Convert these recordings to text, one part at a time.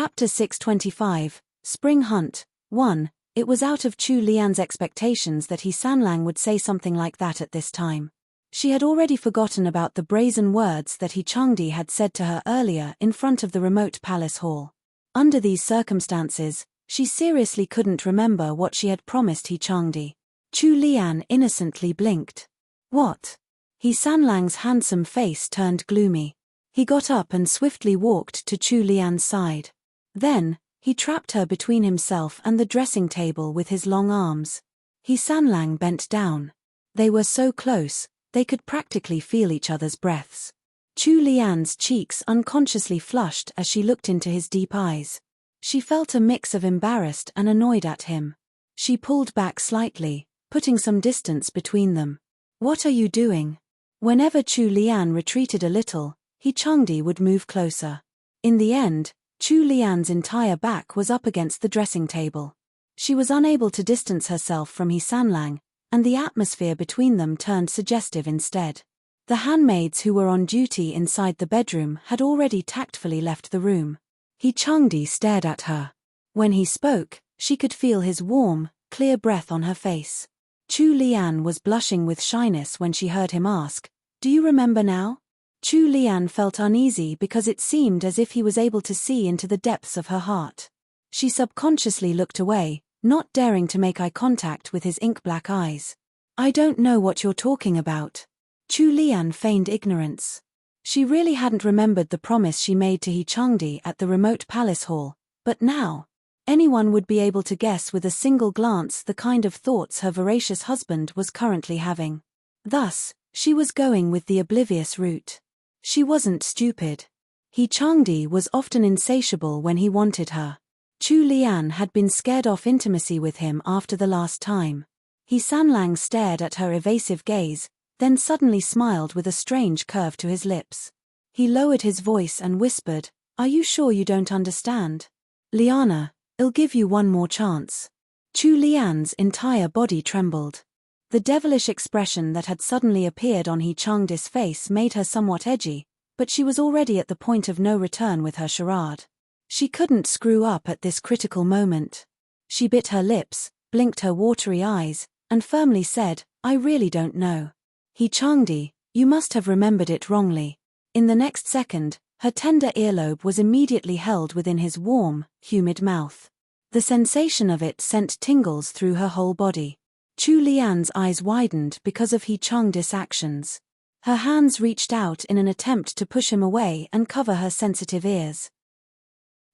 Chapter 625, Spring Hunt. 1. It was out of Chu Lian's expectations that He Sanlang would say something like that at this time. She had already forgotten about the brazen words that He Changdi had said to her earlier in front of the remote palace hall. Under these circumstances, she seriously couldn't remember what she had promised He Changdi. Chu Lian innocently blinked. What? He Sanlang's handsome face turned gloomy. He got up and swiftly walked to Chu Lian's side. Then, he trapped her between himself and the dressing table with his long arms. He Sanlang bent down. They were so close, they could practically feel each other's breaths. Chu Lian's cheeks unconsciously flushed as she looked into his deep eyes. She felt a mix of embarrassed and annoyed at him. She pulled back slightly, putting some distance between them. What are you doing? Whenever Chu Lian retreated a little, He Changdi would move closer. In the end, Chu Lian's entire back was up against the dressing table. She was unable to distance herself from He Sanlang, and the atmosphere between them turned suggestive instead. The handmaids who were on duty inside the bedroom had already tactfully left the room. He Changdi stared at her. When he spoke, she could feel his warm, clear breath on her face. Chu Lian was blushing with shyness when she heard him ask, "Do you remember now?" Chu Lian felt uneasy because it seemed as if he was able to see into the depths of her heart. She subconsciously looked away, not daring to make eye contact with his ink-black eyes. "I don't know what you're talking about." Chu Lian feigned ignorance. She really hadn't remembered the promise she made to He Changdi at the remote palace hall, but now, anyone would be able to guess with a single glance the kind of thoughts her voracious husband was currently having. Thus, she was going with the oblivious route. She wasn't stupid. He Changdi was often insatiable when he wanted her. Chu Lian had been scared off intimacy with him after the last time. He Sanlang stared at her evasive gaze, then suddenly smiled with a strange curve to his lips. He lowered his voice and whispered, "Are you sure you don't understand? Liana, I'll give you one more chance." Chu Lian's entire body trembled. The devilish expression that had suddenly appeared on He Changdi's face made her somewhat edgy, but she was already at the point of no return with her charade. She couldn't screw up at this critical moment. She bit her lips, blinked her watery eyes, and firmly said, "I really don't know. He Changdi, you must have remembered it wrongly." In the next second, her tender earlobe was immediately held within his warm, humid mouth. The sensation of it sent tingles through her whole body. Chu Lian's eyes widened because of He Changdi's actions. Her hands reached out in an attempt to push him away and cover her sensitive ears.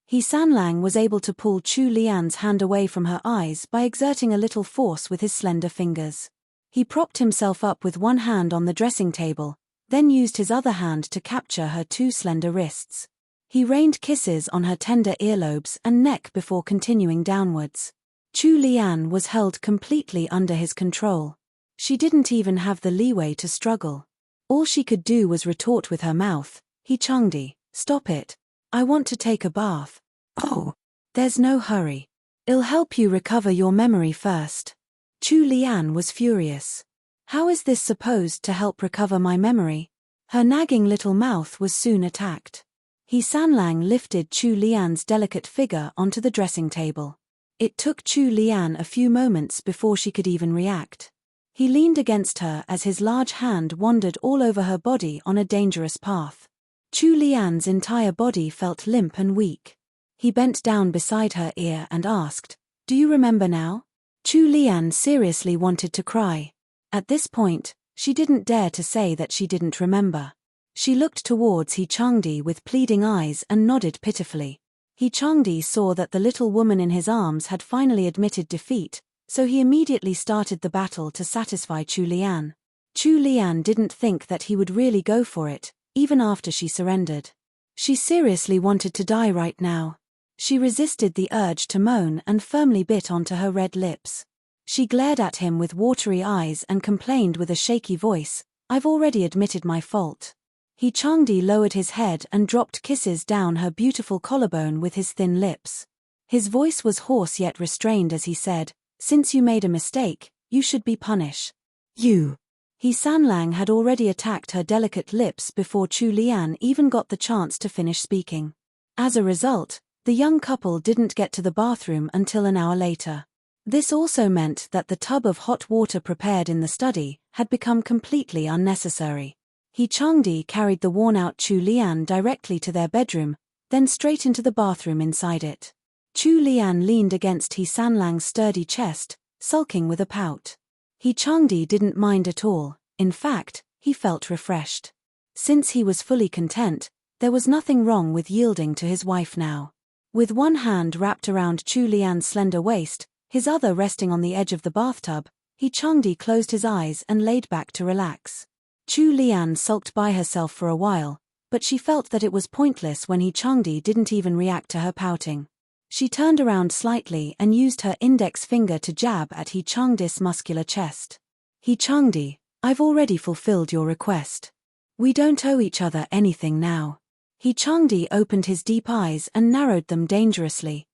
He Sanlang was able to pull Chu Lian's hand away from her eyes by exerting a little force with his slender fingers. He propped himself up with one hand on the dressing table, then used his other hand to capture her two slender wrists. He rained kisses on her tender earlobes and neck before continuing downwards. Chu Lian was held completely under his control. She didn't even have the leeway to struggle. All she could do was retort with her mouth, "He Changdi, stop it. I want to take a bath." "Oh, there's no hurry. I'll help you recover your memory first." Chu Lian was furious. How is this supposed to help recover my memory? Her nagging little mouth was soon attacked. He Sanlang lifted Chu Lian's delicate figure onto the dressing table. It took Chu Lian a few moments before she could even react. He leaned against her as his large hand wandered all over her body on a dangerous path. Chu Lian's entire body felt limp and weak. He bent down beside her ear and asked, "Do you remember now?" Chu Lian seriously wanted to cry. At this point, she didn't dare to say that she didn't remember. She looked towards He Changdi with pleading eyes and nodded pitifully. He Changdi saw that the little woman in his arms had finally admitted defeat, so he immediately started the battle to satisfy Chu Lian. Chu Lian didn't think that he would really go for it, even after she surrendered. She seriously wanted to die right now. She resisted the urge to moan and firmly bit onto her red lips. She glared at him with watery eyes and complained with a shaky voice, "I've already admitted my fault." He Changdi lowered his head and dropped kisses down her beautiful collarbone with his thin lips. His voice was hoarse yet restrained as he said, "Since you made a mistake, you should be punished." "You." He Sanlang had already attacked her delicate lips before Chu Lian even got the chance to finish speaking. As a result, The young couple didn't get to the bathroom until an hour later. This also meant that the tub of hot water prepared in the study had become completely unnecessary. He Changdi carried the worn-out Chu Lian directly to their bedroom, then straight into the bathroom inside it. Chu Lian leaned against He Sanlang's sturdy chest, sulking with a pout. He Changdi didn't mind at all. In fact, he felt refreshed. Since he was fully content, there was nothing wrong with yielding to his wife now. With one hand wrapped around Chu Lian's slender waist, his other resting on the edge of the bathtub, He Changdi closed his eyes and laid back to relax. Chu Lian sulked by herself for a while, but she felt that it was pointless when He Changdi didn't even react to her pouting. She turned around slightly and used her index finger to jab at He Changdi's muscular chest. He Changdi, I've already fulfilled your request. We don't owe each other anything now. He Changdi opened his deep eyes and narrowed them dangerously.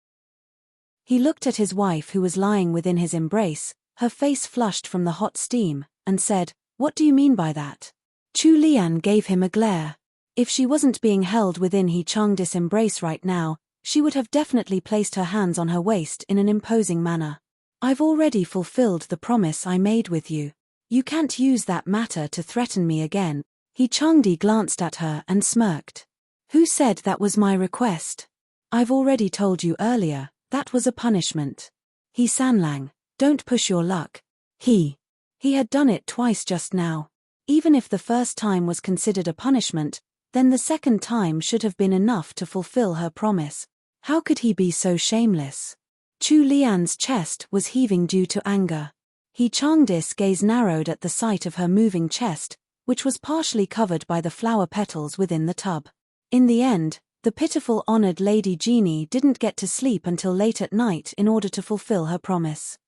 He looked at his wife who was lying within his embrace, her face flushed from the hot steam, and said, "What do you mean by that?" Chu Lian gave him a glare. If she wasn't being held within He Changdi's embrace right now, she would have definitely placed her hands on her waist in an imposing manner. I've already fulfilled the promise I made with you. You can't use that matter to threaten me again. He Changdi glanced at her and smirked. Who said that was my request? I've already told you earlier, that was a punishment. He Sanlang, don't push your luck. He had done it twice just now. Even if the first time was considered a punishment, then the second time should have been enough to fulfill her promise. How could he be so shameless? Chu Lian's chest was heaving due to anger. He Changdi's gaze narrowed at the sight of her moving chest, which was partially covered by the flower petals within the tub. In the end, the pitiful honored Lady Genie didn't get to sleep until late at night in order to fulfill her promise.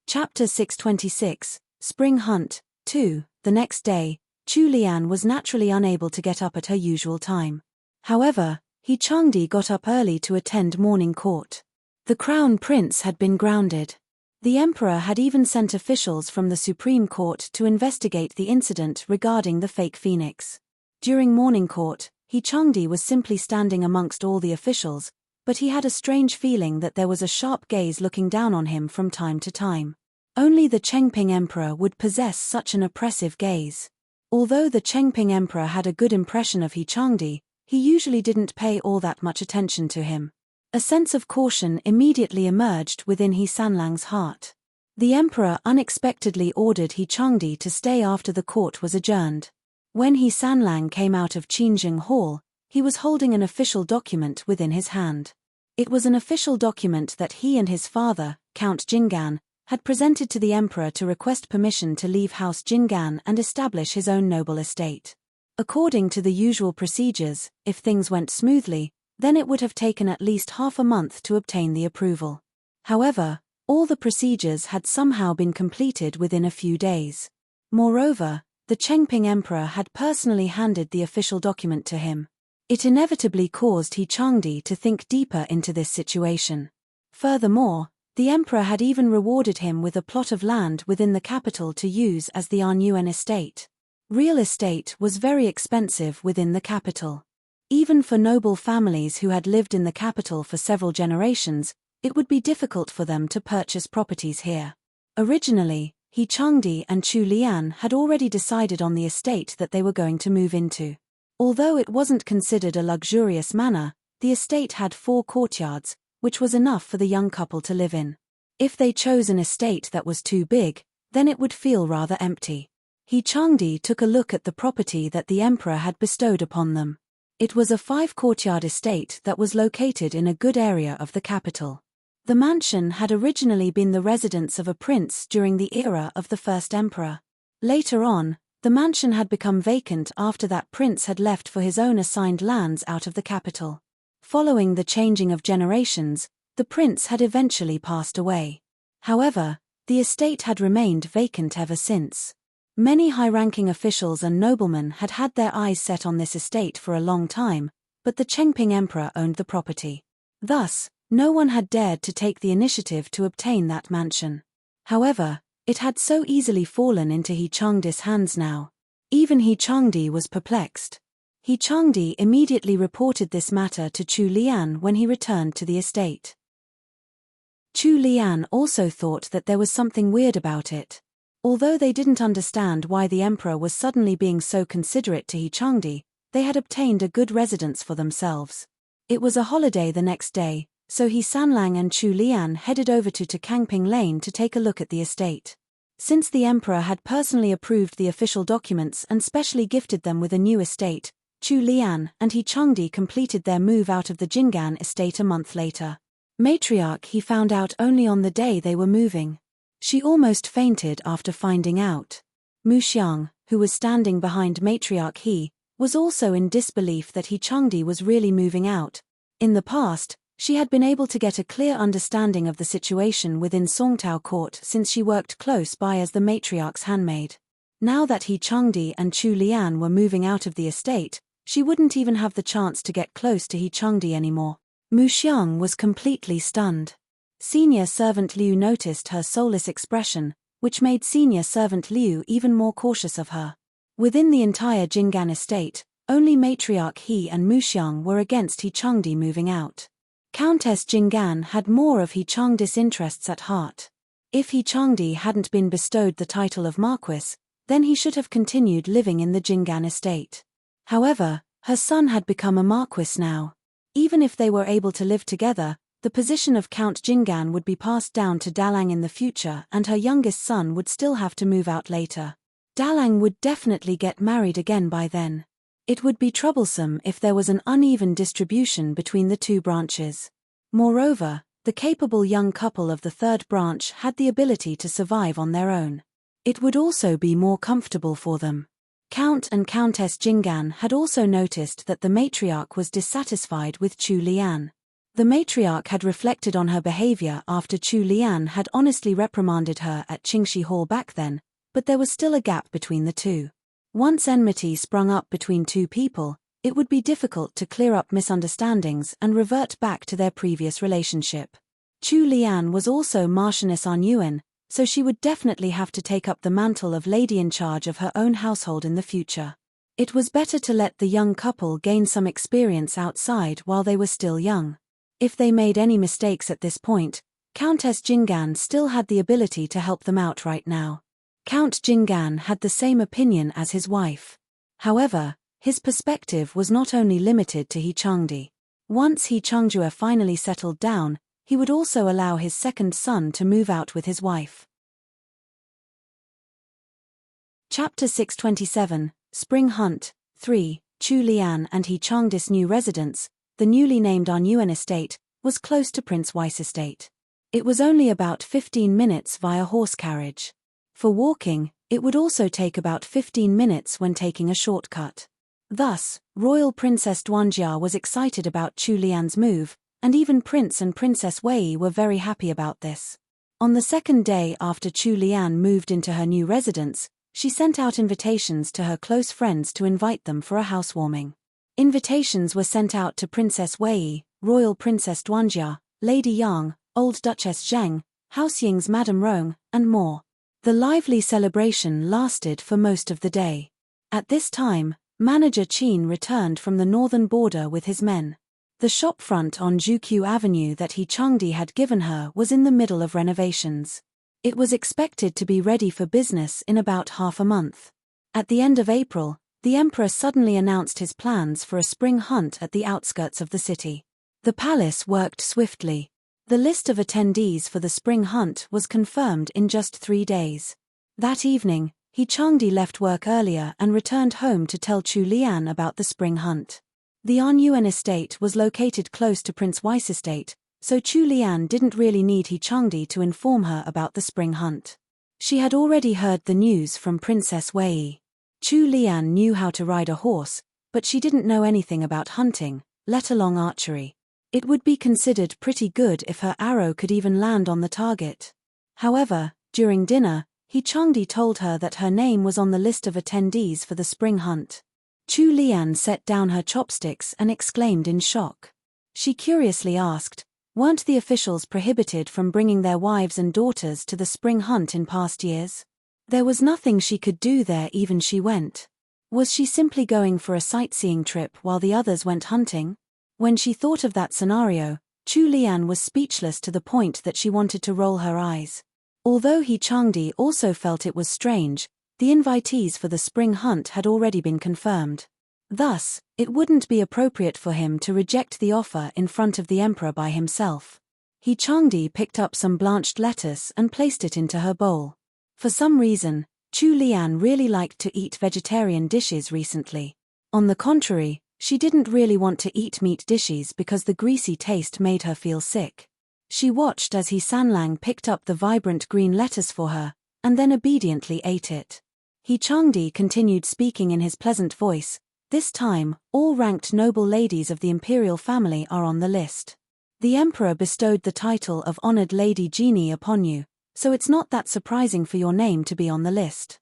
Chapter 626, Spring Hunt, 2. The next day, Chu Lian was naturally unable to get up at her usual time. However, He Changdi got up early to attend morning court. The crown prince had been grounded. The emperor had even sent officials from the Supreme Court to investigate the incident regarding the fake phoenix. During morning court, He Changdi was simply standing amongst all the officials, but he had a strange feeling that there was a sharp gaze looking down on him from time to time. Only the Chengping emperor would possess such an oppressive gaze. Although the Chengping emperor had a good impression of He Changdi, he usually didn't pay all that much attention to him. A sense of caution immediately emerged within He Sanlang's heart. The emperor unexpectedly ordered He Changdi to stay after the court was adjourned. When He Sanlang came out of Qingjing Hall, he was holding an official document within his hand. It was an official document that he and his father, Count Jinggan, had presented to the emperor to request permission to leave House Jinggan and establish his own noble estate. According to the usual procedures, if things went smoothly, then it would have taken at least half a month to obtain the approval. However, all the procedures had somehow been completed within a few days. Moreover, the Chengping emperor had personally handed the official document to him. It inevitably caused He Changdi to think deeper into this situation. Furthermore, the emperor had even rewarded him with a plot of land within the capital to use as the Arnuen estate. Real estate was very expensive within the capital. Even for noble families who had lived in the capital for several generations, it would be difficult for them to purchase properties here. Originally, He Changdi and Chu Lian had already decided on the estate that they were going to move into. Although it wasn't considered a luxurious manor, the estate had 4 courtyards, which was enough for the young couple to live in. If they chose an estate that was too big, then it would feel rather empty. He Changdi took a look at the property that the emperor had bestowed upon them. It was a 5-courtyard estate that was located in a good area of the capital. The mansion had originally been the residence of a prince during the era of the first emperor. Later on, the mansion had become vacant after that prince had left for his own assigned lands out of the capital. Following the changing of generations, the prince had eventually passed away. However, the estate had remained vacant ever since. Many high-ranking officials and noblemen had had their eyes set on this estate for a long time, but the Chengping emperor owned the property. Thus, no one had dared to take the initiative to obtain that mansion. However, it had so easily fallen into He Changdi's hands now. Even He Changdi was perplexed. He Changdi immediately reported this matter to Chu Lian when he returned to the estate. Chu Lian also thought that there was something weird about it. Although they didn't understand why the emperor was suddenly being so considerate to He Changdi, they had obtained a good residence for themselves. It was a holiday the next day, so He Sanlang and Chu Lian headed over to Kangping Lane to take a look at the estate. Since the emperor had personally approved the official documents and specially gifted them with a new estate, Chu Lian and He Changdi completed their move out of the Jingan estate a month later. Matriarch He found out only on the day they were moving. She almost fainted after finding out. Mu Xiang, who was standing behind Matriarch He, was also in disbelief that He Changdi was really moving out. In the past, she had been able to get a clear understanding of the situation within Songtao court since she worked close by as the matriarch's handmaid. Now that He Changdi and Chu Lian were moving out of the estate, she wouldn't even have the chance to get close to He Changdi anymore. Mu Xiang was completely stunned. Senior Servant Liu noticed her soulless expression, which made Senior Servant Liu even more cautious of her. Within the entire Jingan estate, only Matriarch He and Mu Xiang were against He Changdi moving out. Countess Jingan had more of He Changdi's interests at heart. If He Changdi hadn't been bestowed the title of Marquis, then he should have continued living in the Jingan estate. However, her son had become a Marquis now. Even if they were able to live together, the position of Count Jingan would be passed down to Dalang in the future and her youngest son would still have to move out later. Dalang would definitely get married again by then. It would be troublesome if there was an uneven distribution between the two branches. Moreover, the capable young couple of the third branch had the ability to survive on their own. It would also be more comfortable for them. Count and Countess Jingan had also noticed that the matriarch was dissatisfied with Chu Lian. The matriarch had reflected on her behavior after Chu Lian had honestly reprimanded her at Qingxi Hall back then, but there was still a gap between the two. Once enmity sprung up between two people, it would be difficult to clear up misunderstandings and revert back to their previous relationship. Chu Lian was also Marchioness Yuan, so she would definitely have to take up the mantle of lady in charge of her own household in the future. It was better to let the young couple gain some experience outside while they were still young. If they made any mistakes at this point, Countess Jingan still had the ability to help them out right now. Count Jingan had the same opinion as his wife. However, his perspective was not only limited to He Changdi. Once He Changjue finally settled down, he would also allow his second son to move out with his wife. Chapter 627, Spring Hunt, 3, Chu Lian and He Changdi's new residence, the newly named Yuan estate, was close to Prince Wei's estate. It was only about 15 minutes via horse carriage. For walking, it would also take about 15 minutes when taking a shortcut. Thus, Royal Princess Duanjia was excited about Chu Lian's move, and even Prince and Princess Wei were very happy about this. On the second day after Chu Lian moved into her new residence, she sent out invitations to her close friends to invite them for a housewarming. Invitations were sent out to Princess Wei, Royal Princess Duanjia, Lady Yang, Old Duchess Zheng, House Ying's Madame Rong, and more. The lively celebration lasted for most of the day. At this time, Manager Qin returned from the northern border with his men. The shopfront on Jukyu Avenue that He Changdi had given her was in the middle of renovations. It was expected to be ready for business in about half a month. At the end of April, the emperor suddenly announced his plans for a spring hunt at the outskirts of the city. The palace worked swiftly. The list of attendees for the spring hunt was confirmed in just 3 days. That evening, He Changdi left work earlier and returned home to tell Chu Lian about the spring hunt. The Yuan estate was located close to Prince Wei's estate, so Chu Lian didn't really need He Changdi to inform her about the spring hunt. She had already heard the news from Princess Wei. Chu Lian knew how to ride a horse, but she didn't know anything about hunting, let alone archery. It would be considered pretty good if her arrow could even land on the target. However, during dinner, He Changdi told her that her name was on the list of attendees for the spring hunt. Chu Lian set down her chopsticks and exclaimed in shock. She curiously asked, weren't the officials prohibited from bringing their wives and daughters to the spring hunt in past years? There was nothing she could do there even she went. Was she simply going for a sightseeing trip while the others went hunting? When she thought of that scenario, Chu Lian was speechless to the point that she wanted to roll her eyes. Although He Changdi also felt it was strange, the invitees for the spring hunt had already been confirmed. Thus, it wouldn't be appropriate for him to reject the offer in front of the emperor by himself. He Changdi picked up some blanched lettuce and placed it into her bowl. For some reason, Chu Lian really liked to eat vegetarian dishes recently. On the contrary, she didn't really want to eat meat dishes because the greasy taste made her feel sick. She watched as He Sanlang picked up the vibrant green lettuce for her, and then obediently ate it. He Changdi continued speaking in his pleasant voice. This time, all ranked noble ladies of the imperial family are on the list. The emperor bestowed the title of honored Lady Genie upon you, so it's not that surprising for your name to be on the list.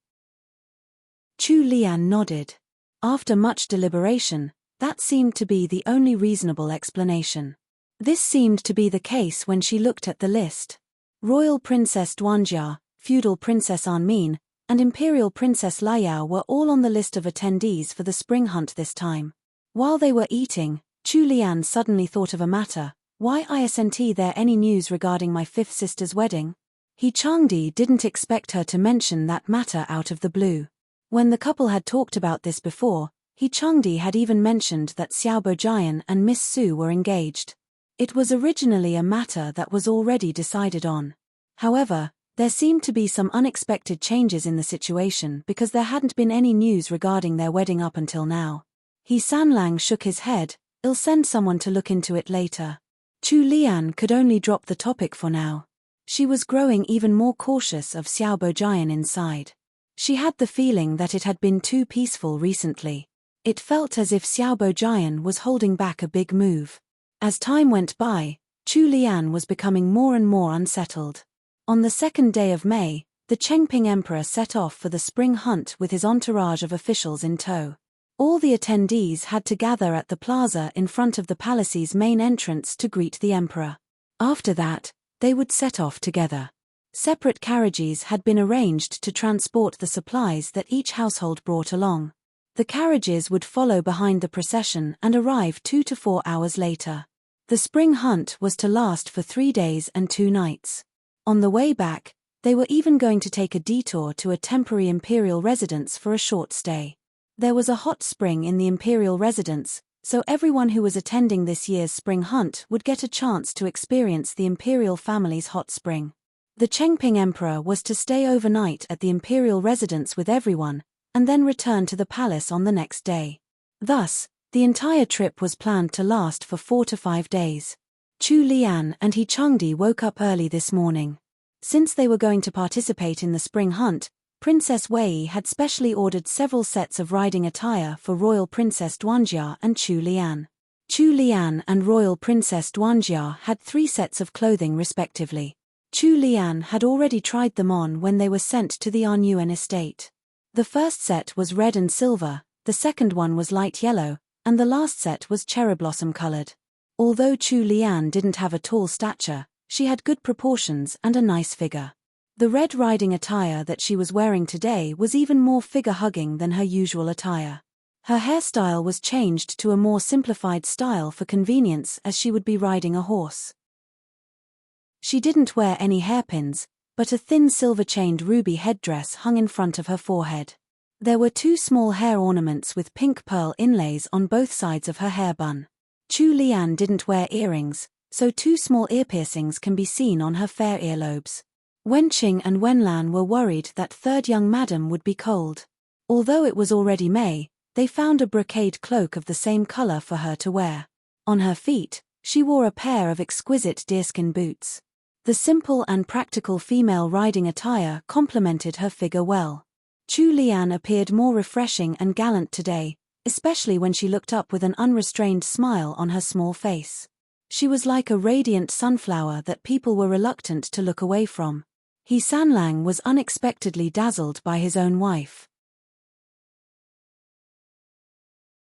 Chu Lian nodded. After much deliberation, that seemed to be the only reasonable explanation. This seemed to be the case when she looked at the list. Royal Princess Duanjia, Feudal Princess Anmin, and Imperial Princess Liao were all on the list of attendees for the spring hunt this time. While they were eating, Chu Lian suddenly thought of a matter. Why isn't there any news regarding my fifth sister's wedding? He Changdi didn't expect her to mention that matter out of the blue. When the couple had talked about this before, He Changdi had even mentioned that Xiaobo Jian and Miss Su were engaged. It was originally a matter that was already decided on. However, there seemed to be some unexpected changes in the situation because there hadn't been any news regarding their wedding up until now. He Sanlang shook his head. I'll send someone to look into it later. Chu Lian could only drop the topic for now. She was growing even more cautious of Xiaobo Jian inside. She had the feeling that it had been too peaceful recently. It felt as if Xiaobo Jian was holding back a big move. As time went by, Chu Lian was becoming more and more unsettled. On the second day of May, the Chengping Emperor set off for the spring hunt with his entourage of officials in tow. All the attendees had to gather at the plaza in front of the palace's main entrance to greet the emperor. After that, they would set off together. Separate carriages had been arranged to transport the supplies that each household brought along. The carriages would follow behind the procession and arrive 2 to 4 hours later. The spring hunt was to last for 3 days and 2 nights. On the way back, they were even going to take a detour to a temporary imperial residence for a short stay. There was a hot spring in the imperial residence, so everyone who was attending this year's spring hunt would get a chance to experience the imperial family's hot spring. The Chengping Emperor was to stay overnight at the imperial residence with everyone, and then return to the palace on the next day. Thus, the entire trip was planned to last for 4 to 5 days. Chu Lian and He Changdi woke up early this morning. Since they were going to participate in the spring hunt, Princess Wei had specially ordered several sets of riding attire for Royal Princess Duanjia and Chu Lian. Chu Lian and Royal Princess Duanjia had 3 sets of clothing respectively. Chu Lian had already tried them on when they were sent to the Arnuan estate. The first set was red and silver, the second one was light yellow, and the last set was cherry blossom colored. Although Chu Lian didn't have a tall stature, she had good proportions and a nice figure. The red riding attire that she was wearing today was even more figure-hugging than her usual attire. Her hairstyle was changed to a more simplified style for convenience as she would be riding a horse. She didn't wear any hairpins, but a thin silver-chained ruby headdress hung in front of her forehead. There were 2 small hair ornaments with pink pearl inlays on both sides of her hair bun. Chu Lian didn't wear earrings, so 2 small ear piercings can be seen on her fair earlobes. Wenqing and Wenlan were worried that third young madam would be cold. Although it was already May, they found a brocade cloak of the same color for her to wear. On her feet, she wore a pair of exquisite deerskin boots. The simple and practical female riding attire complemented her figure well. Chu Lian appeared more refreshing and gallant today, especially when she looked up with an unrestrained smile on her small face. She was like a radiant sunflower that people were reluctant to look away from. He Sanlang was unexpectedly dazzled by his own wife.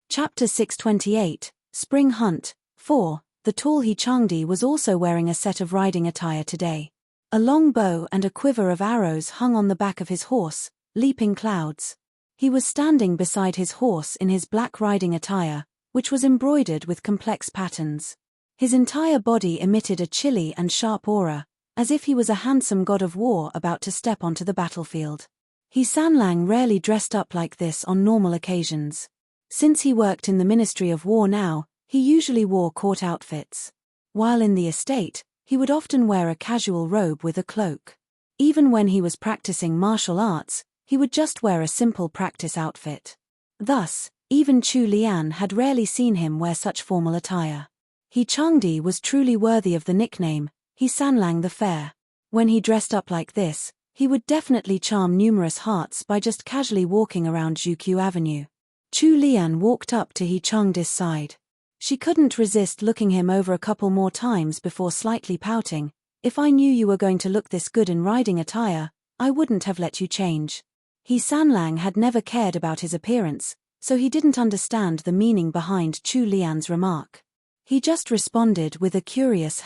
Chapter 628, Spring Hunt, 4. The tall He Changdi was also wearing a set of riding attire today. A long bow and a quiver of arrows hung on the back of his horse, leaping clouds. He was standing beside his horse in his black riding attire, which was embroidered with complex patterns. His entire body emitted a chilly and sharp aura, as if he was a handsome god of war about to step onto the battlefield. He Sanlang rarely dressed up like this on normal occasions. Since he worked in the Ministry of War now, he usually wore court outfits. While in the estate, he would often wear a casual robe with a cloak. Even when he was practicing martial arts, he would just wear a simple practice outfit. Thus, even Chu Lian had rarely seen him wear such formal attire. He Changdi was truly worthy of the nickname, He Sanlang the Fair. When he dressed up like this, he would definitely charm numerous hearts by just casually walking around Zhukyu Avenue. Chu Lian walked up to He Changdi's side. She couldn't resist looking him over a couple more times before slightly pouting. If I knew you were going to look this good in riding attire, I wouldn't have let you change. He Sanlang had never cared about his appearance, so he didn't understand the meaning behind Chu Lian's remark. He just responded with a curious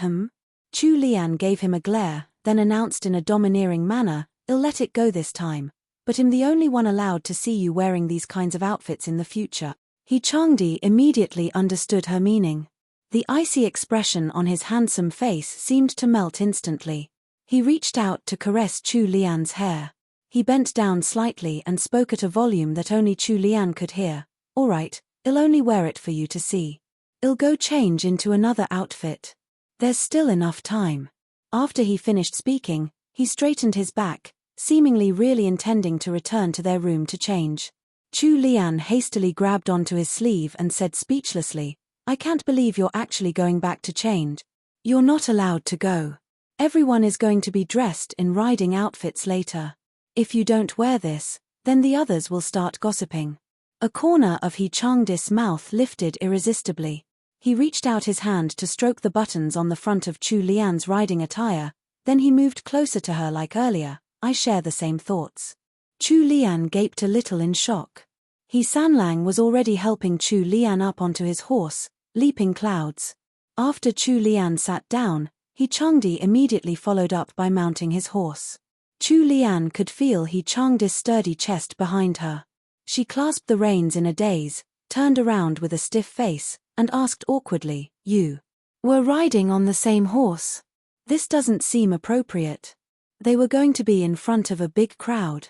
Chu Lian gave him a glare, then announced in a domineering manner, "I'll let it go this time, but I'm the only one allowed to see you wearing these kinds of outfits in the future." He Changdi immediately understood her meaning. The icy expression on his handsome face seemed to melt instantly. He reached out to caress Chu Lian's hair. He bent down slightly and spoke at a volume that only Chu Lian could hear. "All right, I'll only wear it for you to see. I'll go change into another outfit. There's still enough time." After he finished speaking, he straightened his back, seemingly really intending to return to their room to change. Chu Lian hastily grabbed onto his sleeve and said speechlessly, "I can't believe you're actually going back to change. You're not allowed to go. Everyone is going to be dressed in riding outfits later. If you don't wear this, then the others will start gossiping." A corner of He Changdis' mouth lifted irresistibly. He reached out his hand to stroke the buttons on the front of Chu Lian's riding attire, then he moved closer to her like earlier. "I share the same thoughts." Chu Lian gaped a little in shock. He Sanlang was already helping Chu Lian up onto his horse, Leaping Clouds. After Chu Lian sat down, He Changdi immediately followed up by mounting his horse. Chu Lian could feel He Changdi's sturdy chest behind her. She clasped the reins in a daze, turned around with a stiff face, and asked awkwardly, "You were riding on the same horse? This doesn't seem appropriate." They were going to be in front of a big crowd.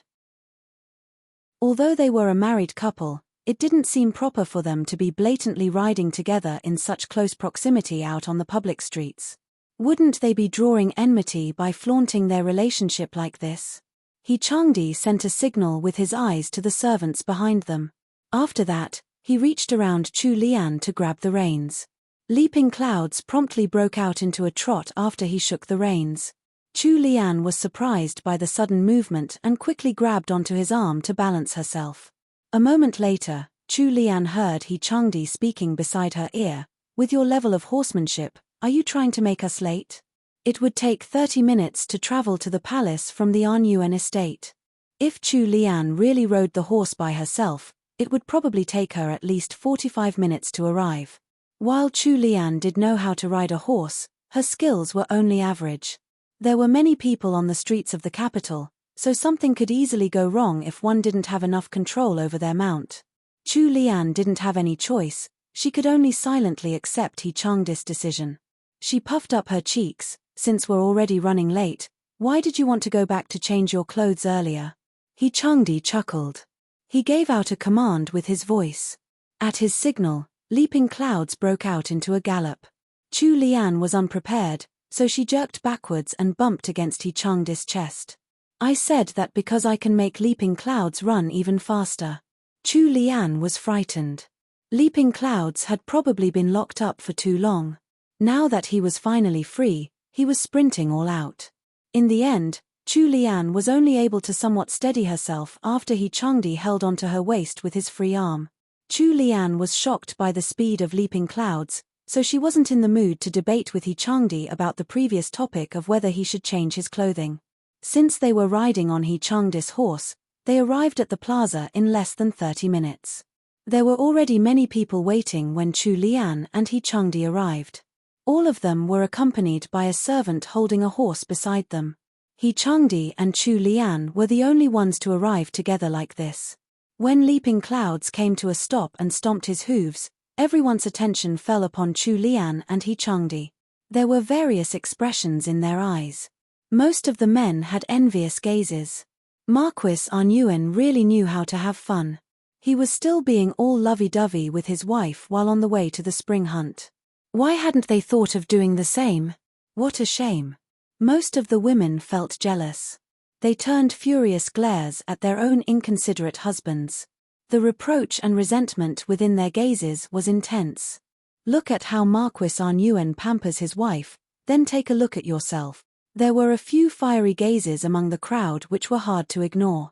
Although they were a married couple, it didn't seem proper for them to be blatantly riding together in such close proximity out on the public streets. Wouldn't they be drawing enmity by flaunting their relationship like this? He Changdi sent a signal with his eyes to the servants behind them. After that, he reached around Chu Lian to grab the reins. Leaping Clouds promptly broke out into a trot after he shook the reins. Chu Lian was surprised by the sudden movement and quickly grabbed onto his arm to balance herself. A moment later, Chu Lian heard He Changdi speaking beside her ear, "With your level of horsemanship, are you trying to make us late? It would take 30 minutes to travel to the palace from the Anyuan estate. If Chu Lian really rode the horse by herself, it would probably take her at least 45 minutes to arrive. While Chu Lian did know how to ride a horse, her skills were only average. There were many people on the streets of the capital, so something could easily go wrong if one didn't have enough control over their mount. Chu Lian didn't have any choice, she could only silently accept He Changdis' decision. She puffed up her cheeks. "Since we're already running late, why did you want to go back to change your clothes earlier?" He Changdi chuckled. He gave out a command with his voice. At his signal, Leaping Clouds broke out into a gallop. Chu Lian was unprepared, so she jerked backwards and bumped against He Changdis' chest. "I said that because I can make Leaping Clouds run even faster." Chu Lian was frightened. Leaping Clouds had probably been locked up for too long. Now that he was finally free, he was sprinting all out. In the end, Chu Lian was only able to somewhat steady herself after He Changdi held onto her waist with his free arm. Chu Lian was shocked by the speed of Leaping Clouds, so she wasn't in the mood to debate with He Changdi about the previous topic of whether he should change his clothing. Since they were riding on He Changdis' horse, they arrived at the plaza in less than 30 minutes. There were already many people waiting when Chu Lian and He Changdi arrived. All of them were accompanied by a servant holding a horse beside them. He Changdi and Chu Lian were the only ones to arrive together like this. When leaping clouds came to a stop and stomped his hooves, everyone's attention fell upon Chu Lian and He Changdi. There were various expressions in their eyes. Most of the men had envious gazes. Marquis Arnuen really knew how to have fun. He was still being all lovey-dovey with his wife while on the way to the spring hunt. Why hadn't they thought of doing the same? What a shame. Most of the women felt jealous. They turned furious glares at their own inconsiderate husbands. The reproach and resentment within their gazes was intense. Look at how Marquis Arnuen pampers his wife, then take a look at yourself. There were a few fiery gazes among the crowd which were hard to ignore.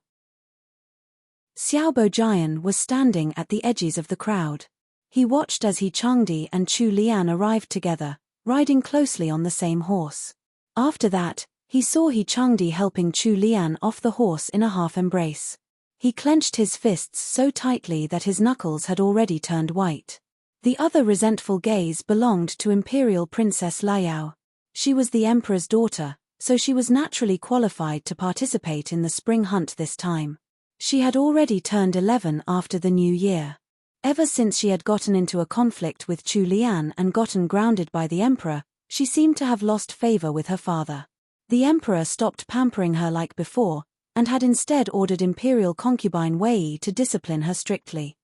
Xiaobo Jian was standing at the edges of the crowd. He watched as He Changdi and Chu Lian arrived together, riding closely on the same horse. After that, he saw He Changdi helping Chu Lian off the horse in a half-embrace. He clenched his fists so tightly that his knuckles had already turned white. The other resentful gaze belonged to Imperial Princess Liao. She was the Emperor's daughter, so she was naturally qualified to participate in the spring hunt this time. She had already turned 11 after the new year. Ever since she had gotten into a conflict with Chu Lian and gotten grounded by the Emperor, she seemed to have lost favor with her father. The Emperor stopped pampering her like before, and had instead ordered Imperial concubine Wei to discipline her strictly.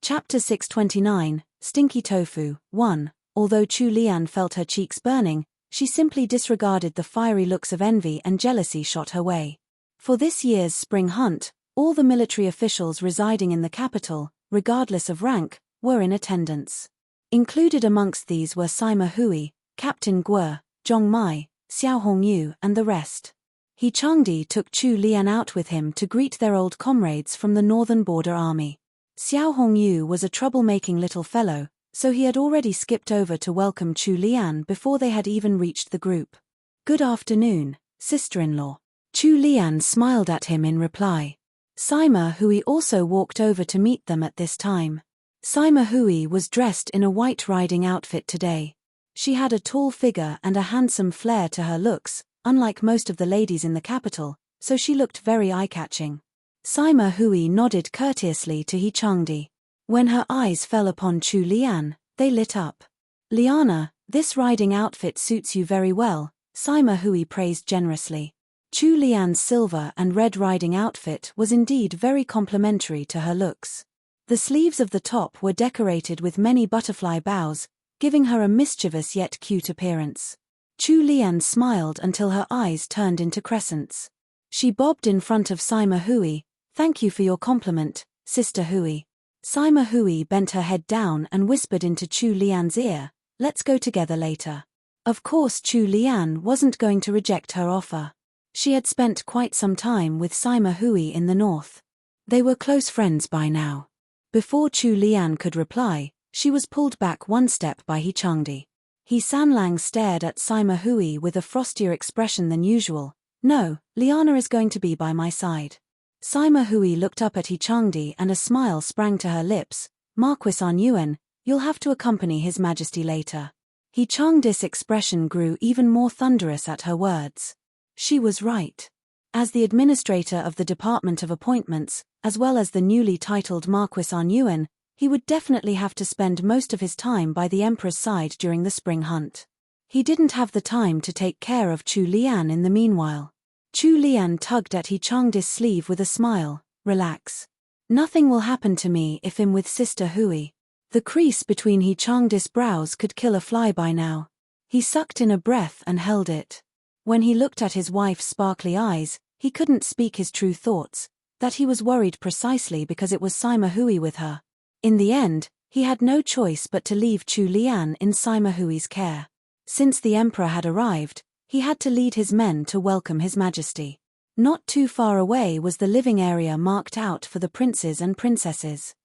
Chapter 629, Stinky Tofu, 1. Although Chu Lian felt her cheeks burning, she simply disregarded the fiery looks of envy and jealousy shot her way. For this year's spring hunt, all the military officials residing in the capital, regardless of rank, were in attendance. Included amongst these were Sima Hui, Captain Guo, Zhong Mai, Xiao Hongyu and the rest. He Changdi took Chu Lian out with him to greet their old comrades from the Northern Border Army. Xiao Hongyu was a troublemaking little fellow, so he had already skipped over to welcome Chu Lian before they had even reached the group. "Good afternoon, sister-in-law." Chu Lian smiled at him in reply. Sima Hui also walked over to meet them at this time. Sima Hui was dressed in a white riding outfit today. She had a tall figure and a handsome flair to her looks, unlike most of the ladies in the capital, so she looked very eye-catching. Sima Hui nodded courteously to He Changdi. When her eyes fell upon Chu Lian, they lit up. "Liana, this riding outfit suits you very well," Sima Hui praised generously. Chu Lian's silver and red riding outfit was indeed very complimentary to her looks. The sleeves of the top were decorated with many butterfly bows, giving her a mischievous yet cute appearance. Chu Lian smiled until her eyes turned into crescents. She bobbed in front of Sima Hui. "Thank you for your compliment, Sister Hui." Sima Hui bent her head down and whispered into Chu Lian's ear, "Let's go together later." Of course Chu Lian wasn't going to reject her offer. She had spent quite some time with Sima Hui in the north. They were close friends by now. Before Chu Lian could reply, she was pulled back one step by He Changdi. He Sanlang stared at Sima Hui with a frostier expression than usual. "No, Liana is going to be by my side." Sima Hui looked up at He Changdi and a smile sprang to her lips. "Marquis Arnuen, you'll have to accompany His Majesty later." He Changdi's expression grew even more thunderous at her words. She was right. As the administrator of the Department of Appointments, as well as the newly titled Marquis Arnuen, he would definitely have to spend most of his time by the Emperor's side during the spring hunt. He didn't have the time to take care of Chu Lian in the meanwhile. Chu Lian tugged at He Changdi's sleeve with a smile. "Relax. Nothing will happen to me if I'm with Sister Hui." The crease between He Changdi's brows could kill a fly by now. He sucked in a breath and held it. When he looked at his wife's sparkly eyes, he couldn't speak his true thoughts, that he was worried precisely because it was Sima Hui with her. In the end, he had no choice but to leave Chu Lian in Sima Hui's care. Since the Emperor had arrived, he had to lead his men to welcome His Majesty. Not too far away was the living area marked out for the princes and princesses.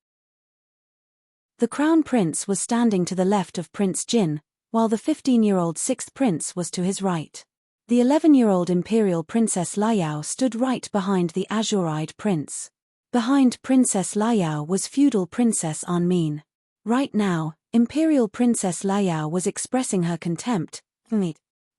The Crown Prince was standing to the left of Prince Jin, while the 15-year-old sixth prince was to his right. The 11-year-old Imperial Princess Liao stood right behind the azure-eyed prince. Behind Princess Liao was feudal Princess Anmin. Right now, Imperial Princess Liao was expressing her contempt.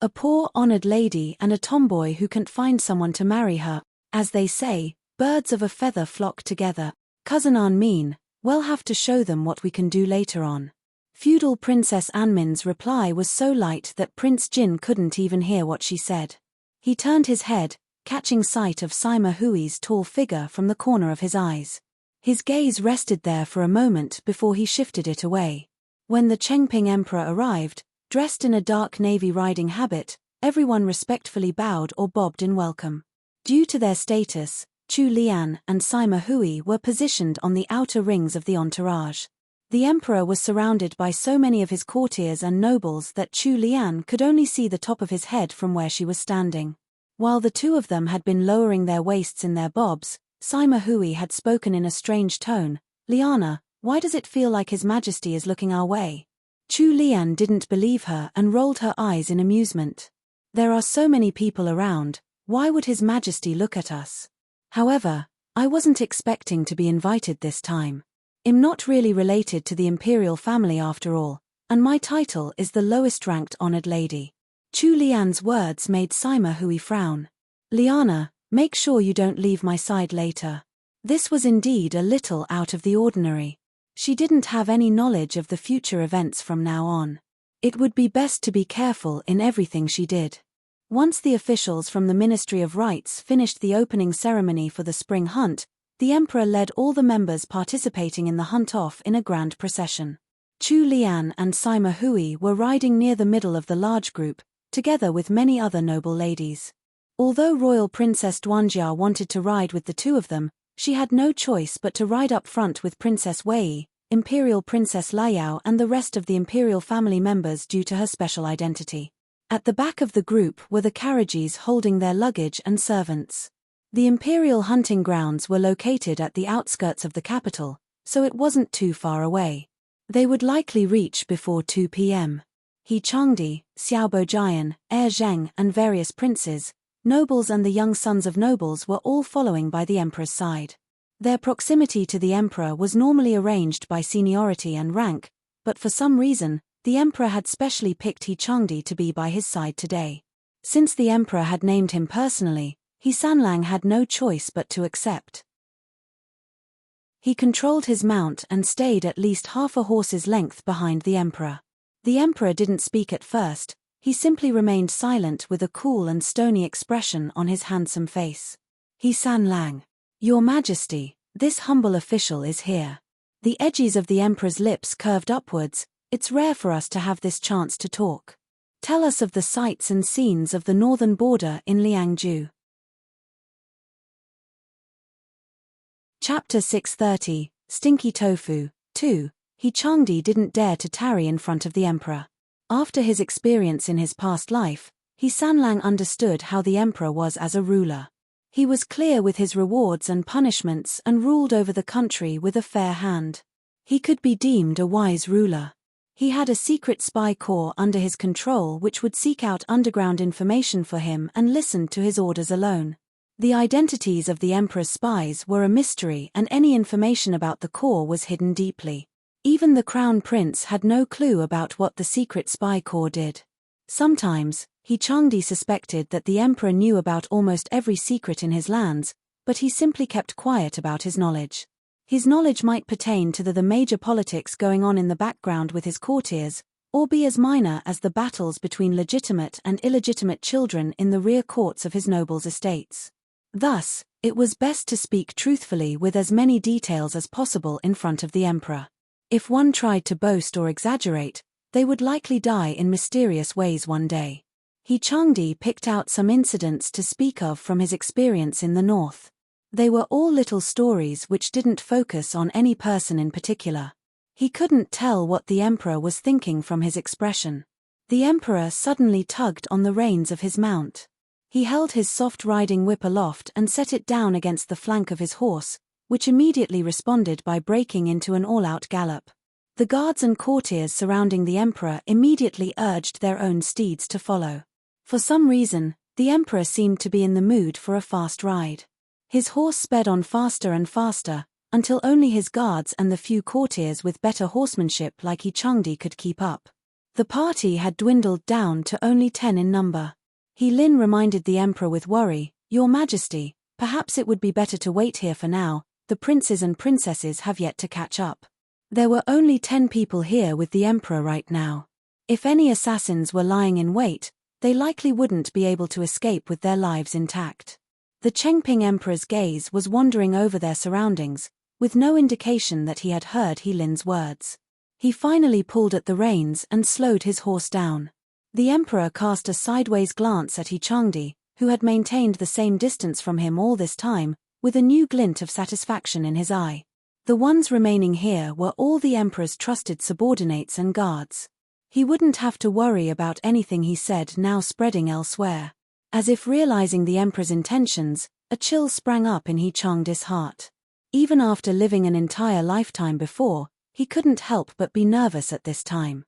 "A poor honored lady and a tomboy who can't find someone to marry her. As they say, birds of a feather flock together. Cousin An, we'll have to show them what we can do later on. Feudal Princess Anmin's reply was so light that Prince Jin couldn't even hear what she said. He turned his head, catching sight of Sima Hui's tall figure from the corner of his eyes. His gaze rested there for a moment before he shifted it away. When the Chengping Emperor arrived, dressed in a dark navy riding habit, everyone respectfully bowed or bobbed in welcome. Due to their status, Chu Lian and Sima Hui were positioned on the outer rings of the entourage. The emperor was surrounded by so many of his courtiers and nobles that Chu Lian could only see the top of his head from where she was standing. While the two of them had been lowering their waists in their bobs, Sima Hui had spoken in a strange tone. "Liana, why does it feel like His Majesty is looking our way?" Chu Lian didn't believe her and rolled her eyes in amusement. "There are so many people around, why would His Majesty look at us? However, I wasn't expecting to be invited this time. I'm not really related to the imperial family after all, and my title is the lowest-ranked honored lady." Chu Lian's words made Sima Hui frown. "Liana, make sure you don't leave my side later." This was indeed a little out of the ordinary. She didn't have any knowledge of the future events from now on. It would be best to be careful in everything she did. Once the officials from the Ministry of Rites finished the opening ceremony for the spring hunt, the emperor led all the members participating in the hunt off in a grand procession. Chu Lian and Sima Hui were riding near the middle of the large group, together with many other noble ladies. Although Royal Princess Duanjia wanted to ride with the two of them, she had no choice but to ride up front with Princess Wei, Imperial Princess Liao and the rest of the imperial family members due to her special identity. At the back of the group were the carriages holding their luggage and servants. The imperial hunting grounds were located at the outskirts of the capital, so it wasn't too far away. They would likely reach before 2 p.m. He Changdi, Xiaobo Jian, Heir Zheng and various princes, nobles and the young sons of nobles were all following by the emperor's side. Their proximity to the emperor was normally arranged by seniority and rank, but for some reason, the emperor had specially picked He Changdi to be by his side today. Since the emperor had named him personally, He Sanlang had no choice but to accept. He controlled his mount and stayed at least half a horse's length behind the emperor. The emperor didn't speak at first, he simply remained silent with a cool and stony expression on his handsome face. He Sanlang. "Your Majesty, this humble official is here." The edges of the emperor's lips curved upwards. "It's rare for us to have this chance to talk. Tell us of the sights and scenes of the northern border in Liangju." Chapter 630, Stinky Tofu, 2. He Changdi didn't dare to tarry in front of the emperor. After his experience in his past life, He Sanlang understood how the emperor was as a ruler. He was clear with his rewards and punishments and ruled over the country with a fair hand. He could be deemed a wise ruler. He had a secret spy corps under his control which would seek out underground information for him and listen to his orders alone. The identities of the emperor's spies were a mystery and any information about the corps was hidden deeply. Even the crown prince had no clue about what the secret spy corps did. Sometimes, He Changdi suspected that the emperor knew about almost every secret in his lands, but he simply kept quiet about his knowledge. His knowledge might pertain to the major politics going on in the background with his courtiers, or be as minor as the battles between legitimate and illegitimate children in the rear courts of his nobles' estates. Thus, it was best to speak truthfully with as many details as possible in front of the emperor. If one tried to boast or exaggerate, they would likely die in mysterious ways one day. He Changdi picked out some incidents to speak of from his experience in the north. They were all little stories which didn't focus on any person in particular. He couldn't tell what the emperor was thinking from his expression. The emperor suddenly tugged on the reins of his mount. He held his soft riding whip aloft and set it down against the flank of his horse, which immediately responded by breaking into an all-out gallop. The guards and courtiers surrounding the emperor immediately urged their own steeds to follow. For some reason, the emperor seemed to be in the mood for a fast ride. His horse sped on faster and faster, until only his guards and the few courtiers with better horsemanship like He Changdi could keep up. The party had dwindled down to only 10 in number. He Lin reminded the emperor with worry, "Your Majesty, Perhaps it would be better to wait here for now. The princes and princesses have yet to catch up. There were only 10 people here with the emperor right now. If any assassins were lying in wait, they likely wouldn't be able to escape with their lives intact. The Chengping emperor's gaze was wandering over their surroundings, with no indication that he had heard He Lin's words. He finally pulled at the reins and slowed his horse down. The emperor cast a sideways glance at Enchanting, who had maintained the same distance from him all this time, with a new glint of satisfaction in his eye. The ones remaining here were all the emperor's trusted subordinates and guards. He wouldn't have to worry about anything he said now spreading elsewhere. As if realizing the emperor's intentions, a chill sprang up in Enchanting's heart. Even after living an entire lifetime before, he couldn't help but be nervous at this time.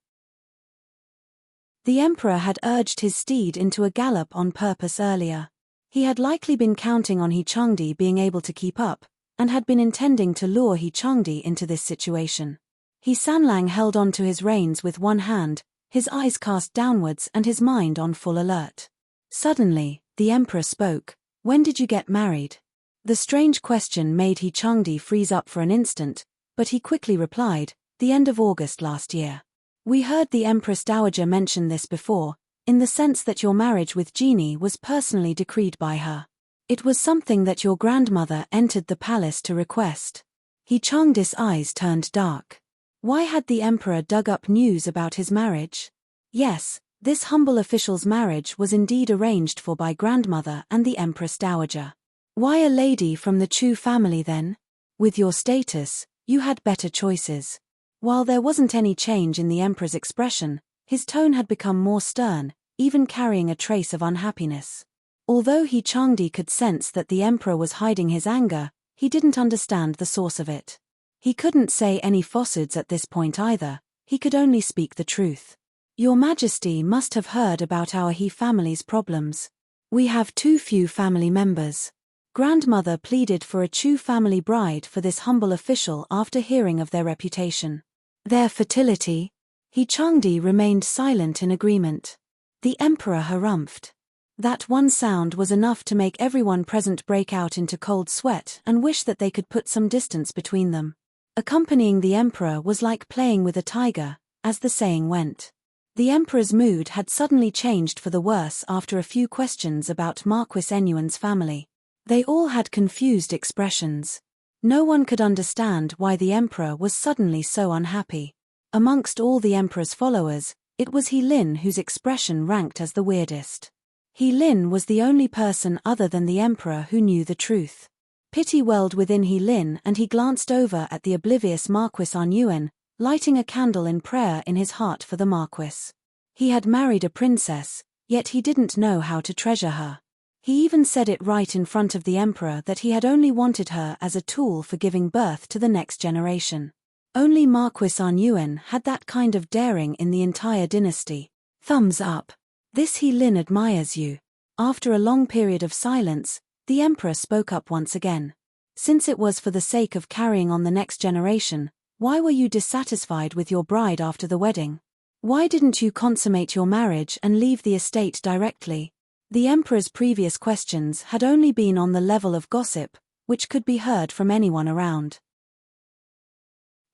The emperor had urged his steed into a gallop on purpose earlier. He had likely been counting on Enchanting being able to keep up, and had been intending to lure Enchanting into this situation. Sanlang held on to his reins with one hand, his eyes cast downwards and his mind on full alert. Suddenly, the emperor spoke. "When did you get married?" The strange question made Enchanting freeze up for an instant, but he quickly replied, "The end of August last year. We heard the Empress Dowager mention this before, in the sense that your marriage with Genie was personally decreed by her. It was something that your grandmother entered the palace to request." Enchanting's eyes turned dark. Why had the emperor dug up news about his marriage? Yes, this humble official's marriage was indeed arranged for by grandmother and the Empress Dowager. Why a lady from the Chu family then? With your status, you had better choices. While there wasn't any change in the emperor's expression, his tone had become more stern, even carrying a trace of unhappiness. Although Enchanting could sense that the emperor was hiding his anger, he didn't understand the source of it. He couldn't say any falsehoods at this point either, he could only speak the truth. "Your Majesty must have heard about our He family's problems. We have too few family members." Grandmother pleaded for a Chu family bride for this humble official after hearing of their reputation. Their fertility? Enchanting remained silent in agreement. The emperor harumphed. That one sound was enough to make everyone present break out into cold sweat and wish that they could put some distance between them. Accompanying the emperor was like playing with a tiger, as the saying went. The emperor's mood had suddenly changed for the worse after a few questions about Marquis Enyuan's family. They all had confused expressions. No one could understand why the emperor was suddenly so unhappy. Amongst all the emperor's followers, it was He Lin whose expression ranked as the weirdest. He Lin was the only person other than the emperor who knew the truth. Pity welled within He Lin and he glanced over at the oblivious Marquis Enyuan, lighting a candle in prayer in his heart for the Marquis. He had married a princess, yet he didn't know how to treasure her. He even said it right in front of the emperor that he had only wanted her as a tool for giving birth to the next generation. Only Marquis Enyuan had that kind of daring in the entire dynasty. Thumbs up. This He Lin admires you. After a long period of silence, the emperor spoke up once again. Since it was for the sake of carrying on the next generation, why were you dissatisfied with your bride after the wedding? Why didn't you consummate your marriage and leave the estate directly? The emperor's previous questions had only been on the level of gossip, which could be heard from anyone around.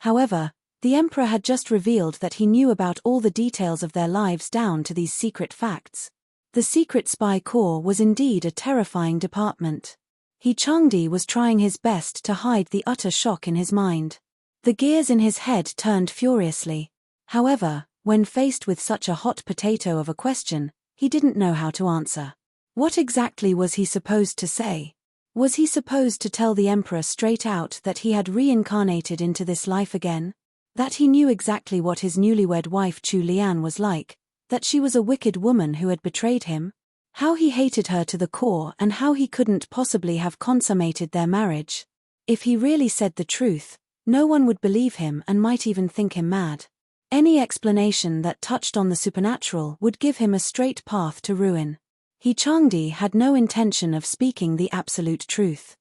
However, the emperor had just revealed that he knew about all the details of their lives down to these secret facts. The secret spy corps was indeed a terrifying department. Enchanting was trying his best to hide the utter shock in his mind. The gears in his head turned furiously. However, when faced with such a hot potato of a question, he didn't know how to answer. What exactly was he supposed to say? Was he supposed to tell the emperor straight out that he had reincarnated into this life again? That he knew exactly what his newlywed wife Chu Lian was like? That she was a wicked woman who had betrayed him? How he hated her to the core and how he couldn't possibly have consummated their marriage? If he really said the truth, no one would believe him and might even think him mad. Any explanation that touched on the supernatural would give him a straight path to ruin. Enchanting had no intention of speaking the absolute truth.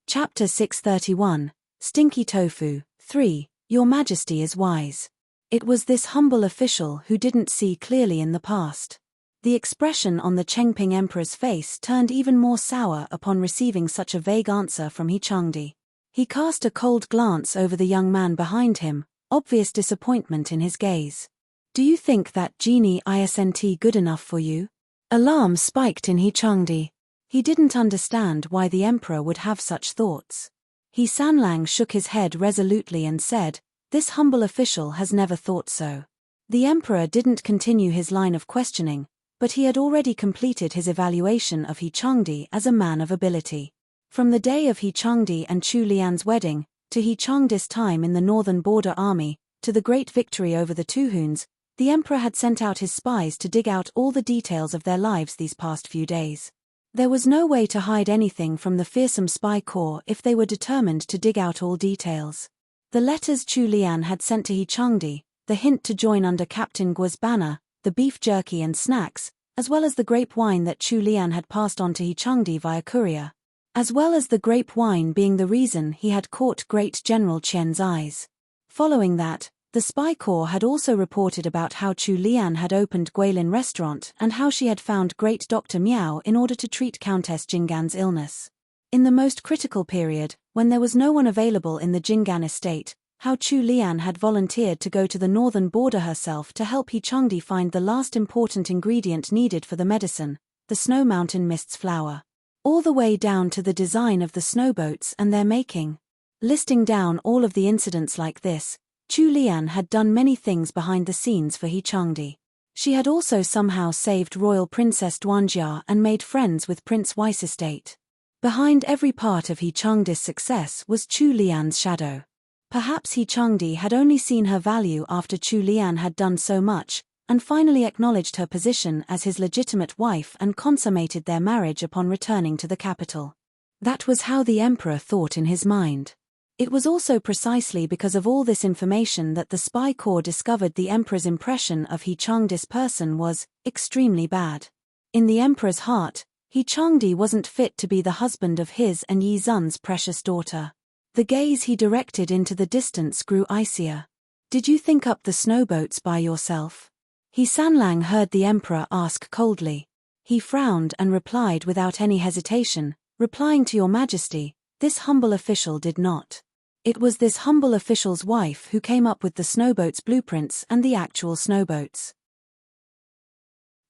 Chapter 631, Stinky Tofu, 3, Your Majesty is wise. It was this humble official who didn't see clearly in the past. The expression on the Chengping Emperor's face turned even more sour upon receiving such a vague answer from He Changdi. He cast a cold glance over the young man behind him, obvious disappointment in his gaze. Do you think that genie isn't good enough for you? Alarm spiked in He Changdi. He didn't understand why the emperor would have such thoughts. He Sanlang shook his head resolutely and said, "This humble official has never thought so." The emperor didn't continue his line of questioning, but he had already completed his evaluation of He Changdi as a man of ability. From the day of He Changdi and Chu Lian's wedding, to He Changdi's time in the Northern Border Army, to the great victory over the Tuhuns, the emperor had sent out his spies to dig out all the details of their lives these past few days. There was no way to hide anything from the fearsome spy corps if they were determined to dig out all details. The letters Chu Lian had sent to He Changdi, the hint to join under Captain Guo's banner, the beef jerky and snacks, as well as the grape wine that Chu Lian had passed on to He Changdi via courier. As well as the grape wine being the reason he had caught Great General Qian's eyes. Following that, the spy corps had also reported about how Chu Lian had opened Guilin restaurant and how she had found Great Dr. Miao in order to treat Countess Jinggan's illness. In the most critical period, when there was no one available in the Jinggan estate, how Chu Lian had volunteered to go to the northern border herself to help He Changdi find the last important ingredient needed for the medicine, the Snow Mountain Mist's flower. All the way down to the design of the snowboats and their making. Listing down all of the incidents like this, Chu Lian had done many things behind the scenes for He Changdi. She had also somehow saved Royal Princess Duanjia and made friends with Prince Wei's estate. Behind every part of He Changdi's success was Chu Lian's shadow. Perhaps He Changdi had only seen her value after Chu Lian had done so much, and finally acknowledged her position as his legitimate wife and consummated their marriage upon returning to the capital. That was how the emperor thought in his mind. It was also precisely because of all this information that the spy corps discovered the emperor's impression of He Changdi's person was extremely bad. In the emperor's heart, He Changdi wasn't fit to be the husband of his and Yi Zun's precious daughter. The gaze he directed into the distance grew icier. Did you think up the snowboats by yourself? He Sanlang heard the emperor ask coldly. He frowned and replied without any hesitation, replying to your majesty, this humble official did not. It was this humble official's wife who came up with the snowboats' blueprints and the actual snowboats.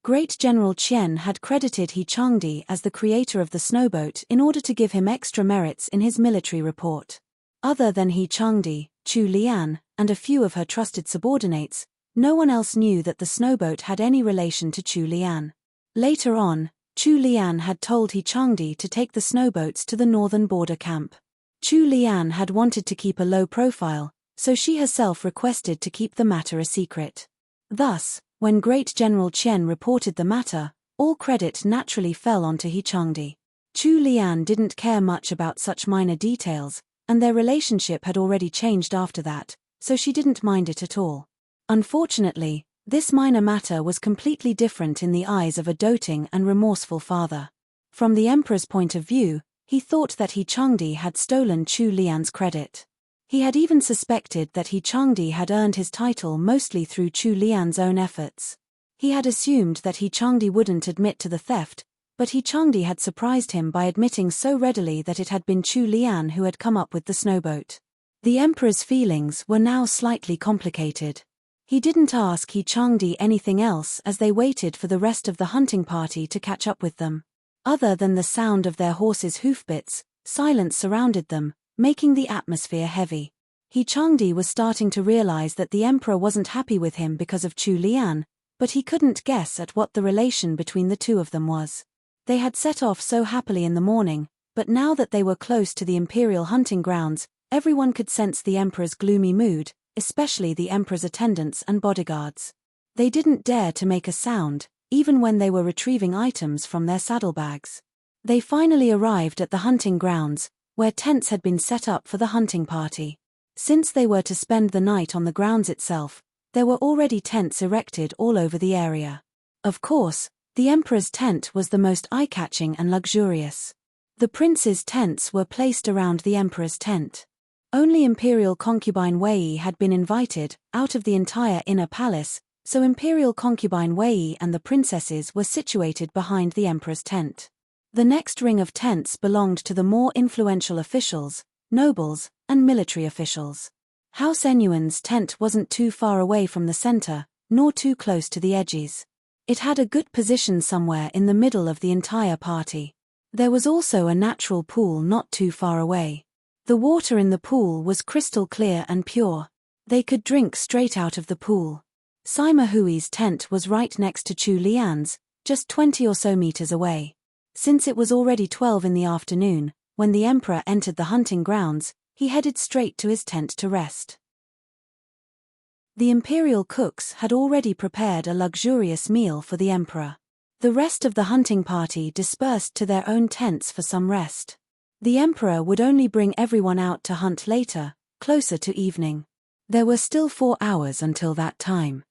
Great General Qian had credited He Changdi as the creator of the snowboat in order to give him extra merits in his military report. Other than He Changdi, Chu Lian, and a few of her trusted subordinates, no one else knew that the snowboat had any relation to Chu Lian. Later on, Chu Lian had told He Changdi to take the snowboats to the northern border camp. Chu Lian had wanted to keep a low profile, so she herself requested to keep the matter a secret. Thus, when Great General Qian reported the matter, all credit naturally fell onto He Changdi. Chu Lian didn't care much about such minor details, and their relationship had already changed after that, so she didn't mind it at all. Unfortunately, this minor matter was completely different in the eyes of a doting and remorseful father. From the emperor's point of view, he thought that He Changdi had stolen Chu Lian's credit. He had even suspected that He Changdi had earned his title mostly through Chu Lian's own efforts. He had assumed that He Changdi wouldn't admit to the theft, but He Changdi had surprised him by admitting so readily that it had been Chu Lian who had come up with the snowboat. The emperor's feelings were now slightly complicated. He didn't ask He Changdi anything else as they waited for the rest of the hunting party to catch up with them. Other than the sound of their horses' hoofbeats, silence surrounded them, making the atmosphere heavy. He Changdi was starting to realize that the emperor wasn't happy with him because of Chu Lian, but he couldn't guess at what the relation between the two of them was. They had set off so happily in the morning, but now that they were close to the imperial hunting grounds, everyone could sense the emperor's gloomy mood, especially the emperor's attendants and bodyguards. They didn't dare to make a sound, even when they were retrieving items from their saddlebags. They finally arrived at the hunting grounds, where tents had been set up for the hunting party. Since they were to spend the night on the grounds itself, there were already tents erected all over the area. Of course, the emperor's tent was the most eye-catching and luxurious. The prince's tents were placed around the emperor's tent. Only imperial concubine Wei had been invited, out of the entire inner palace, so imperial concubine Wei and the princesses were situated behind the emperor's tent. The next ring of tents belonged to the more influential officials, nobles, and military officials. House Enyuan's tent wasn't too far away from the center, nor too close to the edges. It had a good position somewhere in the middle of the entire party. There was also a natural pool not too far away. The water in the pool was crystal clear and pure. They could drink straight out of the pool. Sima Hui's tent was right next to Chu Lian's, just 20 or so meters away. Since it was already 12 in the afternoon, when the emperor entered the hunting grounds, he headed straight to his tent to rest. The imperial cooks had already prepared a luxurious meal for the emperor. The rest of the hunting party dispersed to their own tents for some rest. The emperor would only bring everyone out to hunt later, closer to evening. There were still 4 hours until that time.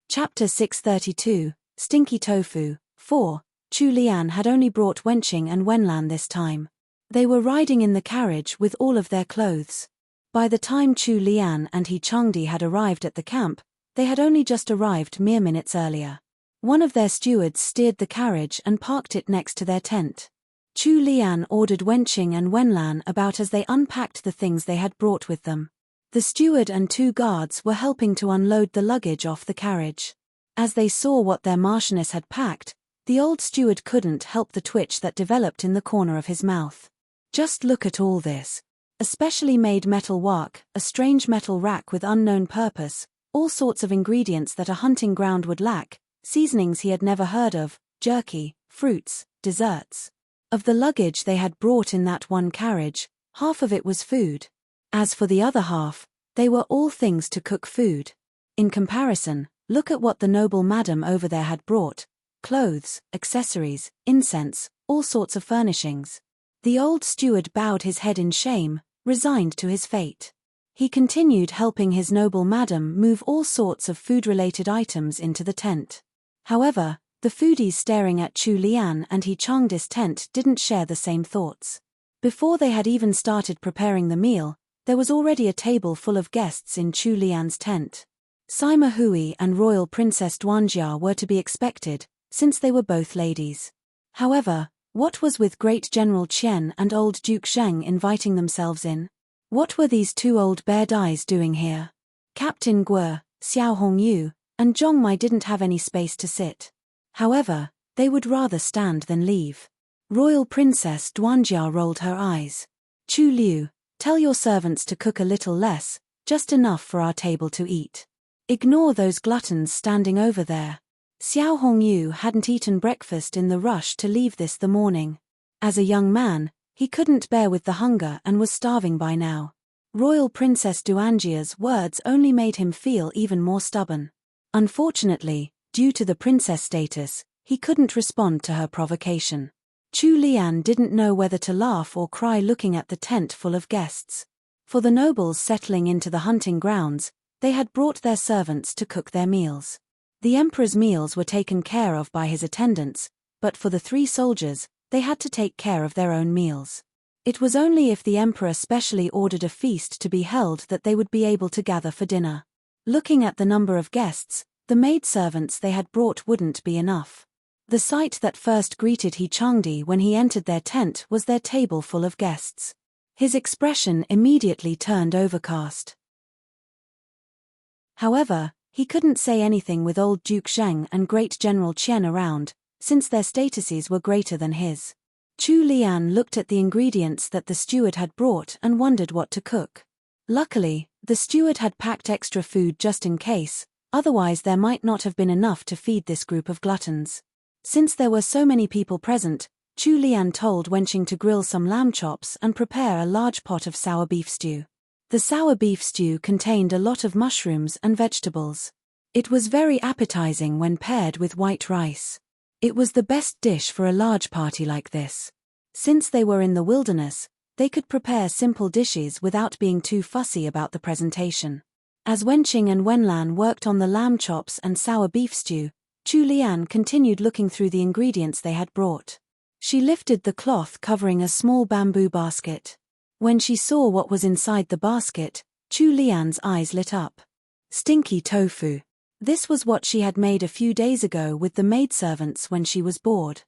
Chapter 632, Stinky Tofu, 4. Chu Lian had only brought Wenqing and Wenlan this time. They were riding in the carriage with all of their clothes. By the time Chu Lian and He Changdi had arrived at the camp, they had only just arrived mere minutes earlier. One of their stewards steered the carriage and parked it next to their tent. Chu Lian ordered Wenqing and Wenlan about as they unpacked the things they had brought with them. The steward and 2 guards were helping to unload the luggage off the carriage. As they saw what their marchioness had packed, the old steward couldn't help the twitch that developed in the corner of his mouth. Just look at all this. A specially made metal wok, a strange metal rack with unknown purpose, all sorts of ingredients that a hunting ground would lack, seasonings he had never heard of, jerky, fruits, desserts. Of the luggage they had brought in that one carriage, half of it was food. As for the other half, they were all things to cook food. In comparison, look at what the noble madam over there had brought: clothes, accessories, incense, all sorts of furnishings. The old steward bowed his head in shame, resigned to his fate. He continued helping his noble madam move all sorts of food-related items into the tent. However, the foodies staring at Chu Lian and He Changdi's tent didn't share the same thoughts. Before they had even started preparing the meal, there was already a table full of guests in Chu Lian's tent. Sima Hui and Royal Princess Duanjia were to be expected, since they were both ladies. However, what was with Great General Qian and Old Duke Zheng inviting themselves in? What were these 2 old bear dies doing here? Captain Guo, Xiao Hongyu, and Zhong Mai didn't have any space to sit. However, they would rather stand than leave. Royal Princess Duanjia rolled her eyes. Chu Liu, tell your servants to cook a little less, just enough for our table to eat. Ignore those gluttons standing over there. Xiao Hongyu hadn't eaten breakfast in the rush to leave the morning. As a young man, he couldn't bear with the hunger and was starving by now. Royal Princess Duanjia's words only made him feel even more stubborn. Unfortunately, due to the princess status, he couldn't respond to her provocation. Chu Lian didn't know whether to laugh or cry looking at the tent full of guests. For the nobles settling into the hunting grounds, they had brought their servants to cook their meals. The emperor's meals were taken care of by his attendants, but for the 3 soldiers, they had to take care of their own meals. It was only if the emperor specially ordered a feast to be held that they would be able to gather for dinner. Looking at the number of guests, the maidservants they had brought wouldn't be enough. The sight that first greeted He Changdi when he entered their tent was their table full of guests. His expression immediately turned overcast. However, he couldn't say anything with old Duke Zheng and Great General Qian around, since their statuses were greater than his. Chu Lian looked at the ingredients that the steward had brought and wondered what to cook. Luckily, the steward had packed extra food just in case, otherwise there might not have been enough to feed this group of gluttons. Since there were so many people present, Chu Lian told Wenqing to grill some lamb chops and prepare a large pot of sour beef stew. The sour beef stew contained a lot of mushrooms and vegetables. It was very appetizing when paired with white rice. It was the best dish for a large party like this. Since they were in the wilderness, they could prepare simple dishes without being too fussy about the presentation. As Wenqing and Wenlan worked on the lamb chops and sour beef stew, Chu Lian continued looking through the ingredients they had brought. She lifted the cloth covering a small bamboo basket. When she saw what was inside the basket, Chu Lian's eyes lit up. Stinky tofu. This was what she had made a few days ago with the maidservants when she was bored.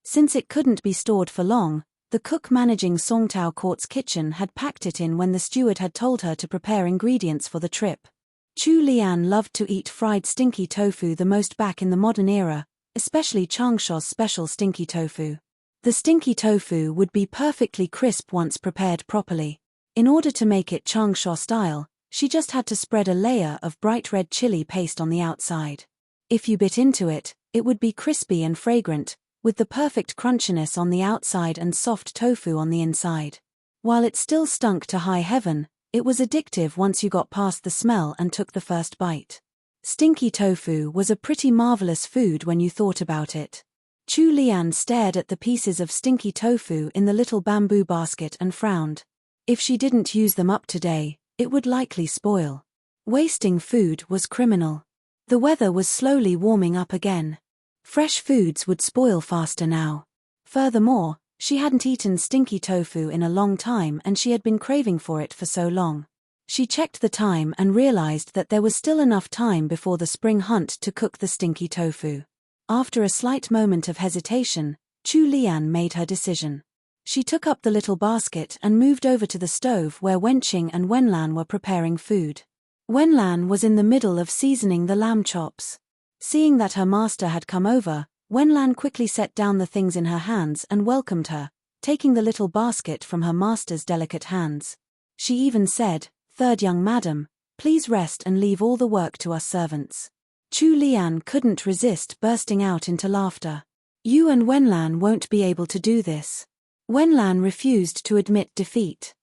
Since it couldn't be stored for long, the cook managing Songtao Court's kitchen had packed it in when the steward had told her to prepare ingredients for the trip. Chu Lian loved to eat fried stinky tofu the most back in the modern era, especially Changsha's special stinky tofu. The stinky tofu would be perfectly crisp once prepared properly. In order to make it Changsha style, she just had to spread a layer of bright red chili paste on the outside. If you bit into it, it would be crispy and fragrant, with the perfect crunchiness on the outside and soft tofu on the inside. While it still stunk to high heaven, it was addictive once you got past the smell and took the first bite. Stinky tofu was a pretty marvelous food when you thought about it. Chu Lian stared at the pieces of stinky tofu in the little bamboo basket and frowned. If she didn't use them up today, it would likely spoil. Wasting food was criminal. The weather was slowly warming up again. Fresh foods would spoil faster now. Furthermore, she hadn't eaten stinky tofu in a long time and she had been craving for it for so long. She checked the time and realized that there was still enough time before the spring hunt to cook the stinky tofu. After a slight moment of hesitation, Chu Lian made her decision. She took up the little basket and moved over to the stove where Wenqing and Wenlan were preparing food. Wenlan was in the middle of seasoning the lamb chops. Seeing that her master had come over, Wenlan quickly set down the things in her hands and welcomed her, taking the little basket from her master's delicate hands. She even said, "Third young madam, please rest and leave all the work to us servants." Chu Lian couldn't resist bursting out into laughter. "You and Wenlan won't be able to do this." Wenlan refused to admit defeat.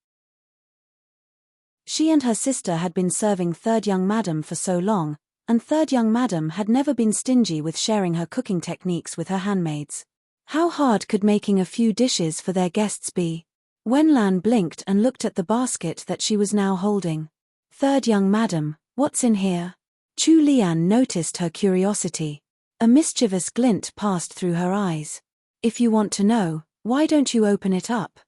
She and her sister had been serving third young madam for so long, and third young madam had never been stingy with sharing her cooking techniques with her handmaids. How hard could making a few dishes for their guests be? Wenlan blinked and looked at the basket that she was now holding. "Third young madam, what's in here?" Chu Lian noticed her curiosity. A mischievous glint passed through her eyes. "If you want to know, why don't you open it up?"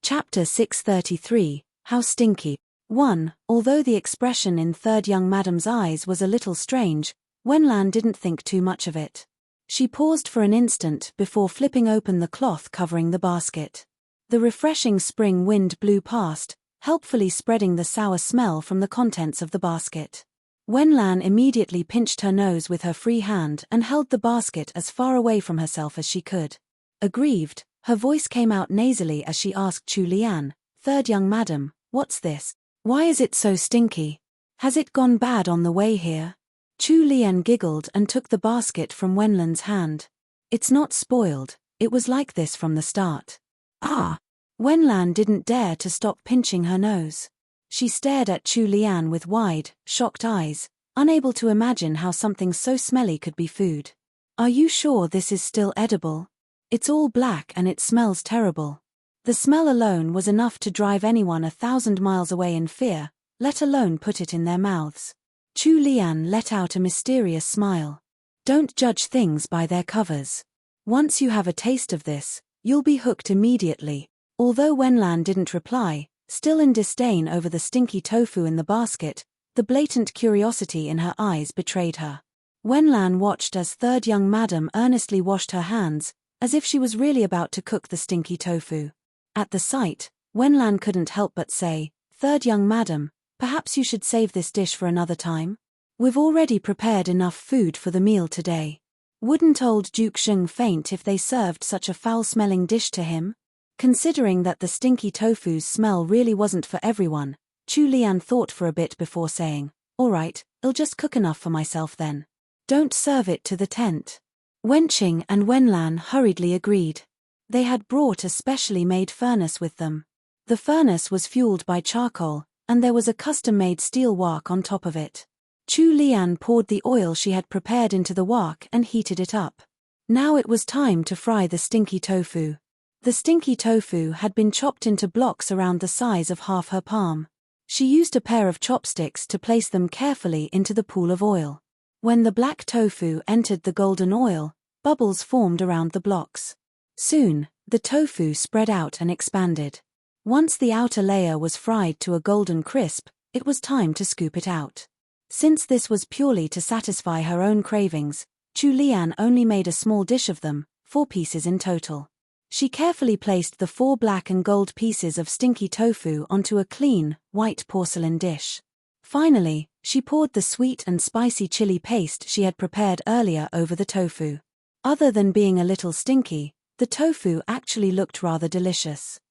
Chapter 633, How Stinky. 1. Although the expression in third young madam's eyes was a little strange, Wenlan didn't think too much of it. She paused for an instant before flipping open the cloth covering the basket. The refreshing spring wind blew past, helpfully spreading the sour smell from the contents of the basket. Wenlan immediately pinched her nose with her free hand and held the basket as far away from herself as she could. Aggrieved, her voice came out nasally as she asked Chu Lian, "Third young madam, what's this? Why is it so stinky? Has it gone bad on the way here?" Chu Lian giggled and took the basket from Wenlan's hand. "It's not spoiled, it was like this from the start." "Ah!" Wenlan didn't dare to stop pinching her nose. She stared at Chu Lian with wide, shocked eyes, unable to imagine how something so smelly could be food. "Are you sure this is still edible? It's all black and it smells terrible." The smell alone was enough to drive anyone 1,000 miles away in fear, let alone put it in their mouths. Chu Lian let out a mysterious smile. "Don't judge things by their covers. Once you have a taste of this, you'll be hooked immediately." Although Wenlan didn't reply, still in disdain over the stinky tofu in the basket, the blatant curiosity in her eyes betrayed her. Wenlan watched as third young madam earnestly washed her hands, as if she was really about to cook the stinky tofu. At the sight, Wenlan couldn't help but say, "Third young madam, perhaps you should save this dish for another time? We've already prepared enough food for the meal today." Wouldn't old Duke Sheng faint if they served such a foul-smelling dish to him? Considering that the stinky tofu's smell really wasn't for everyone, Chu Lian thought for a bit before saying, "All right, I'll just cook enough for myself then. Don't serve it to the tent." Wenqing and Wenlan hurriedly agreed. They had brought a specially made furnace with them. The furnace was fueled by charcoal, and there was a custom-made steel wok on top of it. Chu Lian poured the oil she had prepared into the wok and heated it up. Now it was time to fry the stinky tofu. The stinky tofu had been chopped into blocks around the size of half her palm. She used a pair of chopsticks to place them carefully into the pool of oil. When the black tofu entered the golden oil, bubbles formed around the blocks. Soon, the tofu spread out and expanded. Once the outer layer was fried to a golden crisp, it was time to scoop it out. Since this was purely to satisfy her own cravings, Chu Lian only made a small dish of them, 4 pieces in total. She carefully placed the 4 black and gold pieces of stinky tofu onto a clean, white porcelain dish. Finally, she poured the sweet and spicy chili paste she had prepared earlier over the tofu. Other than being a little stinky, the tofu actually looked rather delicious.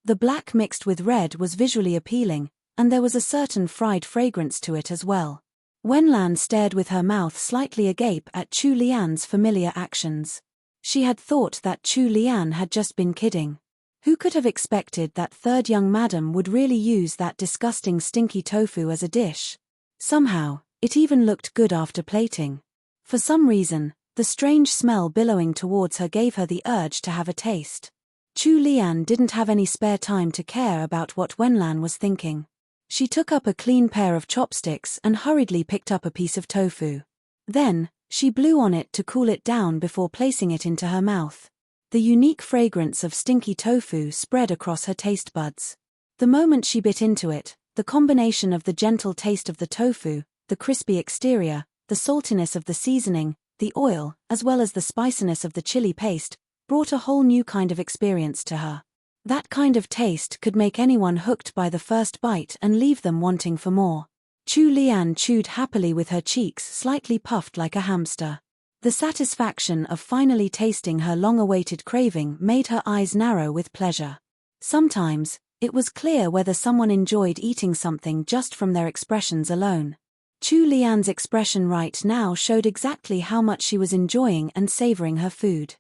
The black mixed with red was visually appealing, and there was a certain fried fragrance to it as well. Wenlan stared with her mouth slightly agape at Chu Lian's familiar actions. She had thought that Chu Lian had just been kidding. Who could have expected that third young madam would really use that disgusting stinky tofu as a dish? Somehow, it even looked good after plating. For some reason, the strange smell billowing towards her gave her the urge to have a taste. Chu Lian didn't have any spare time to care about what Wenlan was thinking. She took up a clean pair of chopsticks and hurriedly picked up a piece of tofu. Then, she blew on it to cool it down before placing it into her mouth. The unique fragrance of stinky tofu spread across her taste buds. The moment she bit into it, the combination of the gentle taste of the tofu, the crispy exterior, the saltiness of the seasoning, the oil, as well as the spiciness of the chili paste, brought a whole new kind of experience to her. That kind of taste could make anyone hooked by the first bite and leave them wanting for more. Chu Lian chewed happily with her cheeks slightly puffed like a hamster. The satisfaction of finally tasting her long-awaited craving made her eyes narrow with pleasure. Sometimes, it was clear whether someone enjoyed eating something just from their expressions alone. Chu Lian's expression right now showed exactly how much she was enjoying and savoring her food.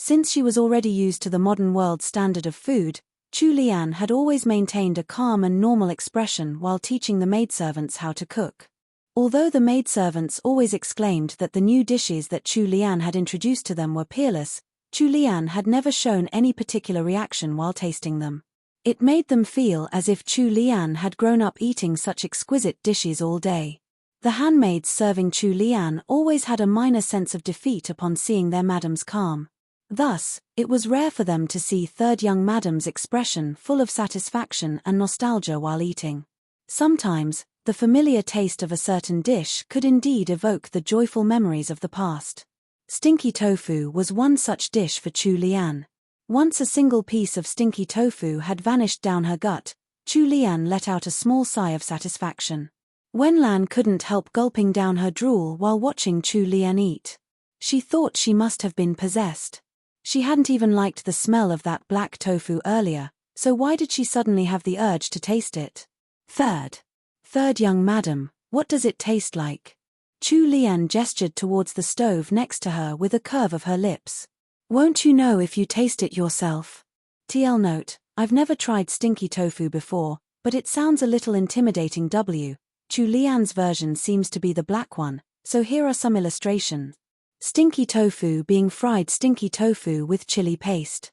Since she was already used to the modern world standard of food, Chu Lian had always maintained a calm and normal expression while teaching the maidservants how to cook. Although the maidservants always exclaimed that the new dishes that Chu Lian had introduced to them were peerless, Chu Lian had never shown any particular reaction while tasting them. It made them feel as if Chu Lian had grown up eating such exquisite dishes all day. The handmaids serving Chu Lian always had a minor sense of defeat upon seeing their madam's calm. Thus, it was rare for them to see third young madam's expression full of satisfaction and nostalgia while eating. Sometimes, the familiar taste of a certain dish could indeed evoke the joyful memories of the past. Stinky tofu was one such dish for Chu Lian. Once a single piece of stinky tofu had vanished down her gut, Chu Lian let out a small sigh of satisfaction. Wenlan couldn't help gulping down her drool while watching Chu Lian eat. She thought she must have been possessed. She hadn't even liked the smell of that black tofu earlier, so why did she suddenly have the urge to taste it? Third young madam, what does it taste like? Chu Lian gestured towards the stove next to her with a curve of her lips. Won't you know if you taste it yourself? TL note, I've never tried stinky tofu before, but it sounds a little intimidating. Chu Lian's version seems to be the black one, so here are some illustrations. Stinky tofu being fried stinky tofu with chili paste.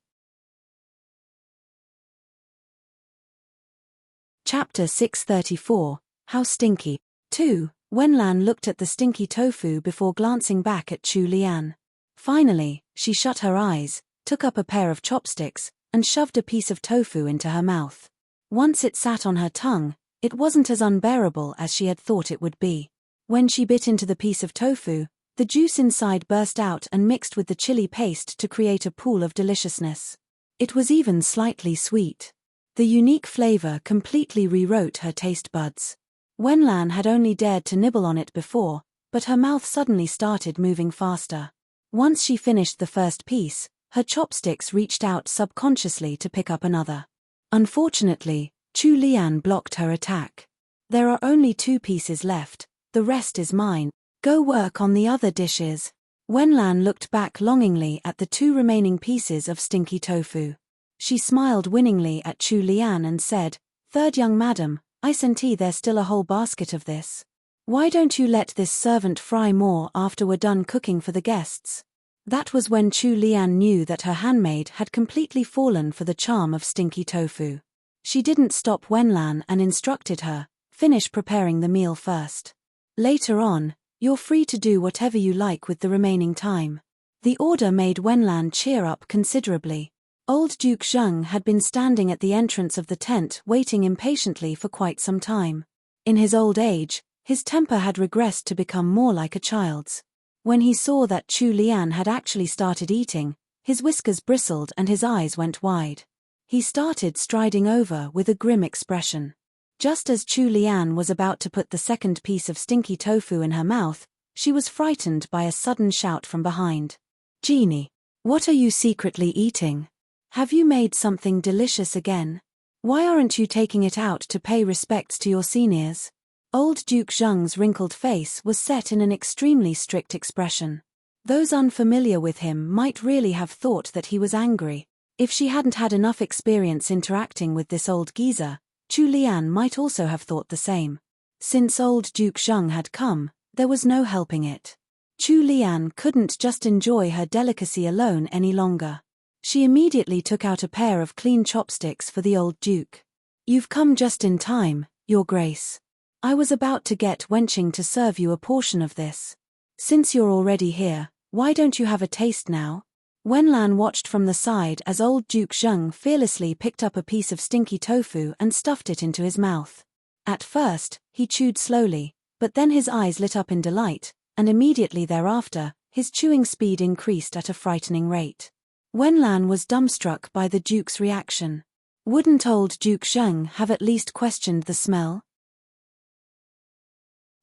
Chapter 634, How Stinky. 2. Wenlan looked at the stinky tofu before glancing back at Chu Lian. Finally, she shut her eyes, took up a pair of chopsticks, and shoved a piece of tofu into her mouth. Once it sat on her tongue, it wasn't as unbearable as she had thought it would be. When she bit into the piece of tofu, the juice inside burst out and mixed with the chili paste to create a pool of deliciousness. It was even slightly sweet. The unique flavor completely rewrote her taste buds. Wenlan had only dared to nibble on it before, but her mouth suddenly started moving faster. Once she finished the first piece, her chopsticks reached out subconsciously to pick up another. Unfortunately, Chu Lian blocked her attack. There are only 2 pieces left, the rest is mine. Go work on the other dishes. Wenlan looked back longingly at the 2 remaining pieces of stinky tofu. She smiled winningly at Chu Lian and said, Third young madam, I see there's still a whole basket of this. Why don't you let this servant fry more after we're done cooking for the guests? That was when Chu Lian knew that her handmaid had completely fallen for the charm of stinky tofu. She didn't stop Wenlan and instructed her, finish preparing the meal first. Later on, you're free to do whatever you like with the remaining time. The order made Wenlan cheer up considerably. Old Duke Zheng had been standing at the entrance of the tent waiting impatiently for quite some time. In his old age, his temper had regressed to become more like a child's. When he saw that Chu Lian had actually started eating, his whiskers bristled and his eyes went wide. He started striding over with a grim expression. Just as Chu Lian was about to put the second piece of stinky tofu in her mouth, she was frightened by a sudden shout from behind. "Genie, what are you secretly eating? Have you made something delicious again? Why aren't you taking it out to pay respects to your seniors?" Old Duke Zheng's wrinkled face was set in an extremely strict expression. Those unfamiliar with him might really have thought that he was angry. If she hadn't had enough experience interacting with this old geezer, Chu Lian might also have thought the same. Since old Duke Zheng had come, there was no helping it. Chu Lian couldn't just enjoy her delicacy alone any longer. She immediately took out a pair of clean chopsticks for the old duke. "You've come just in time, Your Grace. I was about to get Wenqing to serve you a portion of this. Since you're already here, why don't you have a taste now?" Wenlan watched from the side as old Duke Zheng fearlessly picked up a piece of stinky tofu and stuffed it into his mouth. At first, he chewed slowly, but then his eyes lit up in delight, and immediately thereafter, his chewing speed increased at a frightening rate. Wenlan was dumbstruck by the Duke's reaction. Wouldn't old Duke Zheng have at least questioned the smell?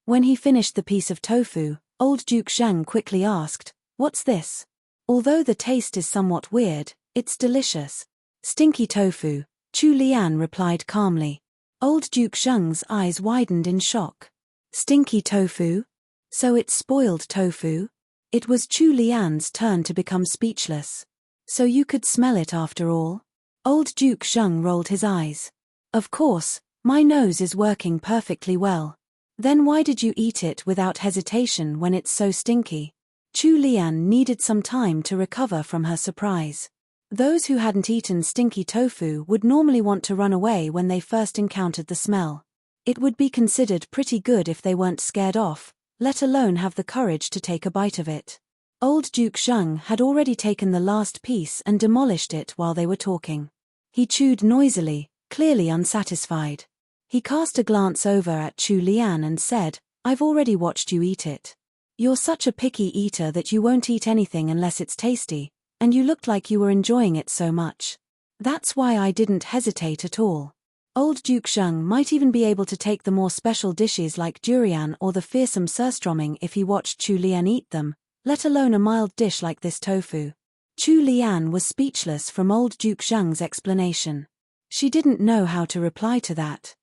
When he finished the piece of tofu, old Duke Zheng quickly asked, "What's this?" "Although the taste is somewhat weird, it's delicious." "Stinky tofu," Chu Lian replied calmly. Old Duke Zheng's eyes widened in shock. "Stinky tofu? So it's spoiled tofu?" It was Chu Lian's turn to become speechless. "So you could smell it after all?" Old Duke Zheng rolled his eyes. "Of course, my nose is working perfectly well." "Then why did you eat it without hesitation when it's so stinky?" Chu Lian needed some time to recover from her surprise. Those who hadn't eaten stinky tofu would normally want to run away when they first encountered the smell. It would be considered pretty good if they weren't scared off, let alone have the courage to take a bite of it. Old Duke Zheng had already taken the last piece and demolished it while they were talking. He chewed noisily, clearly unsatisfied. He cast a glance over at Chu Lian and said, "I've already watched you eat it. You're such a picky eater that you won't eat anything unless it's tasty, and you looked like you were enjoying it so much. That's why I didn't hesitate at all." Old Duke Zheng might even be able to take the more special dishes like durian or the fearsome surströmming if he watched Chu Lian eat them, let alone a mild dish like this tofu. Chu Lian was speechless from old Duke Zheng's explanation. She didn't know how to reply to that.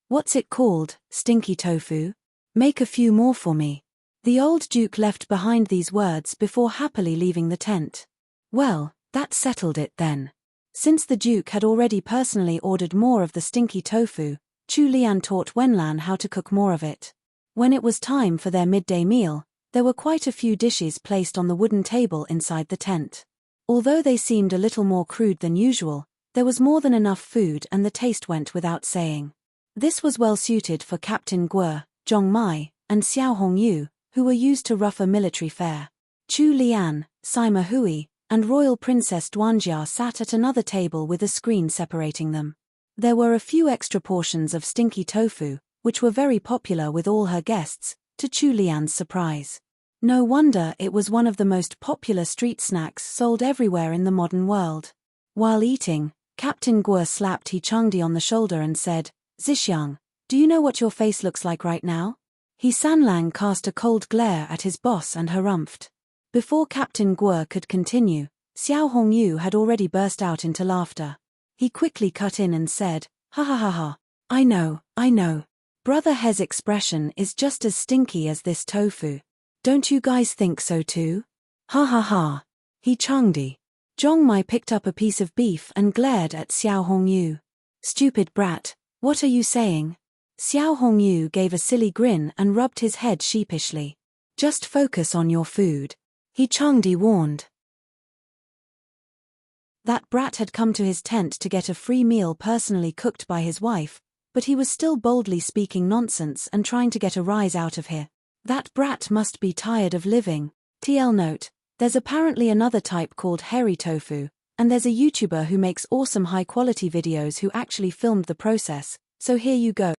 What's it called, stinky tofu? Make a few more for me." The old Duke left behind these words before happily leaving the tent. Well, that settled it then. Since the Duke had already personally ordered more of the stinky tofu, Chu Lian taught Wenlan how to cook more of it. When it was time for their midday meal, there were quite a few dishes placed on the wooden table inside the tent. Although they seemed a little more crude than usual, there was more than enough food and the taste went without saying. This was well suited for Captain Guo, Zhong Mai, and Xiao Hongyu, who were used to rougher military fare. Chu Lian, Sima Hui, and Royal Princess Duanjia sat at another table with a screen separating them. There were a few extra portions of stinky tofu, which were very popular with all her guests, to Chu Lian's surprise. No wonder it was one of the most popular street snacks sold everywhere in the modern world. While eating, Captain Guo slapped He Changdi on the shoulder and said, "Zhixiang, do you know what your face looks like right now?" He Sanlang cast a cold glare at his boss and harumphed. Before Captain Guo could continue, Xiao Hongyu had already burst out into laughter. He quickly cut in and said, "Ha ha ha ha, I know. Brother He's expression is just as stinky as this tofu. Don't you guys think so too? Ha ha ha." He Changdi. Zhong Mai picked up a piece of beef and glared at Xiao Hongyu. "Stupid brat, what are you saying?" Xiao Hongyu gave a silly grin and rubbed his head sheepishly. "Just focus on your food," He Changdi warned. That brat had come to his tent to get a free meal personally cooked by his wife, but he was still boldly speaking nonsense and trying to get a rise out of her. That brat must be tired of living. TL note, there's apparently another type called hairy tofu, And there's a YouTuber who makes awesome high-quality videos who actually filmed the process, so here you go.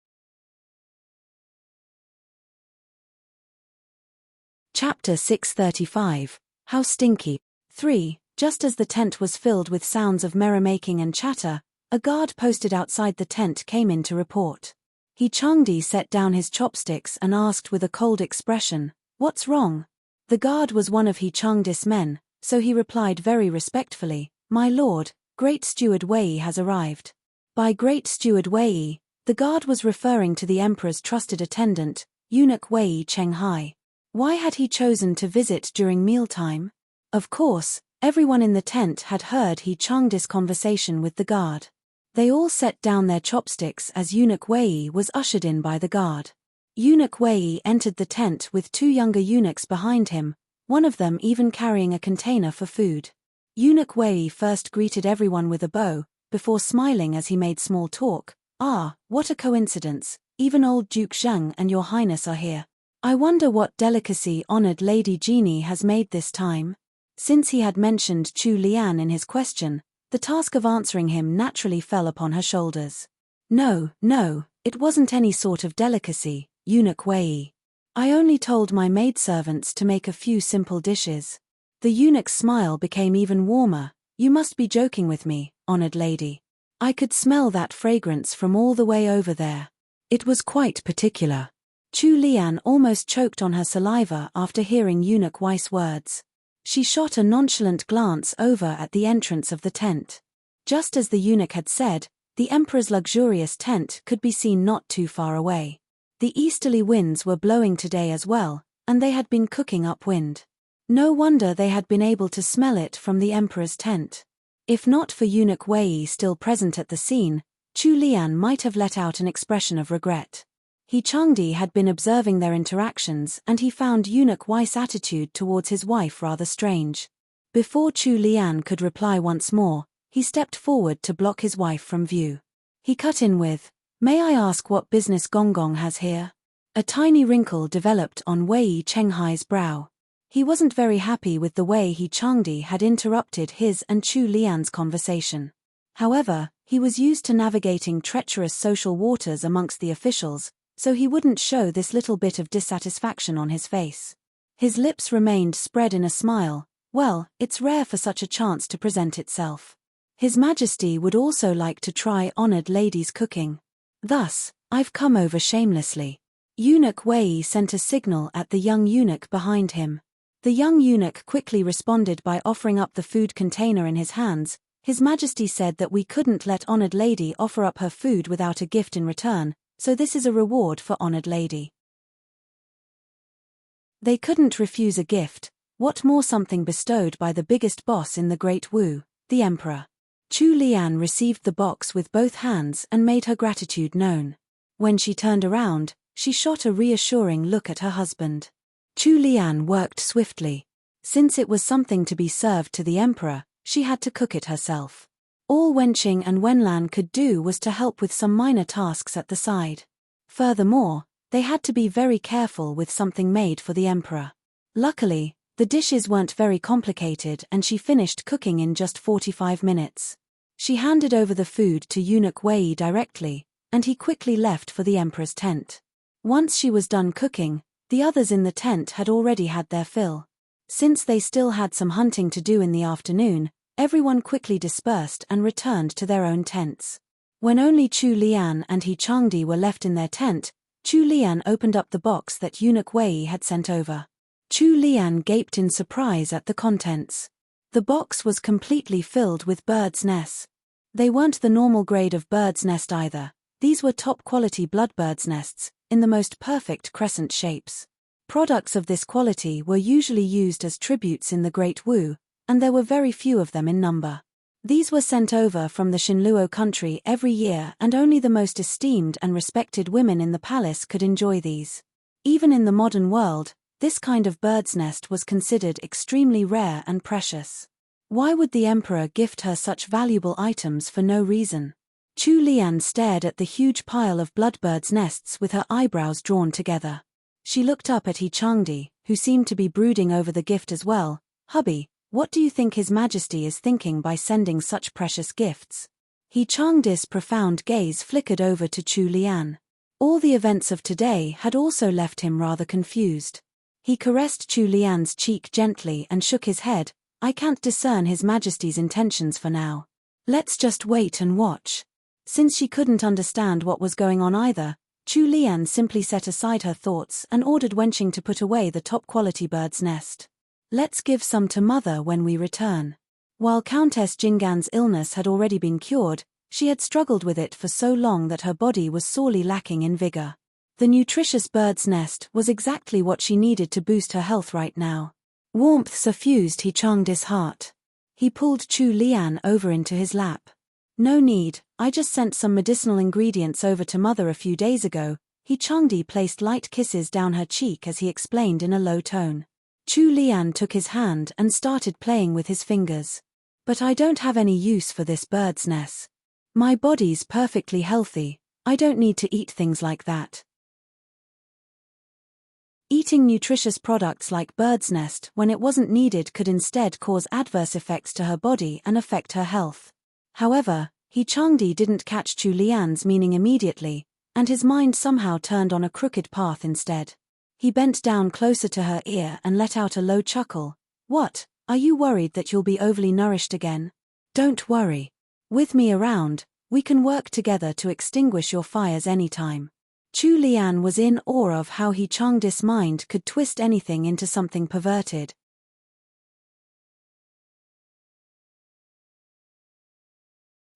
Chapter 635. How Stinky. 3. Just as the tent was filled with sounds of merrymaking and chatter, a guard posted outside the tent came in to report. Enchanting set down his chopsticks and asked with a cold expression, "What's wrong?" The guard was one of Enchanting's men, so he replied very respectfully, "My lord, Great Steward Wei has arrived." By Great Steward Wei, the guard was referring to the emperor's trusted attendant, eunuch Wei Chenghai. Why had he chosen to visit during mealtime? Of course, everyone in the tent had heard Enchanting's conversation with the guard. They all set down their chopsticks as eunuch Wei was ushered in by the guard. Eunuch Wei entered the tent with two younger eunuchs behind him, one of them even carrying a container for food. Eunuch Wei first greeted everyone with a bow, before smiling as he made small talk. "Ah, what a coincidence, even old Duke Zhang and your highness are here. I wonder what delicacy honored Lady Genie has made this time." Since he had mentioned Chu Lian in his question, the task of answering him naturally fell upon her shoulders. No, it wasn't any sort of delicacy, eunuch Wei. I only told my maidservants to make a few simple dishes. The eunuch's smile became even warmer. "You must be joking with me, honored lady. I could smell that fragrance from all the way over there. It was quite particular." Chu Lian almost choked on her saliva after hearing eunuch Wei's words. She shot a nonchalant glance over at the entrance of the tent. Just as the eunuch had said, the emperor's luxurious tent could be seen not too far away. The easterly winds were blowing today as well, and they had been cooking upwind. No wonder they had been able to smell it from the emperor's tent. If not for eunuch Wei still present at the scene, Chu Lian might have let out an expression of regret. Enchanting had been observing their interactions and he found eunuch Wei's attitude towards his wife rather strange. Before Chu Lian could reply once more, he stepped forward to block his wife from view. He cut in with, "May I ask what business Gong Gong has here?" A tiny wrinkle developed on Wei Chenghai's brow. He wasn't very happy with the way Enchanting had interrupted his and Chu Lian's conversation. However, he was used to navigating treacherous social waters amongst the officials, so he wouldn't show this little bit of dissatisfaction on his face. His lips remained spread in a smile. Well, it's rare for such a chance to present itself. His Majesty would also like to try honored ladies' cooking. Thus, I've come over shamelessly. Eunuch Wei sent a signal at the young eunuch behind him. The young eunuch quickly responded by offering up the food container in his hands. His Majesty said that we couldn't let honored lady offer up her food without a gift in return, so this is a reward for honored lady. They couldn't refuse a gift. What more, something bestowed by the biggest boss in the Great Wu, the Emperor. Chu Lian received the box with both hands and made her gratitude known. When she turned around, she shot a reassuring look at her husband. Chu Lian worked swiftly. Since it was something to be served to the Emperor, she had to cook it herself. All Wenqing and Wenlan could do was to help with some minor tasks at the side. Furthermore, they had to be very careful with something made for the Emperor. Luckily, the dishes weren't very complicated and she finished cooking in just 45 minutes. She handed over the food to eunuch Wei directly, and he quickly left for the Emperor's tent. Once she was done cooking, the others in the tent had already had their fill. Since they still had some hunting to do in the afternoon, everyone quickly dispersed and returned to their own tents. When only Chu Lian and Enchanting were left in their tent, Chu Lian opened up the box that eunuch Wei had sent over. Chu Lian gaped in surprise at the contents. The box was completely filled with bird's nests. They weren't the normal grade of bird's nest either. These were top-quality bloodbird's nests, in the most perfect crescent shapes. Products of this quality were usually used as tributes in the Great Wu, and there were very few of them in number. These were sent over from the Xinluo country every year and only the most esteemed and respected women in the palace could enjoy these. Even in the modern world, this kind of bird's nest was considered extremely rare and precious. Why would the Emperor gift her such valuable items for no reason? Chu Lian stared at the huge pile of bloodbird's nests with her eyebrows drawn together. She looked up at Enchanting, who seemed to be brooding over the gift as well. "Hubby, What do you think His Majesty is thinking by sending such precious gifts? He Changdis' profound gaze flickered over to Chu Lian. All the events of today had also left him rather confused. He caressed Chu Lian's cheek gently and shook his head. I can't discern His Majesty's intentions for now. Let's just wait and watch. Since she couldn't understand what was going on either, Chu Lian simply set aside her thoughts and ordered Wenqing to put away the top-quality bird's nest. Let's give some to Mother when we return. While Countess Jingan's illness had already been cured, she had struggled with it for so long that her body was sorely lacking in vigor. The nutritious bird's nest was exactly what she needed to boost her health right now. Warmth suffused He Changdis' heart. He pulled Chu Lian over into his lap. No need, I just sent some medicinal ingredients over to Mother a few days ago. He Changdi placed light kisses down her cheek as he explained in a low tone. Chu Lian took his hand and started playing with his fingers. But I don't have any use for this bird's nest. My body's perfectly healthy, I don't need to eat things like that. Eating nutritious products like bird's nest when it wasn't needed could instead cause adverse effects to her body and affect her health. However, He Changdi didn't catch Chu Lian's meaning immediately, and his mind somehow turned on a crooked path instead. He bent down closer to her ear and let out a low chuckle. What, are you worried that you'll be overly nourished again? Don't worry. With me around, we can work together to extinguish your fires anytime. Chu Lian was in awe of how He Changdis' mind could twist anything into something perverted.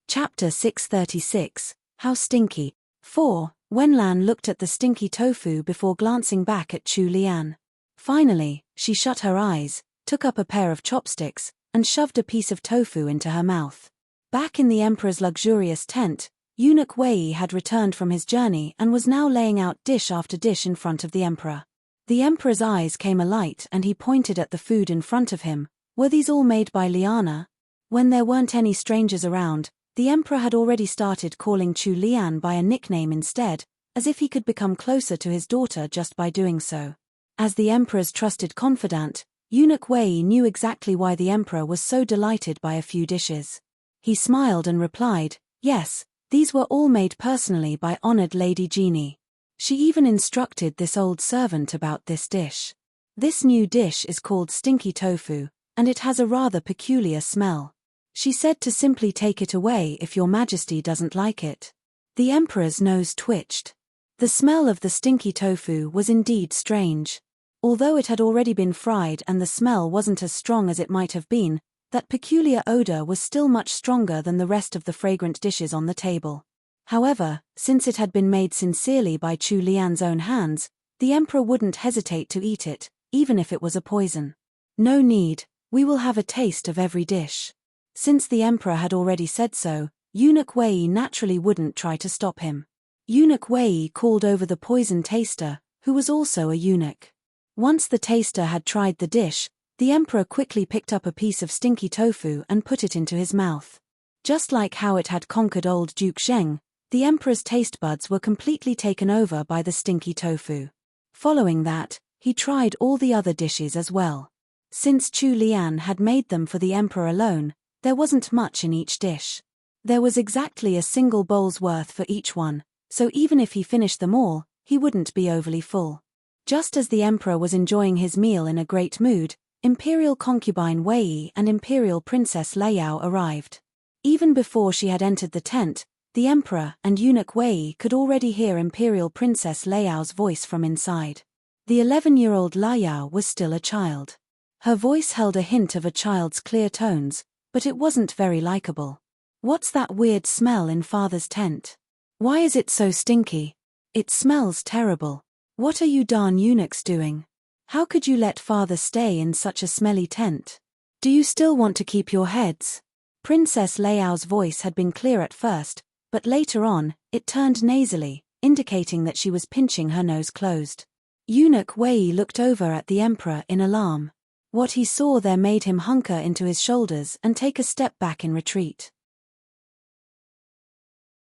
Chapter 636, How Stinky. 4. Wenlan looked at the stinky tofu before glancing back at Chu Lian. Finally, she shut her eyes, took up a pair of chopsticks, and shoved a piece of tofu into her mouth. Back in the Emperor's luxurious tent, Eunuch Wei had returned from his journey and was now laying out dish after dish in front of the Emperor. The Emperor's eyes came alight and he pointed at the food in front of him. Were these all made by Liana? When there weren't any strangers around, the Emperor had already started calling Chu Lian by a nickname instead, as if he could become closer to his daughter just by doing so. As the Emperor's trusted confidant, Eunuch Wei knew exactly why the Emperor was so delighted by a few dishes. He smiled and replied, yes, these were all made personally by honored Lady Genie. She even instructed this old servant about this dish. This new dish is called stinky tofu, and it has a rather peculiar smell. She said to simply take it away if your Majesty doesn't like it. The Emperor's nose twitched. The smell of the stinky tofu was indeed strange. Although it had already been fried and the smell wasn't as strong as it might have been, that peculiar odor was still much stronger than the rest of the fragrant dishes on the table. However, since it had been made sincerely by Chu Lian's own hands, the Emperor wouldn't hesitate to eat it, even if it was a poison. No need, we will have a taste of every dish. Since the Emperor had already said so, Eunuch Wei naturally wouldn't try to stop him. Eunuch Wei called over the poison taster, who was also a eunuch. Once the taster had tried the dish, the Emperor quickly picked up a piece of stinky tofu and put it into his mouth. Just like how it had conquered old Duke Zheng, the Emperor's taste buds were completely taken over by the stinky tofu. Following that, he tried all the other dishes as well. Since Chu Lian had made them for the Emperor alone, there wasn't much in each dish. There was exactly a single bowl's worth for each one, so even if he finished them all, he wouldn't be overly full. Just as the Emperor was enjoying his meal in a great mood, Imperial concubine Wei and Imperial Princess Liao arrived. Even before she had entered the tent, the Emperor and Eunuch Wei could already hear Imperial Princess Liao's voice from inside. The 11-year-old Liao was still a child. Her voice held a hint of a child's clear tones, but it wasn't very likable. What's that weird smell in Father's tent? Why is it so stinky? It smells terrible. What are you darn eunuchs doing? How could you let Father stay in such a smelly tent? Do you still want to keep your heads? Princess Liao's voice had been clear at first, but later on, it turned nasally, indicating that she was pinching her nose closed. Eunuch Wei looked over at the Emperor in alarm. What he saw there made him hunker into his shoulders and take a step back in retreat.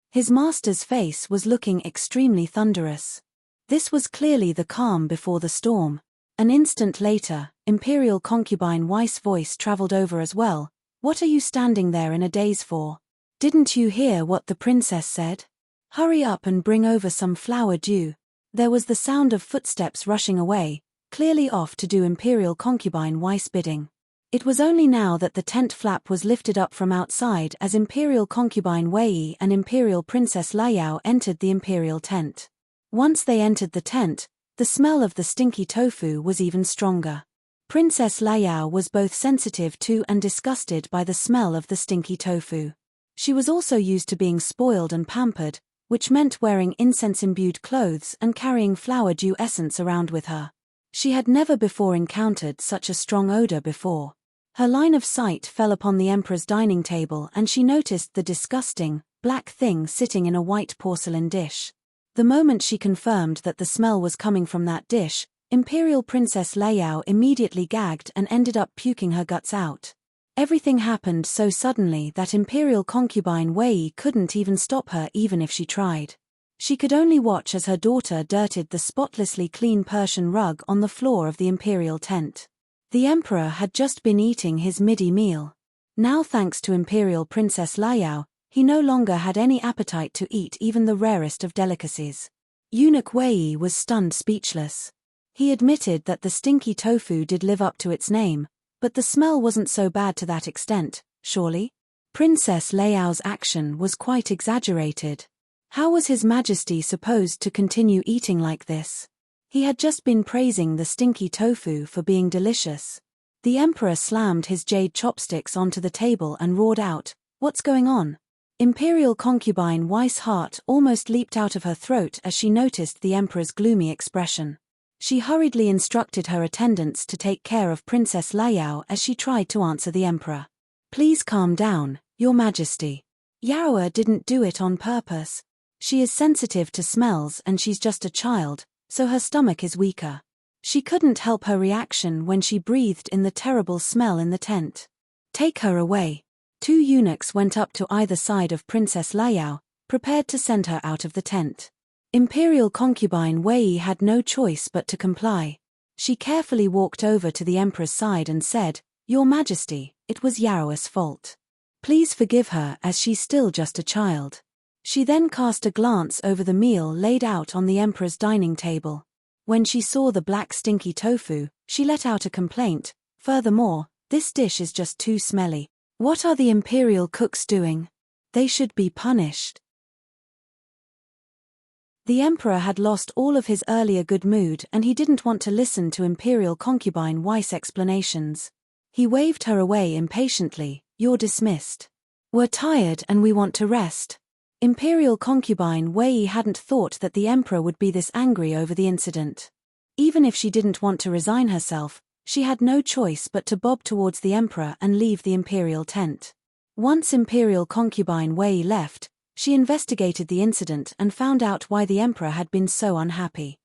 His master's face was looking extremely thunderous. This was clearly the calm before the storm. An instant later, Imperial concubine Weiss' voice traveled over as well. What are you standing there in a daze for? Didn't you hear what the princess said? Hurry up and bring over some flower dew. There was the sound of footsteps rushing away, clearly off to do Imperial concubine Weiss' bidding. It was only now that the tent flap was lifted up from outside as Imperial concubine Wei and Imperial Princess Liao entered the Imperial tent. Once they entered the tent, the smell of the stinky tofu was even stronger. Princess Liao was both sensitive to and disgusted by the smell of the stinky tofu. She was also used to being spoiled and pampered, which meant wearing incense-imbued clothes and carrying flower dew essence around with her. She had never before encountered such a strong odor before. Her line of sight fell upon the emperor's dining table and she noticed the disgusting, black thing sitting in a white porcelain dish. The moment she confirmed that the smell was coming from that dish, Imperial Princess Liao immediately gagged and ended up puking her guts out. Everything happened so suddenly that Imperial concubine Wei couldn't even stop her even if she tried. She could only watch as her daughter dirtied the spotlessly clean Persian rug on the floor of the Imperial tent. The emperor had just been eating his midday meal. Now, thanks to Imperial Princess Liao, he no longer had any appetite to eat even the rarest of delicacies. Eunuch Wei was stunned speechless. He admitted that the stinky tofu did live up to its name, but the smell wasn't so bad to that extent, surely? Princess Liao's action was quite exaggerated. How was His Majesty supposed to continue eating like this? He had just been praising the stinky tofu for being delicious. The emperor slammed his jade chopsticks onto the table and roared out, "What's going on?" Imperial concubine Weiss' heart almost leaped out of her throat as she noticed the emperor's gloomy expression. She hurriedly instructed her attendants to take care of Princess Liao as she tried to answer the emperor. "Please calm down, Your Majesty. Yaoa didn't do it on purpose. She is sensitive to smells and she's just a child, so her stomach is weaker. She couldn't help her reaction when she breathed in the terrible smell in the tent. Take her away." Two eunuchs went up to either side of Princess Liao, prepared to send her out of the tent. Imperial concubine Wei had no choice but to comply. She carefully walked over to the emperor's side and said, "Your Majesty, it was Yaoa's fault. Please forgive her as she's still just a child." She then cast a glance over the meal laid out on the emperor's dining table. When she saw the black stinky tofu, she let out a complaint. "Furthermore, this dish is just too smelly. What are the imperial cooks doing? They should be punished." The emperor had lost all of his earlier good mood and he didn't want to listen to Imperial concubine Weiss' explanations. He waved her away impatiently. "You're dismissed. We're tired and we want to rest." Imperial concubine Wei hadn't thought that the emperor would be this angry over the incident. Even if she didn't want to resign herself, she had no choice but to bob towards the emperor and leave the imperial tent. Once Imperial concubine Wei left, she investigated the incident and found out why the emperor had been so unhappy.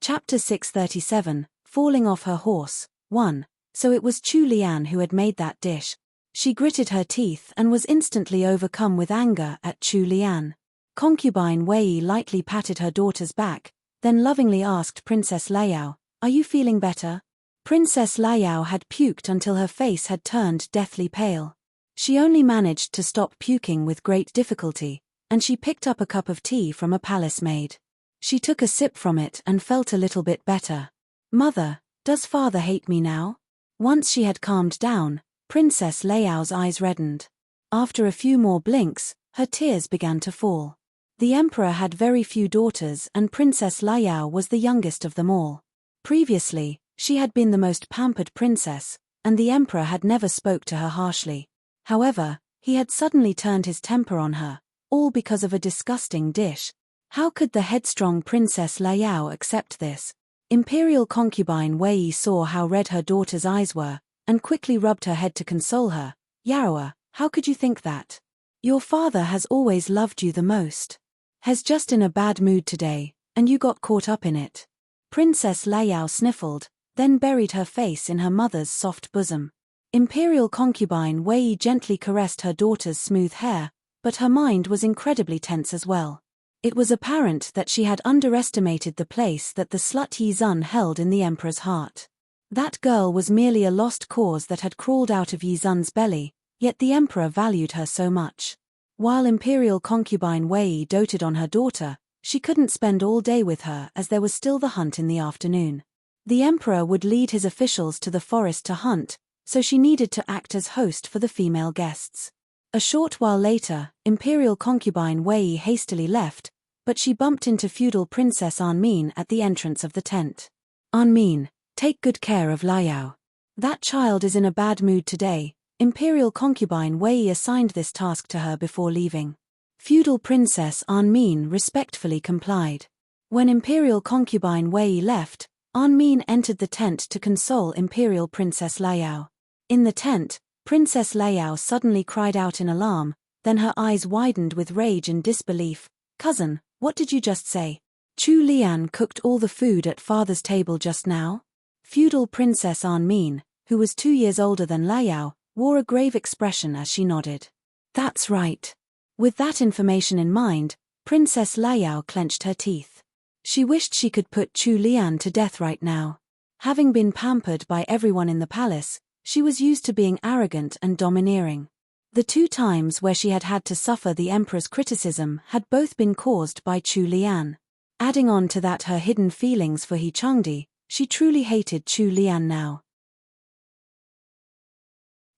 Chapter 637, Falling Off Her Horse, 1. So it was Chu Lian who had made that dish. She gritted her teeth and was instantly overcome with anger at Chu Lian. Concubine Wei lightly patted her daughter's back, then lovingly asked Princess Liao, "Are you feeling better?" Princess Liao had puked until her face had turned deathly pale. She only managed to stop puking with great difficulty, and she picked up a cup of tea from a palace maid. She took a sip from it and felt a little bit better. "Mother, does father hate me now?" Once she had calmed down, Princess Liao's eyes reddened. After a few more blinks, her tears began to fall. The emperor had very few daughters and Princess Liao was the youngest of them all. Previously, she had been the most pampered princess, and the emperor had never spoke to her harshly. However, he had suddenly turned his temper on her, all because of a disgusting dish. How could the headstrong Princess Liao accept this? Imperial concubine Wei saw how red her daughter's eyes were, and quickly rubbed her head to console her. "Yaoa, how could you think that? Your father has always loved you the most. He's just in a bad mood today, and you got caught up in it." Princess Liao sniffled, then buried her face in her mother's soft bosom. Imperial concubine Wei gently caressed her daughter's smooth hair, but her mind was incredibly tense as well. It was apparent that she had underestimated the place that the slut Yizun held in the emperor's heart. That girl was merely a lost cause that had crawled out of Yizun's belly, yet the emperor valued her so much. While imperial concubine Wei doted on her daughter, she couldn't spend all day with her as there was still the hunt in the afternoon. The emperor would lead his officials to the forest to hunt, so she needed to act as host for the female guests. A short while later, imperial concubine Wei hastily left, but she bumped into feudal princess Anmin at the entrance of the tent. Anmin, take good care of Liao. That child is in a bad mood today. Imperial concubine Wei assigned this task to her before leaving. Feudal princess Anmin respectfully complied. When imperial concubine Wei left, Anmin entered the tent to console imperial princess Liao. In the tent, Princess Liao suddenly cried out in alarm, then her eyes widened with rage and disbelief. Cousin, what did you just say? Chu Lian cooked all the food at father's table just now? Feudal princess Anmin, who was 2 years older than Liao, wore a grave expression as she nodded. That's right. With that information in mind, Princess Liao clenched her teeth. She wished she could put Chu Lian to death right now. Having been pampered by everyone in the palace, she was used to being arrogant and domineering. The 2 times where she had had to suffer the emperor's criticism had both been caused by Chu Lian. Adding on to that her hidden feelings for He Changdi, she truly hated Chu Lian now.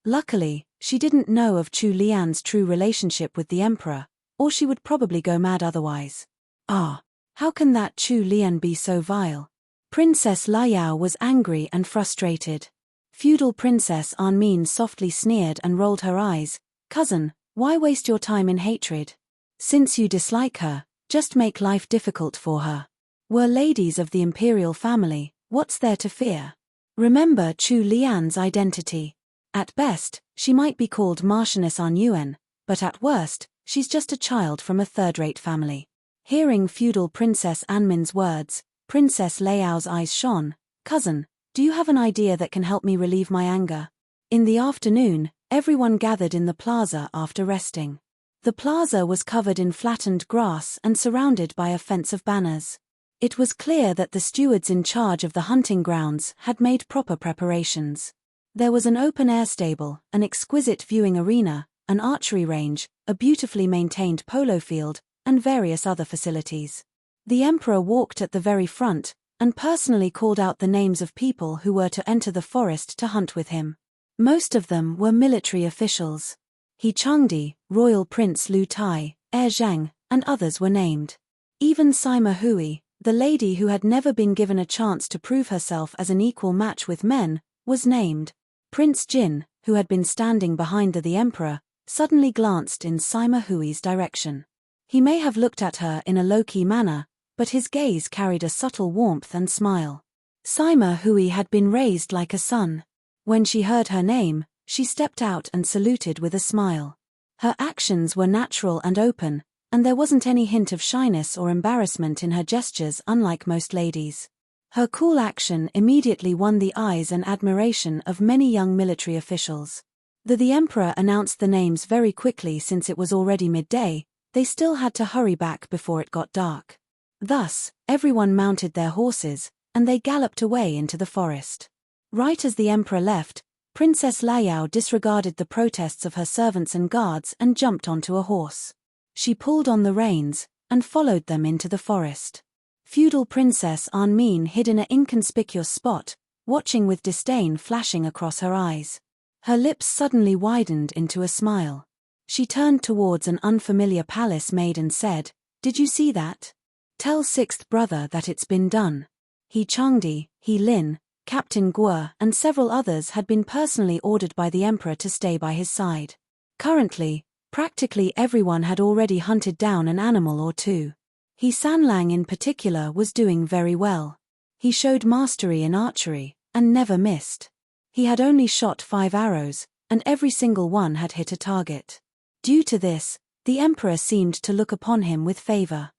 Luckily, she didn't know of Chu Lian's true relationship with the emperor, or she would probably go mad otherwise. Ah, how can that Chu Lian be so vile? Princess Liao was angry and frustrated. Feudal princess Anmin softly sneered and rolled her eyes. Cousin, why waste your time in hatred? Since you dislike her, just make life difficult for her. We're ladies of the imperial family, what's there to fear? Remember Chu Lian's identity. At best, she might be called Marchioness An Yuan, but at worst, she's just a child from a third-rate family. Hearing feudal princess Anmin's words, Princess Liao's eyes shone. Cousin, do you have an idea that can help me relieve my anger? In the afternoon, everyone gathered in the plaza after resting. The plaza was covered in flattened grass and surrounded by a fence of banners. It was clear that the stewards in charge of the hunting grounds had made proper preparations. There was an open-air stable, an exquisite viewing arena, an archery range, a beautifully maintained polo field, and various other facilities. The emperor walked at the very front, and personally called out the names of people who were to enter the forest to hunt with him. Most of them were military officials. He Changdi, Royal Prince Lu Tai, Heir Zhang, and others were named. Even Sima Hui, the lady who had never been given a chance to prove herself as an equal match with men, was named. Prince Jin, who had been standing behind the emperor, suddenly glanced in Sima Hui's direction. He may have looked at her in a low-key manner, but his gaze carried a subtle warmth and smile. Sima Hui had been raised like a son. When she heard her name, she stepped out and saluted with a smile. Her actions were natural and open, and there wasn't any hint of shyness or embarrassment in her gestures, unlike most ladies. Her cool action immediately won the eyes and admiration of many young military officials. Though the emperor announced the names very quickly since it was already midday, they still had to hurry back before it got dark. Thus, everyone mounted their horses, and they galloped away into the forest. Right as the emperor left, Princess Liao disregarded the protests of her servants and guards and jumped onto a horse. She pulled on the reins, and followed them into the forest. Feudal Princess Anmin hid in an inconspicuous spot, watching with disdain flashing across her eyes. Her lips suddenly widened into a smile. She turned towards an unfamiliar palace maid and said, "Did you see that? Tell 6th brother that it's been done." He Changdi, He Lin, Captain Guo, and several others had been personally ordered by the emperor to stay by his side. Currently, practically everyone had already hunted down an animal or two. He Sanlang in particular was doing very well. He showed mastery in archery, and never missed. He had only shot 5 arrows, and every single one had hit a target. Due to this, the emperor seemed to look upon him with favor.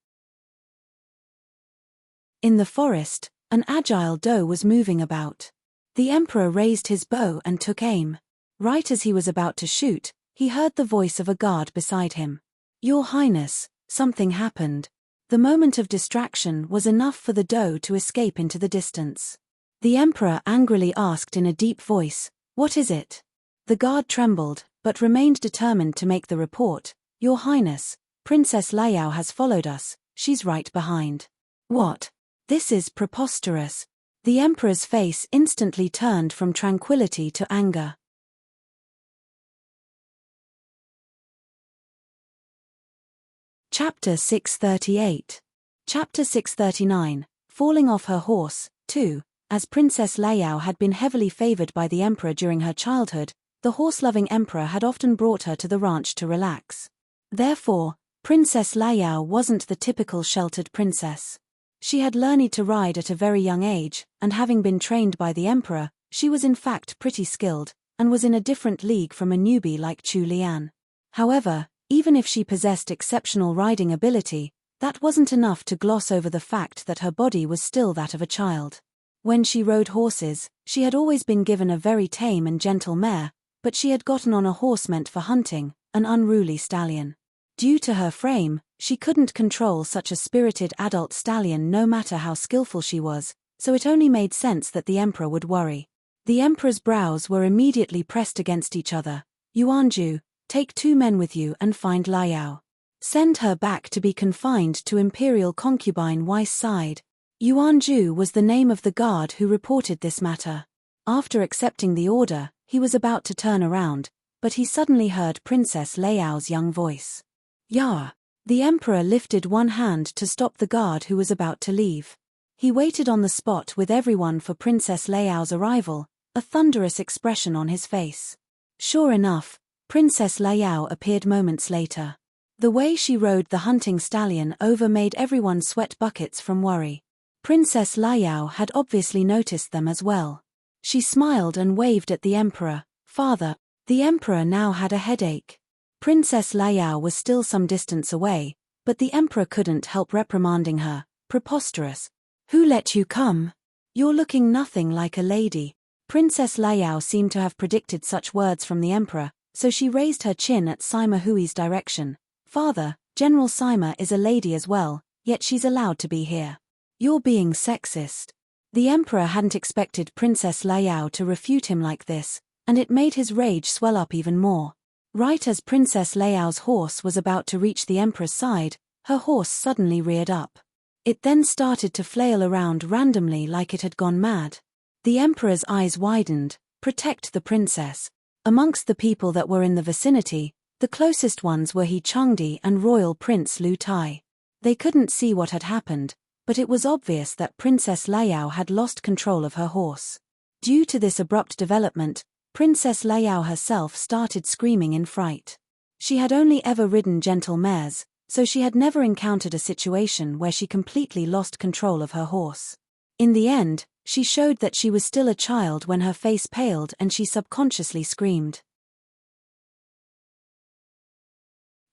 In the forest, an agile doe was moving about. The emperor raised his bow and took aim. Right as he was about to shoot, he heard the voice of a guard beside him. "Your Highness, something happened." The moment of distraction was enough for the doe to escape into the distance. The emperor angrily asked in a deep voice, "What is it?" The guard trembled, but remained determined to make the report. "Your Highness, Princess Liao has followed us, she's right behind." "What? This is preposterous." The emperor's face instantly turned from tranquility to anger. Chapter 638. Chapter 639, Falling Off Her Horse, 2. As Princess Liao had been heavily favored by the emperor during her childhood, the horse-loving emperor had often brought her to the ranch to relax. Therefore, Princess Liao wasn't the typical sheltered princess. She had learned to ride at a very young age, and having been trained by the emperor, she was in fact pretty skilled, and was in a different league from a newbie like Chu Lian. However, even if she possessed exceptional riding ability, that wasn't enough to gloss over the fact that her body was still that of a child. When she rode horses, she had always been given a very tame and gentle mare, but she had gotten on a horse meant for hunting, an unruly stallion. Due to her frame, she couldn't control such a spirited adult stallion no matter how skillful she was, so it only made sense that the emperor would worry. The emperor's brows were immediately pressed against each other. "Yuanju, take 2 men with you and find Liao. Send her back to be confined to imperial concubine Weiss side." Yuanju was the name of the guard who reported this matter. After accepting the order, he was about to turn around, but he suddenly heard Princess Liao's young voice. "Ya!" The emperor lifted one hand to stop the guard who was about to leave. He waited on the spot with everyone for Princess Liao's arrival, a thunderous expression on his face. Sure enough, Princess Liao appeared moments later. The way she rode the hunting stallion over made everyone sweat buckets from worry. Princess Liao had obviously noticed them as well. She smiled and waved at the emperor. "Father." The emperor now had a headache. Princess Liao was still some distance away, but the emperor couldn't help reprimanding her. "Preposterous. Who let you come? You're looking nothing like a lady." Princess Liao seemed to have predicted such words from the emperor, so she raised her chin at Sima Hui's direction. "Father, General Sima is a lady as well, yet she's allowed to be here. You're being sexist." The emperor hadn't expected Princess Liao to refute him like this, and it made his rage swell up even more. Right as Princess Liao's horse was about to reach the emperor's side, her horse suddenly reared up. It then started to flail around randomly like it had gone mad. The emperor's eyes widened. "Protect the princess." Amongst the people that were in the vicinity, the closest ones were He Changdi and Royal Prince Lu Tai. They couldn't see what had happened, but it was obvious that Princess Liao had lost control of her horse. Due to this abrupt development, Princess Liao herself started screaming in fright. She had only ever ridden gentle mares, so she had never encountered a situation where she completely lost control of her horse. In the end, she showed that she was still a child when her face paled and she subconsciously screamed.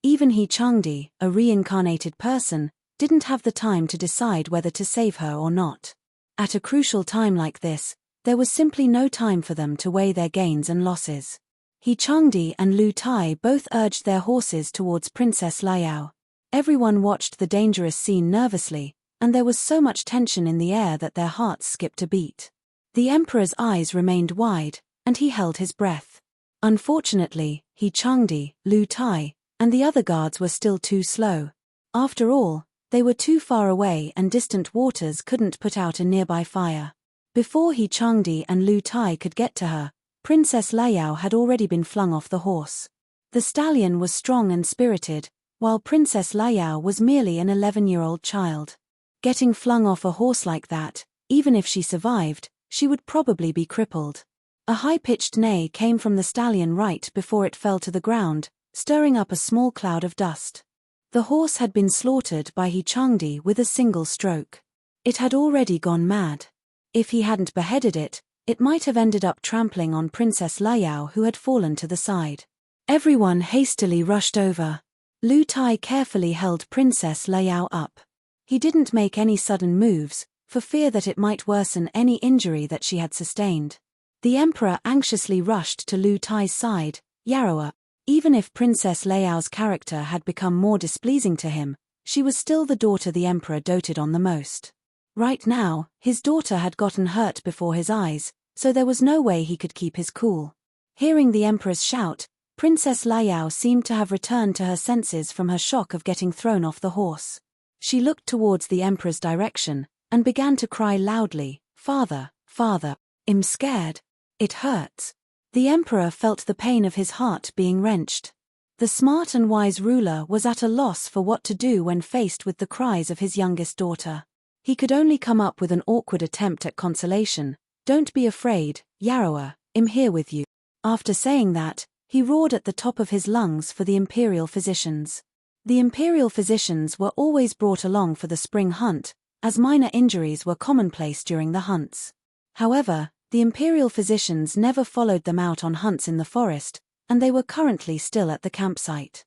Even He Changdi, a reincarnated person, didn't have the time to decide whether to save her or not. At a crucial time like this, there was simply no time for them to weigh their gains and losses. He Changdi and Lu Tai both urged their horses towards Princess Liao. Everyone watched the dangerous scene nervously, and there was so much tension in the air that their hearts skipped a beat. The emperor's eyes remained wide, and he held his breath. Unfortunately, He Changdi, Lu Tai, and the other guards were still too slow. After all, they were too far away and distant waters couldn't put out a nearby fire. Before He Changdi and Lu Tai could get to her, Princess Liao had already been flung off the horse. The stallion was strong and spirited, while Princess Liao was merely an 11-year-old child. Getting flung off a horse like that, even if she survived, she would probably be crippled. A high-pitched neigh came from the stallion right before it fell to the ground, stirring up a small cloud of dust. The horse had been slaughtered by He Changdi with a single stroke. It had already gone mad. If he hadn't beheaded it, it might have ended up trampling on Princess Liao who had fallen to the side. Everyone hastily rushed over. Lu Tai carefully held Princess Liao up. He didn't make any sudden moves, for fear that it might worsen any injury that she had sustained. The emperor anxiously rushed to Lu Tai's side. "Yaroa." Even if Princess Liao's character had become more displeasing to him, she was still the daughter the emperor doted on the most. Right now, his daughter had gotten hurt before his eyes, so there was no way he could keep his cool. Hearing the emperor's shout, Princess Liao seemed to have returned to her senses from her shock of getting thrown off the horse. She looked towards the emperor's direction, and began to cry loudly, "Father, father, I'm scared. It hurts." The emperor felt the pain of his heart being wrenched. The smart and wise ruler was at a loss for what to do when faced with the cries of his youngest daughter. He could only come up with an awkward attempt at consolation. "Don't be afraid, Yaroa, I'm here with you." After saying that, he roared at the top of his lungs for the imperial physicians. The imperial physicians were always brought along for the spring hunt, as minor injuries were commonplace during the hunts. However, the imperial physicians never followed them out on hunts in the forest, and they were currently still at the campsite.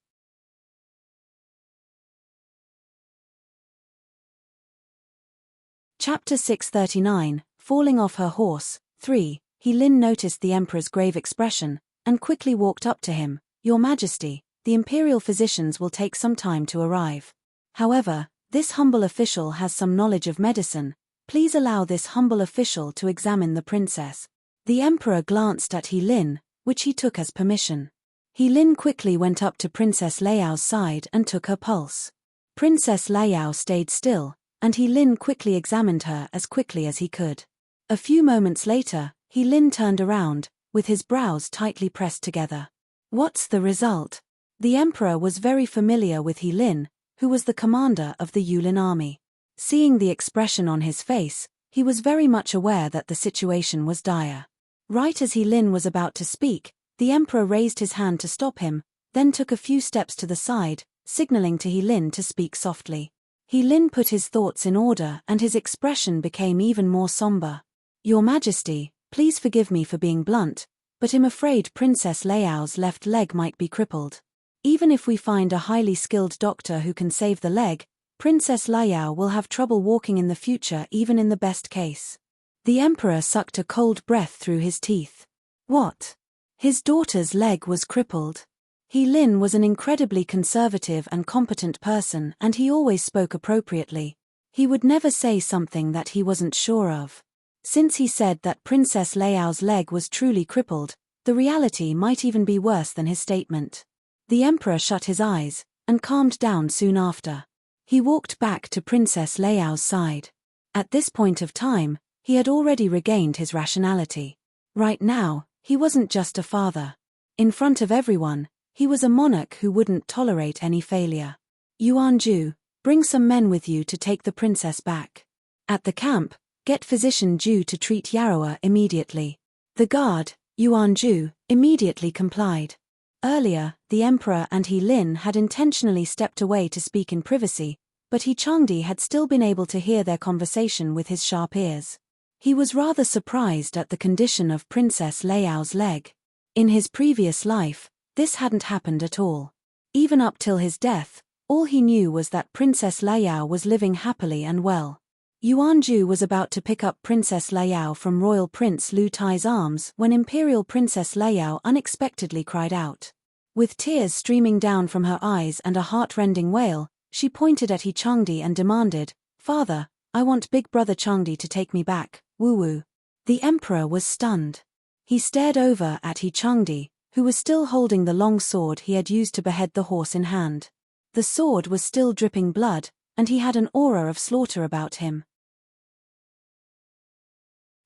Chapter 639, Falling Off Her Horse, 3. Lin noticed the emperor's grave expression, and quickly walked up to him. "Your Majesty, the imperial physicians will take some time to arrive. However, this humble official has some knowledge of medicine. Please allow this humble official to examine the princess." The emperor glanced at Lin, which he took as permission. Lin quickly went up to Princess Liao's side and took her pulse. Princess Liao stayed still, and Lin quickly examined her as quickly as he could. A few moments later, Lin turned around, with his brows tightly pressed together. "What's the result?" The emperor was very familiar with Lin, who was the commander of the Yulin army. Seeing the expression on his face, he was very much aware that the situation was dire. Right as Lin was about to speak, the emperor raised his hand to stop him, then took a few steps to the side, signaling to Lin to speak softly. Lin put his thoughts in order and his expression became even more somber. "Your Majesty, please forgive me for being blunt, but I'm afraid Princess Liao's left leg might be crippled. Even if we find a highly skilled doctor who can save the leg, Princess Liao will have trouble walking in the future even in the best case." The emperor sucked a cold breath through his teeth. What? His daughter's leg was crippled? Lin was an incredibly conservative and competent person and he always spoke appropriately. He would never say something that he wasn't sure of. Since he said that Princess Liao's leg was truly crippled, the reality might even be worse than his statement. The emperor shut his eyes, and calmed down soon after. He walked back to Princess Liao's side. At this point of time, he had already regained his rationality. Right now, he wasn't just a father. In front of everyone, he was a monarch who wouldn't tolerate any failure. "Yuan-ju, bring some men with you to take the princess back. At the camp, get Physician Ju to treat Yaroa immediately." The guard, Yuan-ju, immediately complied. Earlier, the emperor and Lin had intentionally stepped away to speak in privacy, but Changdi had still been able to hear their conversation with his sharp ears. He was rather surprised at the condition of Princess Liao's leg. In his previous life, this hadn't happened at all. Even up till his death, all he knew was that Princess Liao was living happily and well. Yuan-ju was about to pick up Princess Liao from Royal Prince Lu Tai's arms when Imperial Princess Liao unexpectedly cried out. With tears streaming down from her eyes and a heart-rending wail, she pointed at Changdi and demanded, "Father, I want Big Brother Changdi to take me back, woo-woo." The emperor was stunned. He stared over at Changdi, who was still holding the long sword he had used to behead the horse in hand. The sword was still dripping blood, and he had an aura of slaughter about him.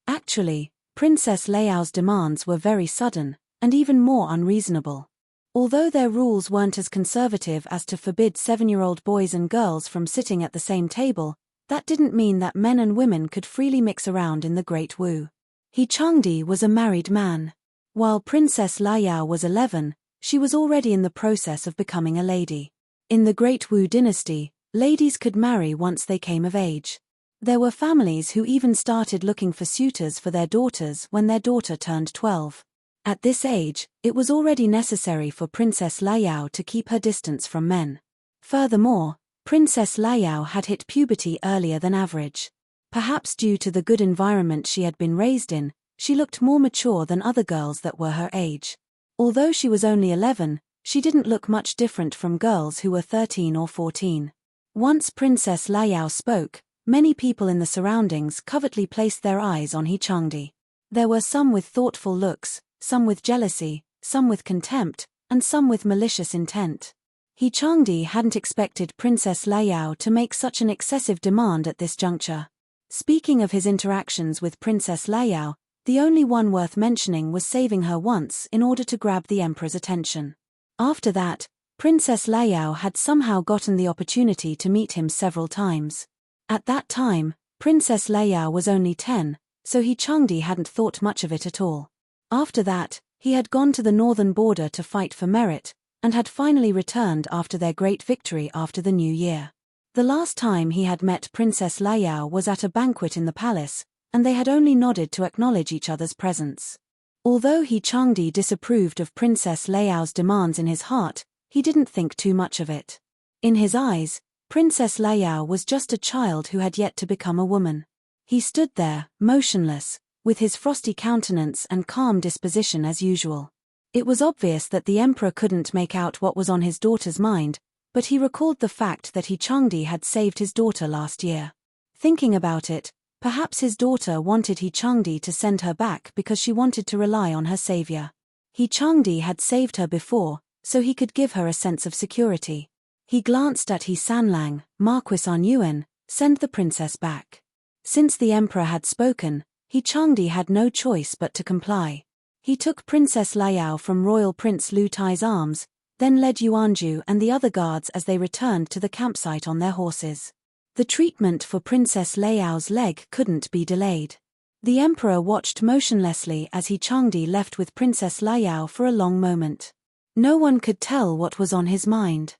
Actually, Princess Liao's demands were very sudden, and even more unreasonable. Although their rules weren't as conservative as to forbid 7-year-old boys and girls from sitting at the same table, that didn't mean that men and women could freely mix around in the Great Wu. Changdi was a married man. While Princess Liao was 11, she was already in the process of becoming a lady. In the Great Wu dynasty, ladies could marry once they came of age. There were families who even started looking for suitors for their daughters when their daughter turned 12. At this age, it was already necessary for Princess Liao to keep her distance from men. Furthermore, Princess Liao had hit puberty earlier than average. Perhaps due to the good environment she had been raised in, she looked more mature than other girls that were her age. Although she was only 11, she didn't look much different from girls who were 13 or 14. Once Princess Layao spoke, many people in the surroundings covertly placed their eyes on He Changdi. There were some with thoughtful looks, some with jealousy, some with contempt, and some with malicious intent. He Changdi hadn't expected Princess Layao to make such an excessive demand at this juncture. Speaking of his interactions with Princess Layao, the only one worth mentioning was saving her once in order to grab the emperor's attention. After that, Princess Layao had somehow gotten the opportunity to meet him several times. At that time, Princess Layao was only 10, so He Changdi hadn't thought much of it at all. After that, he had gone to the northern border to fight for merit, and had finally returned after their great victory after the New Year. The last time he had met Princess Layao was at a banquet in the palace, and they had only nodded to acknowledge each other's presence. Although He Changdi disapproved of Princess Layao's demands in his heart, he didn't think too much of it. In his eyes, Princess Layao was just a child who had yet to become a woman. He stood there, motionless, with his frosty countenance and calm disposition as usual. It was obvious that the emperor couldn't make out what was on his daughter's mind, but he recalled the fact that He Changdi had saved his daughter last year. Thinking about it, perhaps his daughter wanted He Changdi to send her back because she wanted to rely on her savior. He Changdi had saved her before, so he could give her a sense of security. He glanced at He Sanlang, Marquis An Yuan, send the princess back. Since the emperor had spoken, He Changdi had no choice but to comply. He took Princess Layao from Royal Prince Lu Tai's arms, then led Yuanju and the other guards as they returned to the campsite on their horses. The treatment for Princess Layao's leg couldn't be delayed. The emperor watched motionlessly as He Changdi left with Princess Layao for a long moment. No one could tell what was on his mind.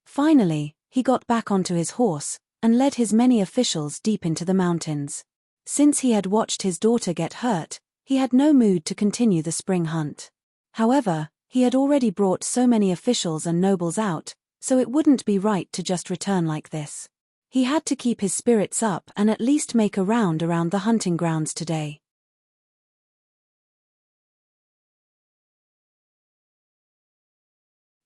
Finally, he got back onto his horse, and led his many officials deep into the mountains. Since he had watched his daughter get hurt, he had no mood to continue the spring hunt. However, he had already brought so many officials and nobles out, so it wouldn't be right to just return like this. He had to keep his spirits up and at least make a round around the hunting grounds today.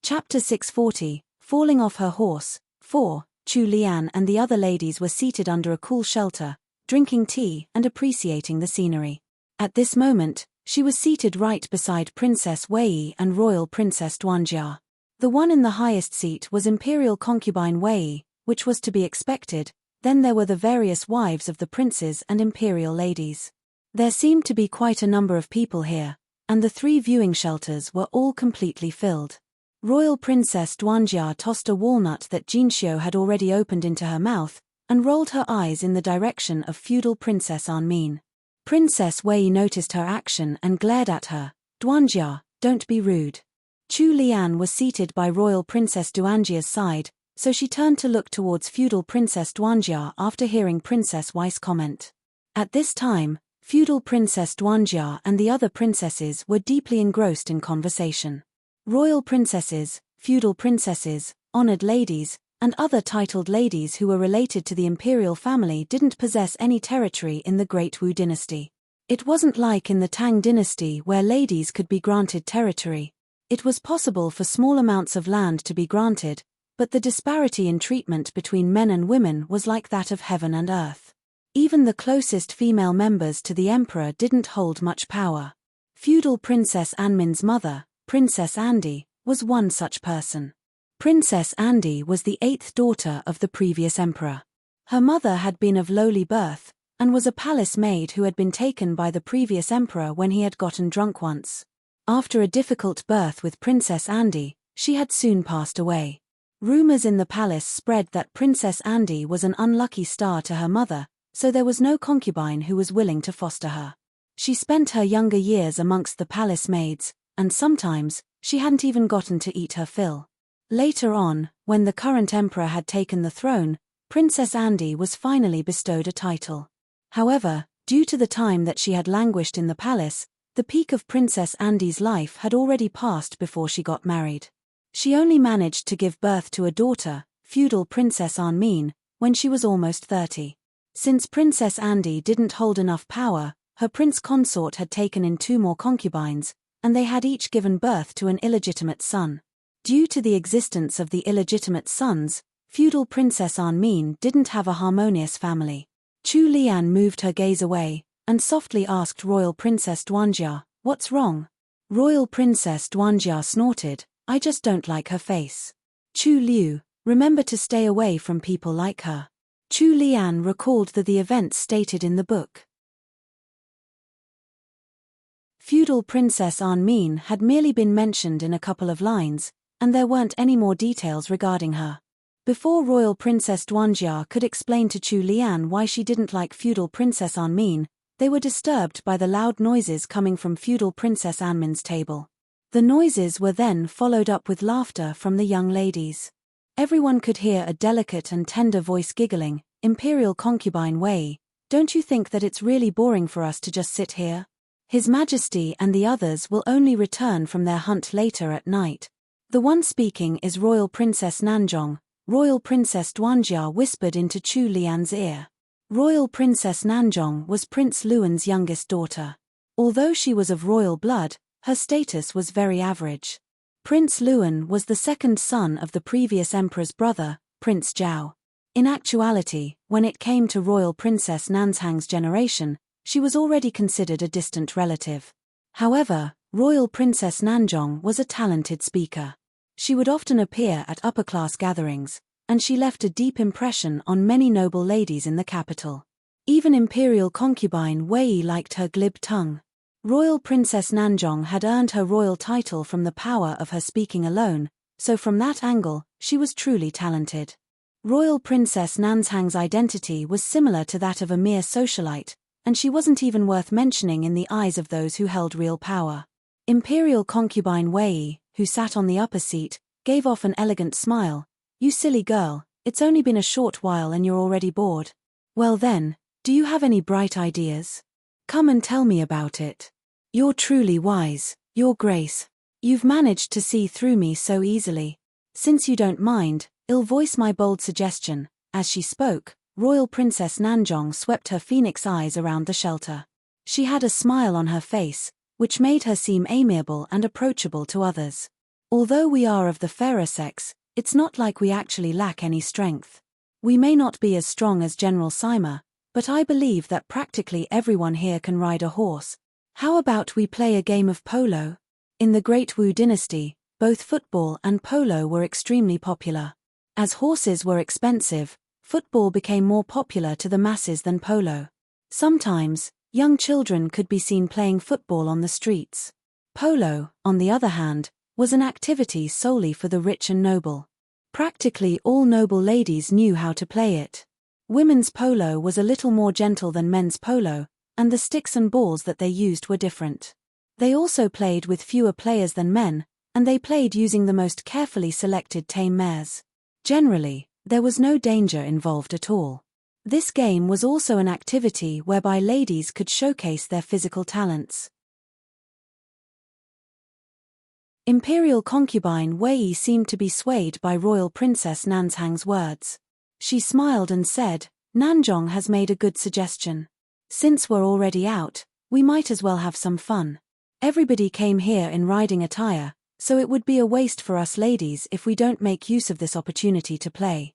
Chapter 640, Falling off her horse. 4. Chu Lian and the other ladies were seated under a cool shelter, drinking tea and appreciating the scenery. At this moment, she was seated right beside Princess Wei and Royal Princess Duanjia. The one in the highest seat was Imperial concubine Wei, which was to be expected. Then there were the various wives of the princes and imperial ladies. There seemed to be quite a number of people here, and the 3 viewing shelters were all completely filled. Royal Princess Duanjia tossed a walnut that Jinxiu had already opened into her mouth, and rolled her eyes in the direction of feudal Princess An Min. Princess Wei noticed her action and glared at her. Duanjia, don't be rude. Chu Lian was seated by Royal Princess Duanjia's side, so she turned to look towards feudal Princess Duanjia after hearing Princess Wei's comment. At this time, feudal Princess Duanjia and the other princesses were deeply engrossed in conversation. Royal princesses, feudal princesses, honored ladies, and other titled ladies who were related to the imperial family didn't possess any territory in the Great Wu dynasty. It wasn't like in the Tang dynasty where ladies could be granted territory. It was possible for small amounts of land to be granted, but the disparity in treatment between men and women was like that of heaven and earth. Even the closest female members to the emperor didn't hold much power. Feudal Princess Anmin's mother, Princess Andi, was one such person. Princess Andi was the 8th daughter of the previous emperor. Her mother had been of lowly birth, and was a palace maid who had been taken by the previous emperor when he had gotten drunk once. After a difficult birth with Princess Andi, she had soon passed away. Rumors in the palace spread that Princess Andi was an unlucky star to her mother, so there was no concubine who was willing to foster her. She spent her younger years amongst the palace maids, and sometimes, she hadn't even gotten to eat her fill. Later on, when the current emperor had taken the throne, Princess Andi was finally bestowed a title. However, due to the time that she had languished in the palace, the peak of Princess Andi's life had already passed before she got married. She only managed to give birth to a daughter, feudal Princess An Min, when she was almost 30. Since Princess Andi didn't hold enough power, her prince consort had taken in 2 more concubines, and they had each given birth to an illegitimate son. Due to the existence of the illegitimate sons, feudal Princess Anmin didn't have a harmonious family. Chu Lian moved her gaze away, and softly asked Royal Princess Duanjia, "What's wrong?" Royal Princess Duanjia snorted, "I just don't like her face." Chu Liu, remember to stay away from people like her. Chu Lian recalled the events stated in the book. Feudal Princess Anmin had merely been mentioned in a couple of lines, and there weren't any more details regarding her. Before Royal Princess Duanjia could explain to Chu Lian why she didn't like feudal Princess Anmin, they were disturbed by the loud noises coming from feudal Princess Anmin's table. The noises were then followed up with laughter from the young ladies. Everyone could hear a delicate and tender voice giggling, "Imperial concubine Wei, don't you think that it's really boring for us to just sit here? His Majesty and the others will only return from their hunt later at night." The one speaking is Royal Princess Nanjong. Royal Princess Duanjia whispered into Chu Lian's ear. Royal Princess Nanjong was Prince Luan's youngest daughter. Although she was of royal blood, her status was very average. Prince Luan was the second son of the previous emperor's brother, Prince Zhao. In actuality, when it came to Royal Princess Nanzhang's generation, she was already considered a distant relative. However, Royal Princess Nanjong was a talented speaker. She would often appear at upper-class gatherings, and she left a deep impression on many noble ladies in the capital. Even Imperial concubine Wei liked her glib tongue. Royal Princess Nanjong had earned her royal title from the power of her speaking alone, so from that angle, she was truly talented. Royal Princess Nanzhang's identity was similar to that of a mere socialite, and she wasn't even worth mentioning in the eyes of those who held real power. Imperial concubine Wei, who sat on the upper seat, gave off an elegant smile. "You silly girl, it's only been a short while and you're already bored. Well then, do you have any bright ideas? Come and tell me about it. You're truly wise, Your Grace. You've managed to see through me so easily. Since you don't mind, I'll voice my bold suggestion." As she spoke, Royal Princess Nanjong swept her phoenix eyes around the shelter. She had a smile on her face, which made her seem amiable and approachable to others. "Although we are of the fairer sex, it's not like we actually lack any strength. We may not be as strong as General Sima, but I believe that practically everyone here can ride a horse. How about we play a game of polo?" In the Great Wu dynasty, both football and polo were extremely popular. As horses were expensive, football became more popular to the masses than polo. Sometimes, young children could be seen playing football on the streets. Polo, on the other hand, was an activity solely for the rich and noble. Practically all noble ladies knew how to play it. Women's polo was a little more gentle than men's polo, and the sticks and balls that they used were different. They also played with fewer players than men, and they played using the most carefully selected tame mares. Generally, there was no danger involved at all. This game was also an activity whereby ladies could showcase their physical talents. Imperial concubine Wei seemed to be swayed by Royal Princess Nanzhang's words. She smiled and said, "Nanjong has made a good suggestion. Since we're already out, we might as well have some fun. Everybody came here in riding attire, so it would be a waste for us ladies if we don't make use of this opportunity to play."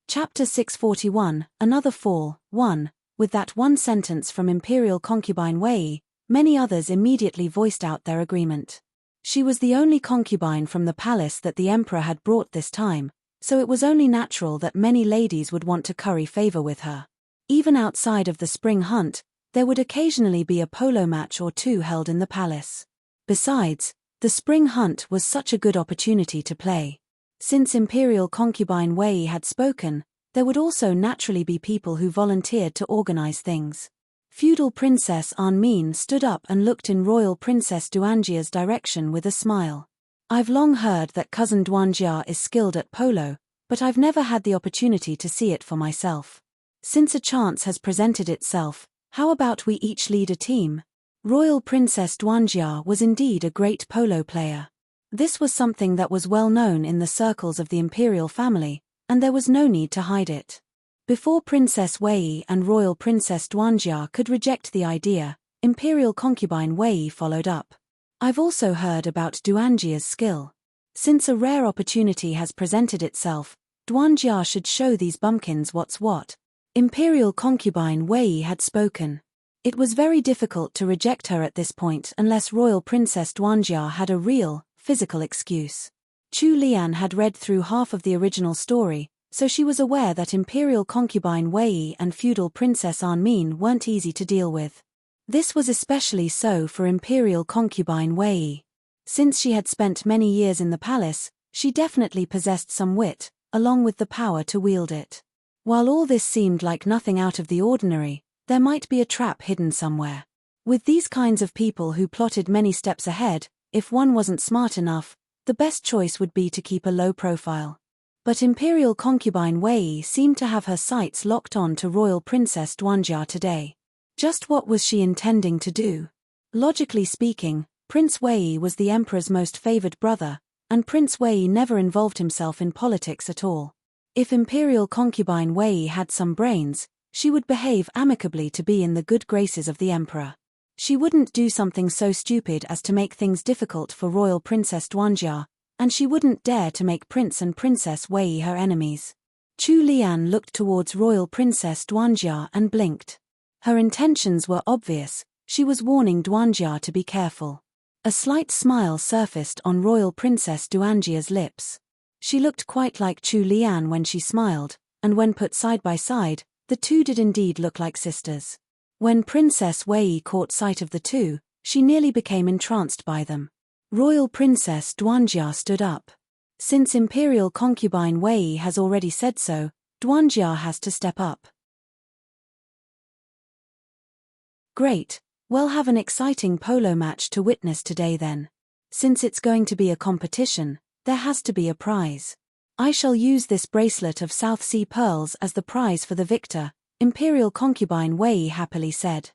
Chapter 641, Another Fall, 1. With that one sentence from Imperial concubine Wei, many others immediately voiced out their agreement. She was the only concubine from the palace that the emperor had brought this time, so it was only natural that many ladies would want to curry favor with her. Even outside of the spring hunt, there would occasionally be a polo match or two held in the palace. Besides, the spring hunt was such a good opportunity to play. Since Imperial concubine Wei had spoken, there would also naturally be people who volunteered to organize things. Feudal Princess Anmin stood up and looked in Royal Princess Duanjia's direction with a smile. "I've long heard that cousin Duanjia is skilled at polo, but I've never had the opportunity to see it for myself. Since a chance has presented itself, how about we each lead a team?" Royal Princess Duanjia was indeed a great polo player. This was something that was well known in the circles of the imperial family, and there was no need to hide it. Before Princess Wei and Royal Princess Duanjia could reject the idea, Imperial concubine Wei followed up. I've also heard about Duanjia's skill. Since a rare opportunity has presented itself, Duanjia should show these bumpkins what's what. Imperial concubine Wei had spoken. It was very difficult to reject her at this point unless Royal Princess Duanjia had a real, physical excuse. Chu Lian had read through half of the original story, so she was aware that Imperial concubine Wei and feudal Princess Anmin weren't easy to deal with. This was especially so for Imperial concubine Wei. Since she had spent many years in the palace, she definitely possessed some wit, along with the power to wield it. While all this seemed like nothing out of the ordinary, there might be a trap hidden somewhere. With these kinds of people who plotted many steps ahead, if one wasn't smart enough, the best choice would be to keep a low profile. But Imperial concubine Wei seemed to have her sights locked on to Royal Princess Duanjia today. Just what was she intending to do? Logically speaking, Prince Wei was the Emperor's most favored brother, and Prince Wei never involved himself in politics at all. If Imperial concubine Wei had some brains, she would behave amicably to be in the good graces of the Emperor. She wouldn't do something so stupid as to make things difficult for Royal Princess Duanjia, and she wouldn't dare to make Prince and Princess Wei her enemies. Chu Lian looked towards Royal Princess Duanjia and blinked. Her intentions were obvious, she was warning Duanjia to be careful. A slight smile surfaced on Royal Princess Duanjia's lips. She looked quite like Chu Lian when she smiled, and when put side by side, the two did indeed look like sisters. When Princess Wei caught sight of the two, she nearly became entranced by them. Royal Princess Duanjia stood up. Since Imperial concubine Wei has already said so, Duanjia has to step up. Great. We'll have an exciting polo match to witness today then. Since it's going to be a competition, there has to be a prize. I shall use this bracelet of South Sea pearls as the prize for the victor, Imperial concubine Wei happily said.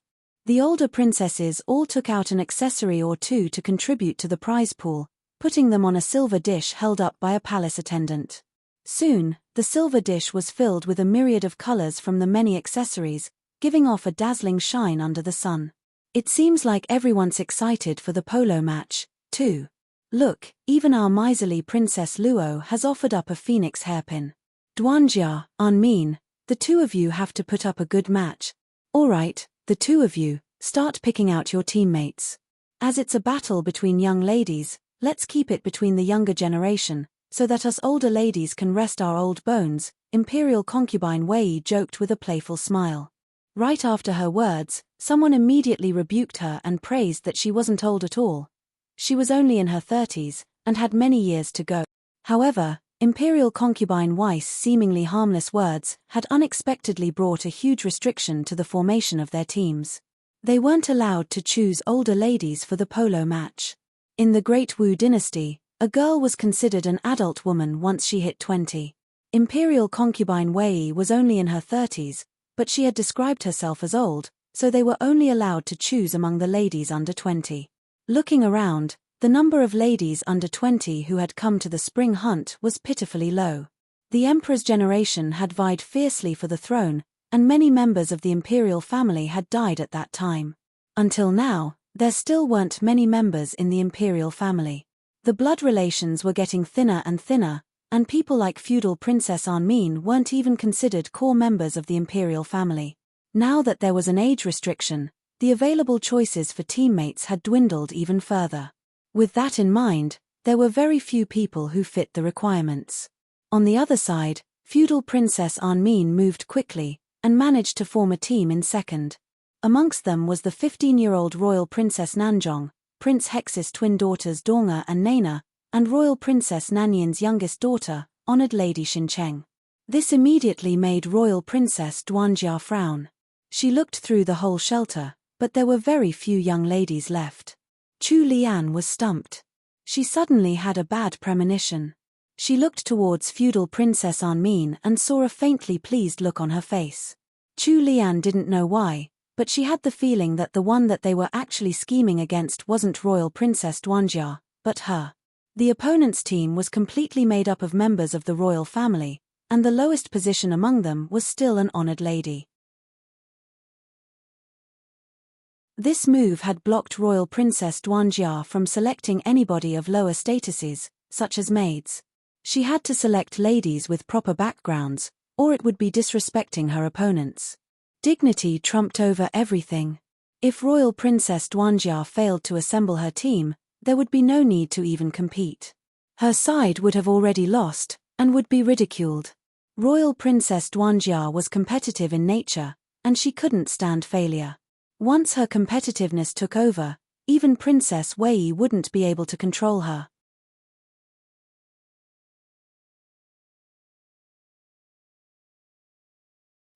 The older princesses all took out an accessory or two to contribute to the prize pool, putting them on a silver dish held up by a palace attendant. Soon, the silver dish was filled with a myriad of colors from the many accessories, giving off a dazzling shine under the sun. It seems like everyone's excited for the polo match, too. Look, even our miserly Princess Luo has offered up a phoenix hairpin. Duanjia, Anmin, the two of you have to put up a good match. Alright, the two of you, start picking out your teammates. As it's a battle between young ladies, let's keep it between the younger generation, so that us older ladies can rest our old bones, Imperial concubine Wei joked with a playful smile. Right after her words, someone immediately rebuked her and praised that she wasn't old at all. She was only in her 30s, and had many years to go. However, Imperial concubine Weiss' seemingly harmless words had unexpectedly brought a huge restriction to the formation of their teams. They weren't allowed to choose older ladies for the polo match. In the Great Wu dynasty, a girl was considered an adult woman once she hit 20. Imperial concubine Wei was only in her 30s, but she had described herself as old, so they were only allowed to choose among the ladies under 20. Looking around, the number of ladies under 20 who had come to the spring hunt was pitifully low. The Emperor's generation had vied fiercely for the throne, and many members of the imperial family had died at that time. Until now, there still weren't many members in the imperial family. The blood relations were getting thinner and thinner, and people like feudal Princess Anmin weren't even considered core members of the imperial family. Now that there was an age restriction, the available choices for teammates had dwindled even further. With that in mind, there were very few people who fit the requirements. On the other side, feudal Princess Anmin moved quickly, and managed to form a team in second. Amongst them was the 15-year-old Royal Princess Nanjong, Prince Hex's twin daughters Donga and Naina, and Royal Princess Nanyan's youngest daughter, Honored Lady Xincheng. This immediately made Royal Princess Duanjia frown. She looked through the whole shelter, but there were very few young ladies left. Chu Lian was stumped. She suddenly had a bad premonition. She looked towards feudal Princess Anmin and saw a faintly pleased look on her face. Chu Lian didn't know why, but she had the feeling that the one that they were actually scheming against wasn't Royal Princess Duanjia, but her. The opponent's team was completely made up of members of the royal family, and the lowest position among them was still an honored lady. This move had blocked Royal Princess Duanjia from selecting anybody of lower statuses, such as maids. She had to select ladies with proper backgrounds, or it would be disrespecting her opponents. Dignity trumped over everything. If Royal Princess Duanjia failed to assemble her team, there would be no need to even compete. Her side would have already lost, and would be ridiculed. Royal Princess Duanjia was competitive in nature, and she couldn't stand failure. Once her competitiveness took over, even Princess Wei wouldn't be able to control her.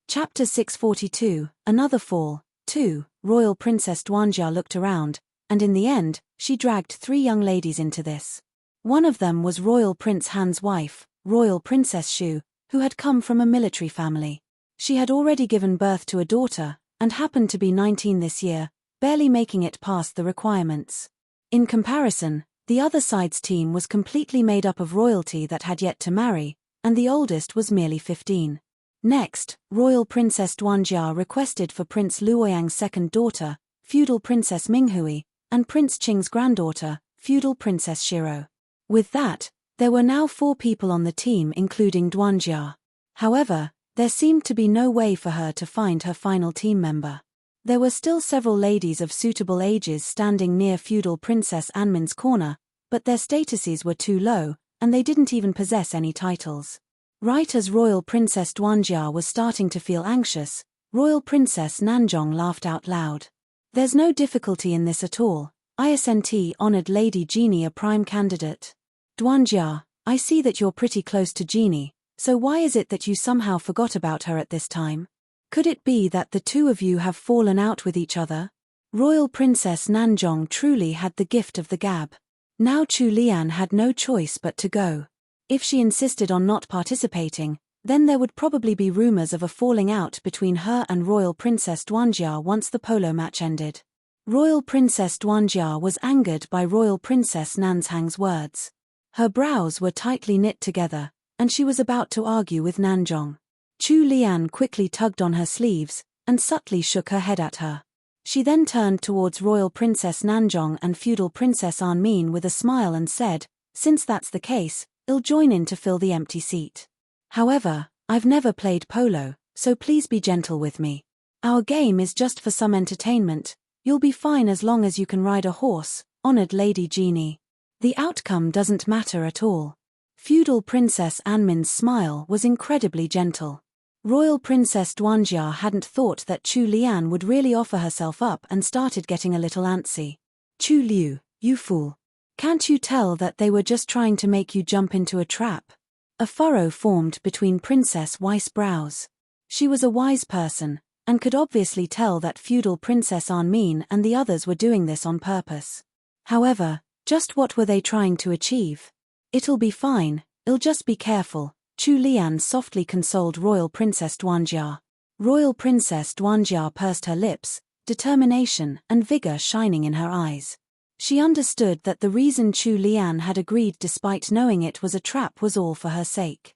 Chapter 642, Another Fall, 2. Royal Princess Duanjia looked around, and in the end, she dragged 3 young ladies into this. One of them was Royal Prince Han's wife, Royal Princess Shu, who had come from a military family. She had already given birth to a daughter, and happened to be 19 this year, barely making it past the requirements. In comparison, the other side's team was completely made up of royalty that had yet to marry, and the oldest was merely 15. Next, Royal Princess Duanjia requested for Prince Luoyang's second daughter, feudal Princess Minghui, and Prince Qing's granddaughter, feudal Princess Shiro. With that, there were now 4 people on the team including Duanjia. However, there seemed to be no way for her to find her final team member. There were still several ladies of suitable ages standing near feudal Princess Anmin's corner, but their statuses were too low, and they didn't even possess any titles. Right as Royal Princess Duanjia was starting to feel anxious, Royal Princess Nanzhong laughed out loud. There's no difficulty in this at all. ISNT honored Lady Jeannie a prime candidate. Duanjia, I see that you're pretty close to Jeannie, so why is it that you somehow forgot about her at this time? Could it be that the two of you have fallen out with each other? Royal Princess Nanzhong truly had the gift of the gab. Now Chu Lian had no choice but to go. If she insisted on not participating, then there would probably be rumors of a falling out between her and Royal Princess Duanjia once the polo match ended. Royal Princess Duanjia was angered by Royal Princess Nanzhang's words. Her brows were tightly knit together, and she was about to argue with Nanzhong. Chu Lian quickly tugged on her sleeves, and subtly shook her head at her. She then turned towards Royal Princess Nanzhong and feudal Princess Anmin with a smile and said, "Since that's the case, I'll join in to fill the empty seat. However, I've never played polo, so please be gentle with me. Our game is just for some entertainment. You'll be fine as long as you can ride a horse, honored Lady Jeannie. The outcome doesn't matter at all." Feudal Princess Anmin's smile was incredibly gentle. Royal Princess Duanjia hadn't thought that Chu Lian would really offer herself up and started getting a little antsy. "Chu Liu, you fool. Can't you tell that they were just trying to make you jump into a trap?" A furrow formed between Princess Wei's brows. She was a wise person, and could obviously tell that feudal Princess Anmin and the others were doing this on purpose. However, just what were they trying to achieve? "It'll be fine, I'll just be careful," Chu Lian softly consoled Royal Princess Duanjia. Royal Princess Duanjia pursed her lips, determination and vigor shining in her eyes. She understood that the reason Chu Lian had agreed despite knowing it was a trap was all for her sake.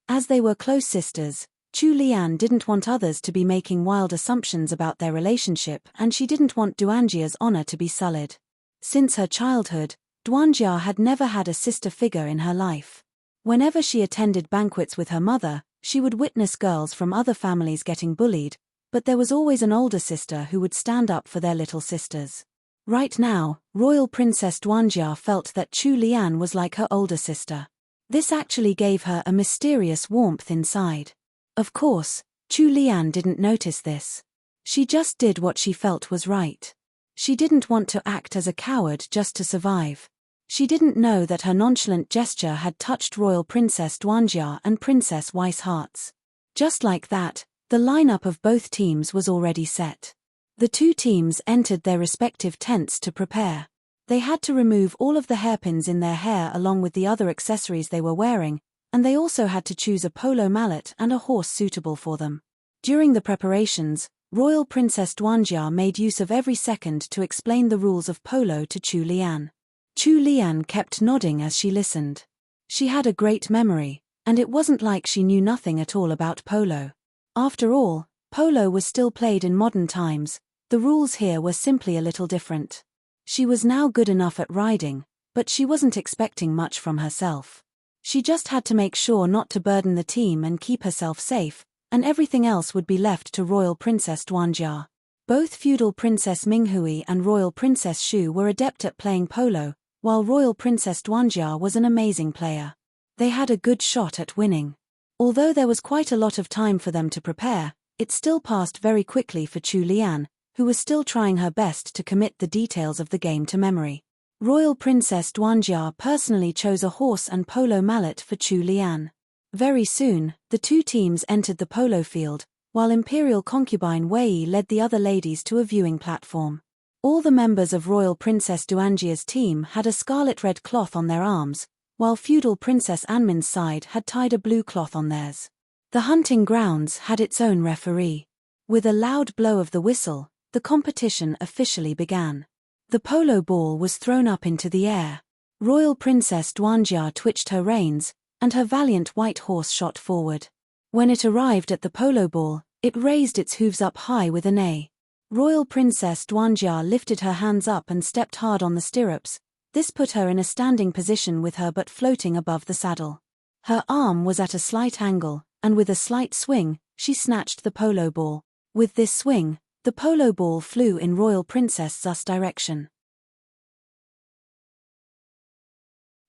As they were close sisters, Chu Lian didn't want others to be making wild assumptions about their relationship, and she didn't want Duanjia's honor to be sullied. Since her childhood, Duanjia had never had a sister figure in her life. Whenever she attended banquets with her mother, she would witness girls from other families getting bullied, but there was always an older sister who would stand up for their little sisters. Right now, Royal Princess Duanjia felt that Chu Lian was like her older sister. This actually gave her a mysterious warmth inside. Of course, Chu Lian didn't notice this. She just did what she felt was right. She didn't want to act as a coward just to survive. She didn't know that her nonchalant gesture had touched Royal Princess Duanjia and Princess Wei's hearts. Just like that, the lineup of both teams was already set. The two teams entered their respective tents to prepare. They had to remove all of the hairpins in their hair along with the other accessories they were wearing, and they also had to choose a polo mallet and a horse suitable for them. During the preparations, Royal Princess Duanjia made use of every second to explain the rules of polo to Chu Lian. Chu Lian kept nodding as she listened. She had a great memory, and it wasn't like she knew nothing at all about polo. After all, Polo was still played in modern times, the rules here were simply a little different. She was now good enough at riding, but she wasn't expecting much from herself. She just had to make sure not to burden the team and keep herself safe, and everything else would be left to Royal Princess Duanjia. Both Feudal Princess Minghui and Royal Princess Shu were adept at playing polo, while Royal Princess Duanjia was an amazing player. They had a good shot at winning. Although there was quite a lot of time for them to prepare, it still passed very quickly for Chu Lian, who was still trying her best to commit the details of the game to memory. Royal Princess Duanjia personally chose a horse and polo mallet for Chu Lian. Very soon, the two teams entered the polo field, while Imperial concubine Wei led the other ladies to a viewing platform. All the members of Royal Princess Duanjia's team had a scarlet red cloth on their arms, while Feudal Princess Anmin's side had tied a blue cloth on theirs. The hunting grounds had its own referee. With a loud blow of the whistle, the competition officially began. The polo ball was thrown up into the air. Royal Princess Duanjia twitched her reins, and her valiant white horse shot forward. When it arrived at the polo ball, it raised its hooves up high with a neigh. Royal Princess Duanjia lifted her hands up and stepped hard on the stirrups. This put her in a standing position with her butt floating above the saddle. Her arm was at a slight angle, and with a slight swing, she snatched the polo ball. With this swing, the polo ball flew in Royal Princess Zu's direction.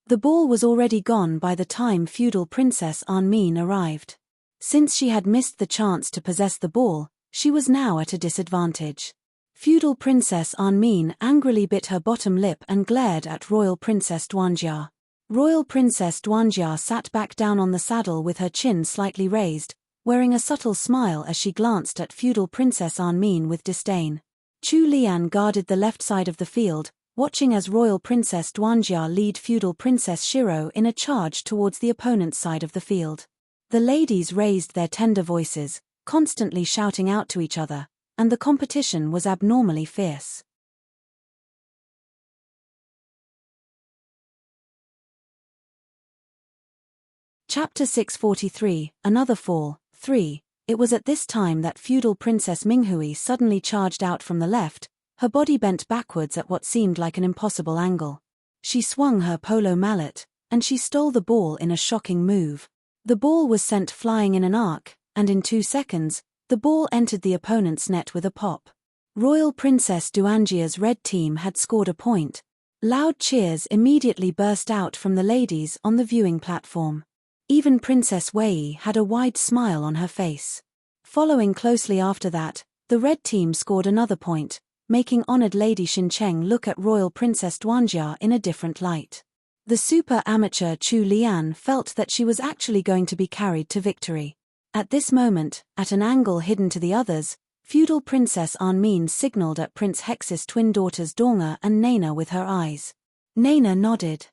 The ball was already gone by the time Feudal Princess Anmin arrived. Since she had missed the chance to possess the ball, she was now at a disadvantage. Feudal Princess Anmin angrily bit her bottom lip and glared at Royal Princess Duanjia. Royal Princess Duanjia sat back down on the saddle with her chin slightly raised, wearing a subtle smile as she glanced at Feudal Princess Anmin with disdain. Chu Lian guarded the left side of the field, watching as Royal Princess Duanjia lead Feudal Princess Shiro in a charge towards the opponent's side of the field. The ladies raised their tender voices, constantly shouting out to each other, and the competition was abnormally fierce. Chapter 643, Another Fall, 3. It was at this time that Feudal Princess Minghui suddenly charged out from the left, her body bent backwards at what seemed like an impossible angle. She swung her polo mallet, and she stole the ball in a shocking move. The ball was sent flying in an arc, and in 2 seconds, the ball entered the opponent's net with a pop. Royal Princess Duanjia's red team had scored a point. Loud cheers immediately burst out from the ladies on the viewing platform. Even Princess Wei had a wide smile on her face. Following closely after that, the red team scored another point, making honored Lady Xincheng look at Royal Princess Duanjia in a different light. The super amateur Chu Lian felt that she was actually going to be carried to victory. At this moment, at an angle hidden to the others, Feudal Princess Anmin signaled at Prince Hex's twin daughters Donga and Nena with her eyes. Nena nodded.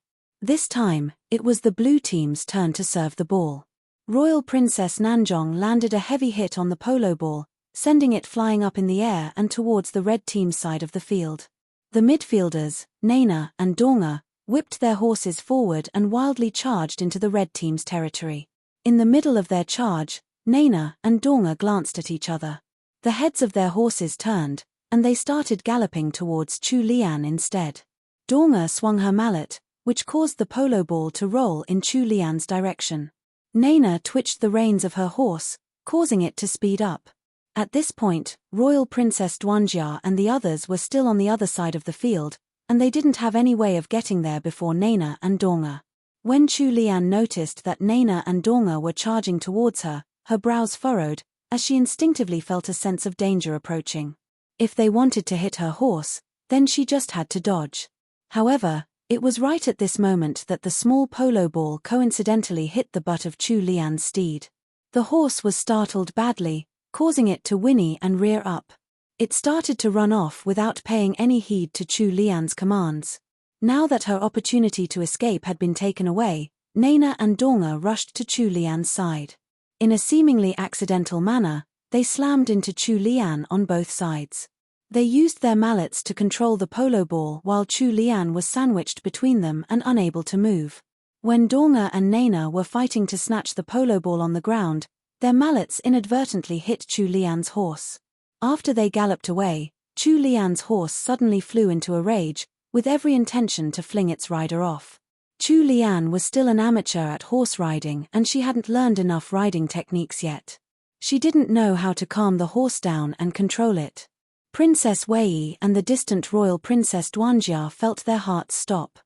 This time, it was the blue team's turn to serve the ball. Royal Princess Nanjong landed a heavy hit on the polo ball, sending it flying up in the air and towards the red team's side of the field. The midfielders, Nena and Donga, whipped their horses forward and wildly charged into the red team's territory. In the middle of their charge, Nena and Donga glanced at each other. The heads of their horses turned, and they started galloping towards Chu Lian instead. Donga swung her mallet, which caused the polo ball to roll in Chu Lian's direction. Nena twitched the reins of her horse, causing it to speed up. At this point, Royal Princess Duanjia and the others were still on the other side of the field, and they didn't have any way of getting there before Nena and Donga. When Chu Lian noticed that Nena and Donga were charging towards her, her brows furrowed, as she instinctively felt a sense of danger approaching. If they wanted to hit her horse, then she just had to dodge. However, it was right at this moment that the small polo ball coincidentally hit the butt of Chu Lian's steed. The horse was startled badly, causing it to whinny and rear up. It started to run off without paying any heed to Chu Lian's commands. Now that her opportunity to escape had been taken away, Nena and Donga rushed to Chu Lian's side. In a seemingly accidental manner, they slammed into Chu Lian on both sides. They used their mallets to control the polo ball while Chu Lian was sandwiched between them and unable to move. When Donga and Nena were fighting to snatch the polo ball on the ground, Their mallets inadvertently hit Chu Lian's horse. After they galloped away, Chu Lian's horse suddenly flew into a rage, with every intention to fling its rider off. Chu Lian was still an amateur at horse riding and she hadn't learned enough riding techniques yet. She didn't know how to calm the horse down and control it. Princess Wei and the distant royal Princess Duanjia felt their hearts stop.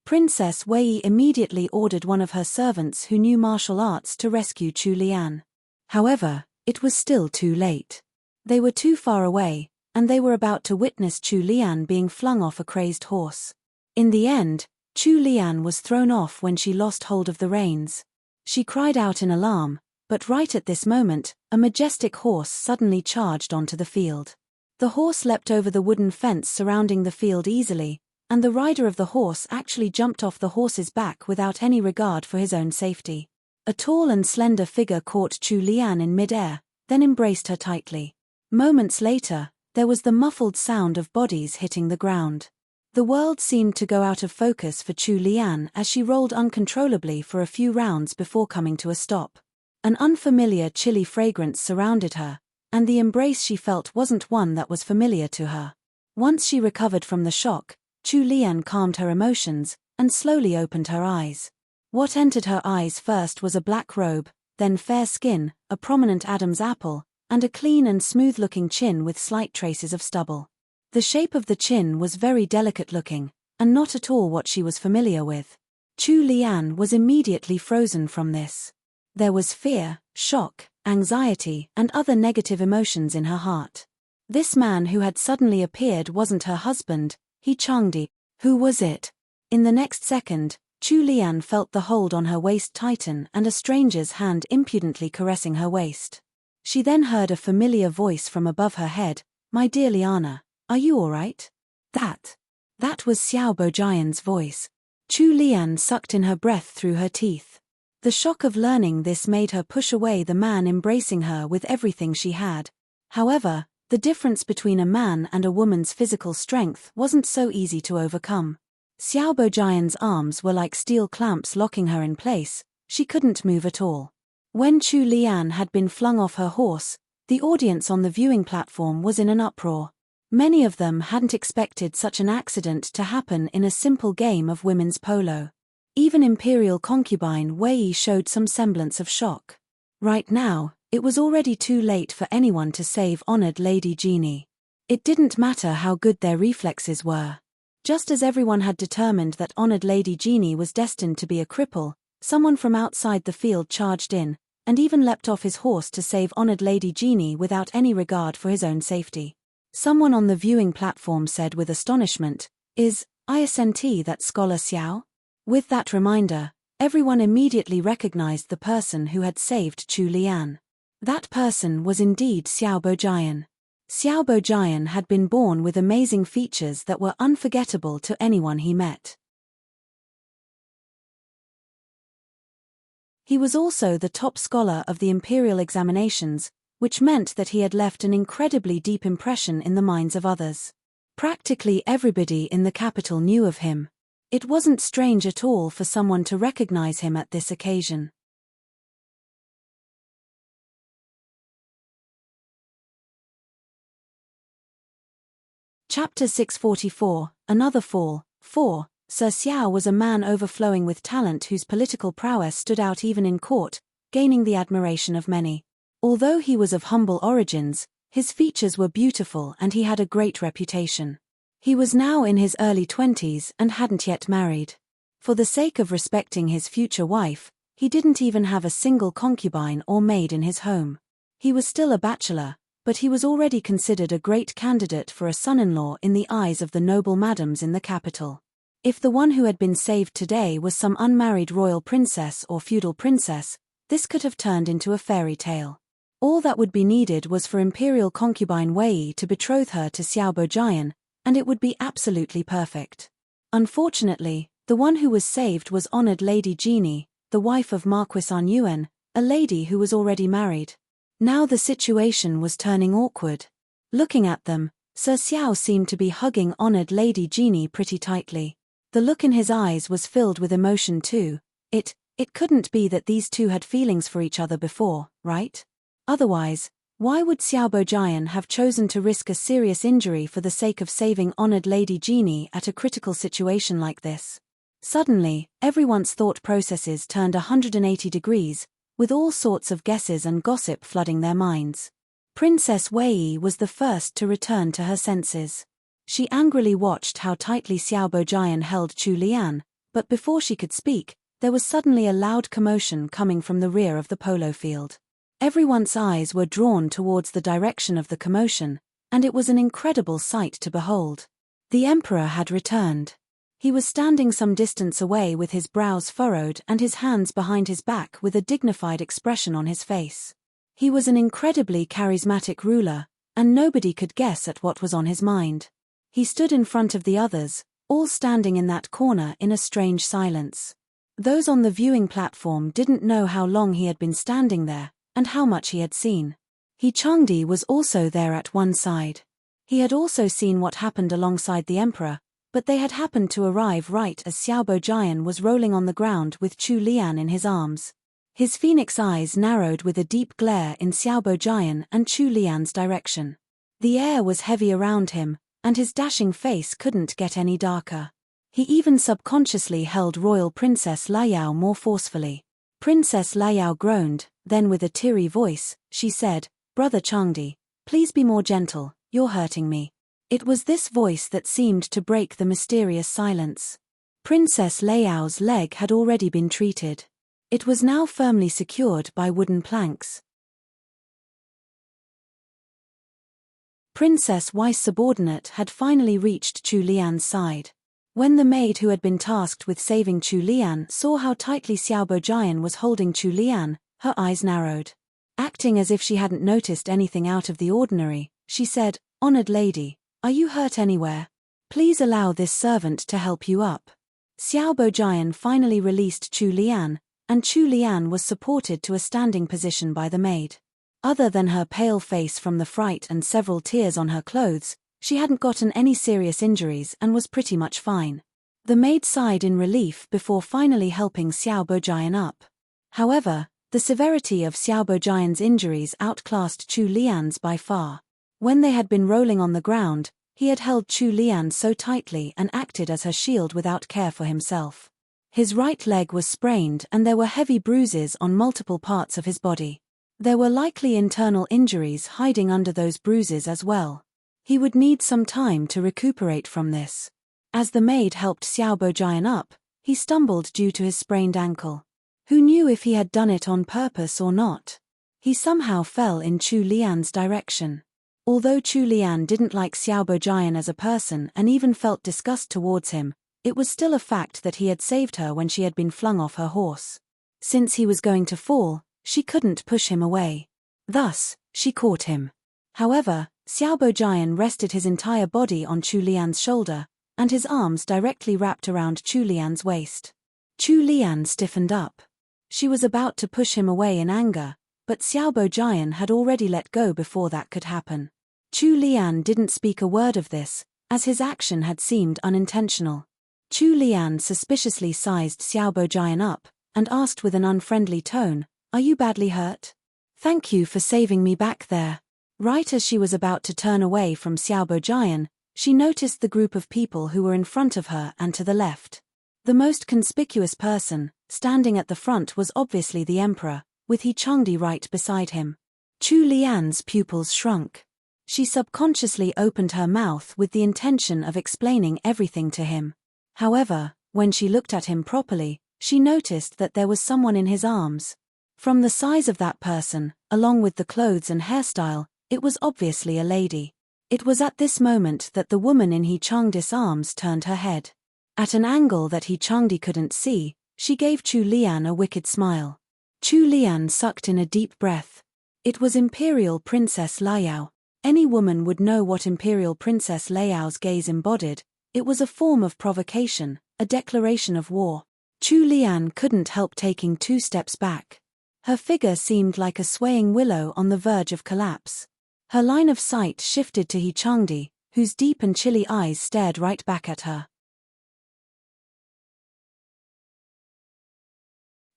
Princess Wei immediately ordered one of her servants who knew martial arts to rescue Chu Lian. However, it was still too late. They were too far away, and they were about to witness Chu Lian being flung off a crazed horse. In the end, Chu Lian was thrown off when she lost hold of the reins. She cried out in alarm, but right at this moment, a majestic horse suddenly charged onto the field. The horse leapt over the wooden fence surrounding the field easily, and the rider of the horse actually jumped off the horse's back without any regard for his own safety. A tall and slender figure caught Chu Lian in mid-air, then embraced her tightly. Moments later, there was the muffled sound of bodies hitting the ground. The world seemed to go out of focus for Chu Lian as she rolled uncontrollably for a few rounds before coming to a stop. An unfamiliar chilly fragrance surrounded her, and the embrace she felt wasn't one that was familiar to her. Once she recovered from the shock, Chu Lian calmed her emotions, and slowly opened her eyes. What entered her eyes first was a black robe, then fair skin, a prominent Adam's apple, and a clean and smooth-looking chin with slight traces of stubble. The shape of the chin was very delicate-looking, and not at all what she was familiar with. Chu Lian was immediately frozen from this. There was fear, shock, anxiety, and other negative emotions in her heart. This man who had suddenly appeared wasn't her husband, He Changdi. Who was it? In the next second, Chu Lian felt the hold on her waist tighten and a stranger's hand impudently caressing her waist. She then heard a familiar voice from above her head, "My dear Liana, are you all right?" That was Xiao Bojian's voice. Chu Lian sucked in her breath through her teeth. The shock of learning this made her push away the man embracing her with everything she had. However, the difference between a man and a woman's physical strength wasn't so easy to overcome. Xiao Bojian's arms were like steel clamps locking her in place. She couldn't move at all. When Chu Lian had been flung off her horse, the audience on the viewing platform was in an uproar. Many of them hadn't expected such an accident to happen in a simple game of women's polo. Even Imperial concubine Wei showed some semblance of shock. Right now, it was already too late for anyone to save honored Lady Jeannie. It didn't matter how good their reflexes were. Just as everyone had determined that honored Lady Jeannie was destined to be a cripple, someone from outside the field charged in, and even leapt off his horse to save honored Lady Jeannie without any regard for his own safety. Someone on the viewing platform said with astonishment, "Isn't that Scholar Xiao?" With that reminder, everyone immediately recognized the person who had saved Chu Lian. That person was indeed Xiao Bojian. Xiao Bojian had been born with amazing features that were unforgettable to anyone he met. He was also the top scholar of the imperial examinations, which meant that he had left an incredibly deep impression in the minds of others. Practically everybody in the capital knew of him. It wasn't strange at all for someone to recognize him at this occasion. Chapter 644, Another Fall. 4. Sir Xiao was a man overflowing with talent whose political prowess stood out even in court, gaining the admiration of many. Although he was of humble origins, his features were beautiful and he had a great reputation. He was now in his early 20s and hadn't yet married. For the sake of respecting his future wife, he didn't even have a single concubine or maid in his home. He was still a bachelor, but he was already considered a great candidate for a son-in-law in the eyes of the noble madams in the capital. If the one who had been saved today was some unmarried royal princess or feudal princess, this could have turned into a fairy tale. All that would be needed was for imperial concubine Wei to betroth her to Xiao Bojian, and it would be absolutely perfect. Unfortunately, the one who was saved was honored Lady Jeannie, the wife of Marquis An Yuan, a lady who was already married. Now the situation was turning awkward. Looking at them, Sir Xiao seemed to be hugging honored Lady Jeannie pretty tightly. The look in his eyes was filled with emotion too. It It couldn't be that these two had feelings for each other before, right? Otherwise, why would Xiaobo Jian have chosen to risk a serious injury for the sake of saving honored Lady Genie at a critical situation like this? Suddenly, everyone's thought processes turned 180 degrees, with all sorts of guesses and gossip flooding their minds. Princess Wei was the first to return to her senses. She angrily watched how tightly Xiaobo Jian held Chu Lian, but before she could speak, there was suddenly a loud commotion coming from the rear of the polo field. Everyone's eyes were drawn towards the direction of the commotion, and it was an incredible sight to behold. The emperor had returned. He was standing some distance away with his brows furrowed and his hands behind his back with a dignified expression on his face. He was an incredibly charismatic ruler, and nobody could guess at what was on his mind. He stood in front of the others, all standing in that corner in a strange silence. Those on the viewing platform didn't know how long he had been standing there, and how much he had seen. Changdi was also there at one side. He had also seen what happened alongside the emperor, but they had happened to arrive right as Xiaobo Jian was rolling on the ground with Chu Lian in his arms. His phoenix eyes narrowed with a deep glare in Xiaobo Jian and Chu Lian's direction. The air was heavy around him, and his dashing face couldn't get any darker. He even subconsciously held Royal Princess Liao more forcefully. Princess Liao groaned, then with a teary voice, she said, "Brother Changdi, please be more gentle, you're hurting me." It was this voice that seemed to break the mysterious silence. Princess Liao's leg had already been treated. It was now firmly secured by wooden planks. Princess Wei's subordinate had finally reached Chu Lian's side. When the maid who had been tasked with saving Chu Lian saw how tightly Xiaobo Jian was holding Chu Lian, her eyes narrowed. Acting as if she hadn't noticed anything out of the ordinary, she said, "Honored lady, are you hurt anywhere? Please allow this servant to help you up." Xiaobo Jian finally released Chu Lian, and Chu Lian was supported to a standing position by the maid. Other than her pale face from the fright and several tears on her clothes, she hadn't gotten any serious injuries and was pretty much fine. The maid sighed in relief before finally helping Xiaobo Jian up. However, the severity of Xiaobo Jian's injuries outclassed Chu Lian's by far. When they had been rolling on the ground, he had held Chu Lian so tightly and acted as her shield without care for himself. His right leg was sprained and there were heavy bruises on multiple parts of his body. There were likely internal injuries hiding under those bruises as well. He would need some time to recuperate from this. As the maid helped Xiaobo Jian up, he stumbled due to his sprained ankle. Who knew if he had done it on purpose or not? He somehow fell in Chu Lian's direction. Although Chu Lian didn't like Xiaobo Jian as a person and even felt disgust towards him, it was still a fact that he had saved her when she had been flung off her horse. Since he was going to fall, she couldn't push him away. Thus, she caught him. However, Xiaobo Jian rested his entire body on Chu Lian's shoulder, and his arms directly wrapped around Chu Lian's waist. Chu Lian stiffened up. She was about to push him away in anger, but Xiaobo Jian had already let go before that could happen. Chu Lian didn't speak a word of this, as his action had seemed unintentional. Chu Lian suspiciously sized Xiaobo Jian up, and asked with an unfriendly tone, "Are you badly hurt? Thank you for saving me back there." Right as she was about to turn away from Xiaobo Jian, she noticed the group of people who were in front of her and to the left. The most conspicuous person, standing at the front, was obviously the emperor, with Changdi right beside him. Chu Lian's pupils shrunk. She subconsciously opened her mouth with the intention of explaining everything to him. However, when she looked at him properly, she noticed that there was someone in his arms. From the size of that person, along with the clothes and hairstyle, it was obviously a lady. It was at this moment that the woman in Changdi's arms turned her head. At an angle that Changdi couldn't see, she gave Chu Lian a wicked smile. Chu Lian sucked in a deep breath. It was Imperial Princess Liao. Any woman would know what Imperial Princess Liao's gaze embodied. It was a form of provocation, a declaration of war. Chu Lian couldn't help taking 2 steps back. Her figure seemed like a swaying willow on the verge of collapse. Her line of sight shifted to Changdi, whose deep and chilly eyes stared right back at her.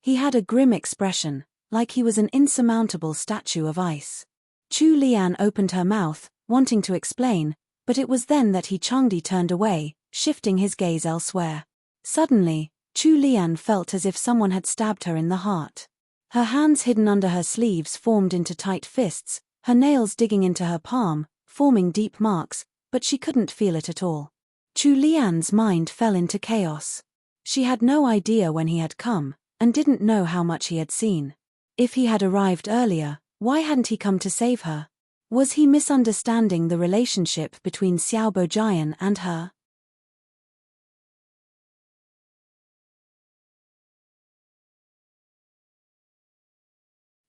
He had a grim expression, like he was an insurmountable statue of ice. Chu Lian opened her mouth, wanting to explain, but it was then that He Changdi turned away, shifting his gaze elsewhere. Suddenly, Chu Lian felt as if someone had stabbed her in the heart. Her hands hidden under her sleeves formed into tight fists, her nails digging into her palm, forming deep marks, but she couldn't feel it at all. Chu Lian's mind fell into chaos. She had no idea when he had come, and didn't know how much he had seen. If he had arrived earlier, why hadn't he come to save her? Was he misunderstanding the relationship between Xiao Bojian and her?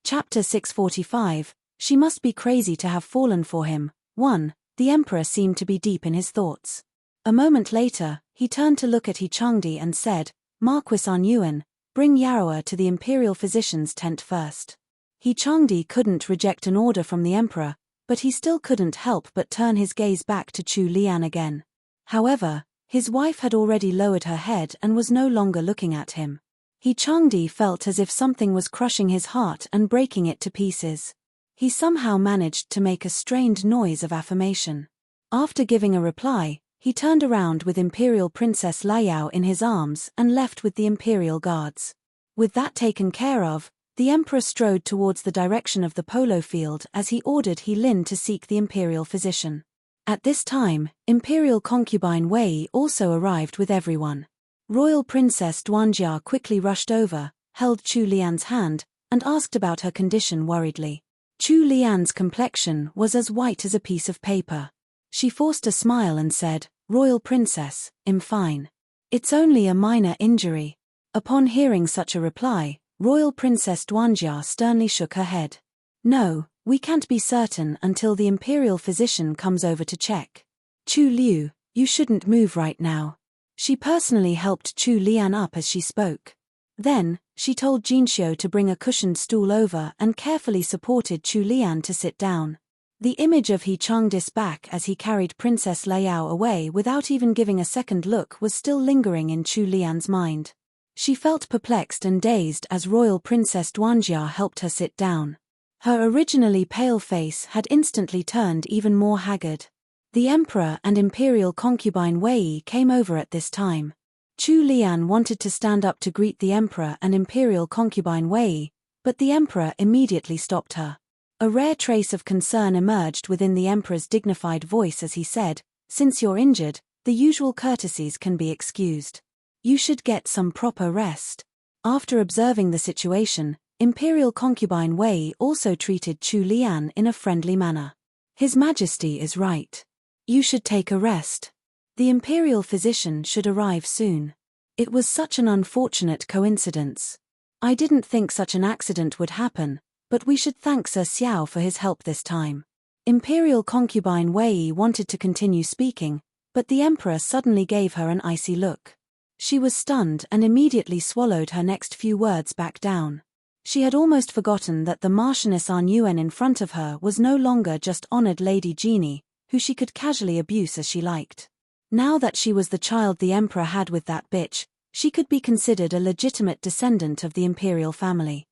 Chapter 645, She must be crazy to have fallen for him. 1. The Emperor seemed to be deep in his thoughts. A moment later, he turned to look at He Changdi and said, Marquis An Yuan, bring Yaroa to the Imperial Physician's tent first. He Changdi couldn't reject an order from the Emperor, but he still couldn't help but turn his gaze back to Chu Lian again. However, his wife had already lowered her head and was no longer looking at him. He Changdi felt as if something was crushing his heart and breaking it to pieces. He somehow managed to make a strained noise of affirmation. After giving a reply, he turned around with Imperial Princess Liao in his arms and left with the Imperial Guards. With that taken care of, the Emperor strode towards the direction of the polo field as he ordered He Lin to seek the Imperial Physician. At this time, Imperial concubine Wei also arrived with everyone. Royal Princess Duanjia quickly rushed over, held Chu Lian's hand, and asked about her condition worriedly. Chu Lian's complexion was as white as a piece of paper. She forced a smile and said, Royal Princess, I'm fine. It's only a minor injury. Upon hearing such a reply, Royal Princess Duanjia sternly shook her head. No, we can't be certain until the Imperial Physician comes over to check. Chu Liu, you shouldn't move right now. She personally helped Chu Lian up as she spoke. Then, she told Jinxiu to bring a cushioned stool over and carefully supported Chu Lian to sit down. The image of He Changdi's back as he carried Princess Liao away without even giving a second look was still lingering in Chu Lian's mind. She felt perplexed and dazed as Royal Princess Duanjia helped her sit down. Her originally pale face had instantly turned even more haggard. The Emperor and Imperial concubine Wei came over at this time. Chu Lian wanted to stand up to greet the Emperor and Imperial concubine Wei, but the Emperor immediately stopped her. A rare trace of concern emerged within the Emperor's dignified voice as he said, Since you're injured, the usual courtesies can be excused. You should get some proper rest. After observing the situation, Imperial concubine Wei also treated Chu Lian in a friendly manner. His Majesty is right. You should take a rest. The Imperial Physician should arrive soon. It was such an unfortunate coincidence. I didn't think such an accident would happen, but we should thank Sir Xiao for his help this time. Imperial concubine Wei wanted to continue speaking, but the Emperor suddenly gave her an icy look. She was stunned and immediately swallowed her next few words back down. She had almost forgotten that the Marchioness An Yuan in front of her was no longer just honored Lady Jeannie, who she could casually abuse as she liked. Now that she was the child the Emperor had with that bitch, she could be considered a legitimate descendant of the imperial family.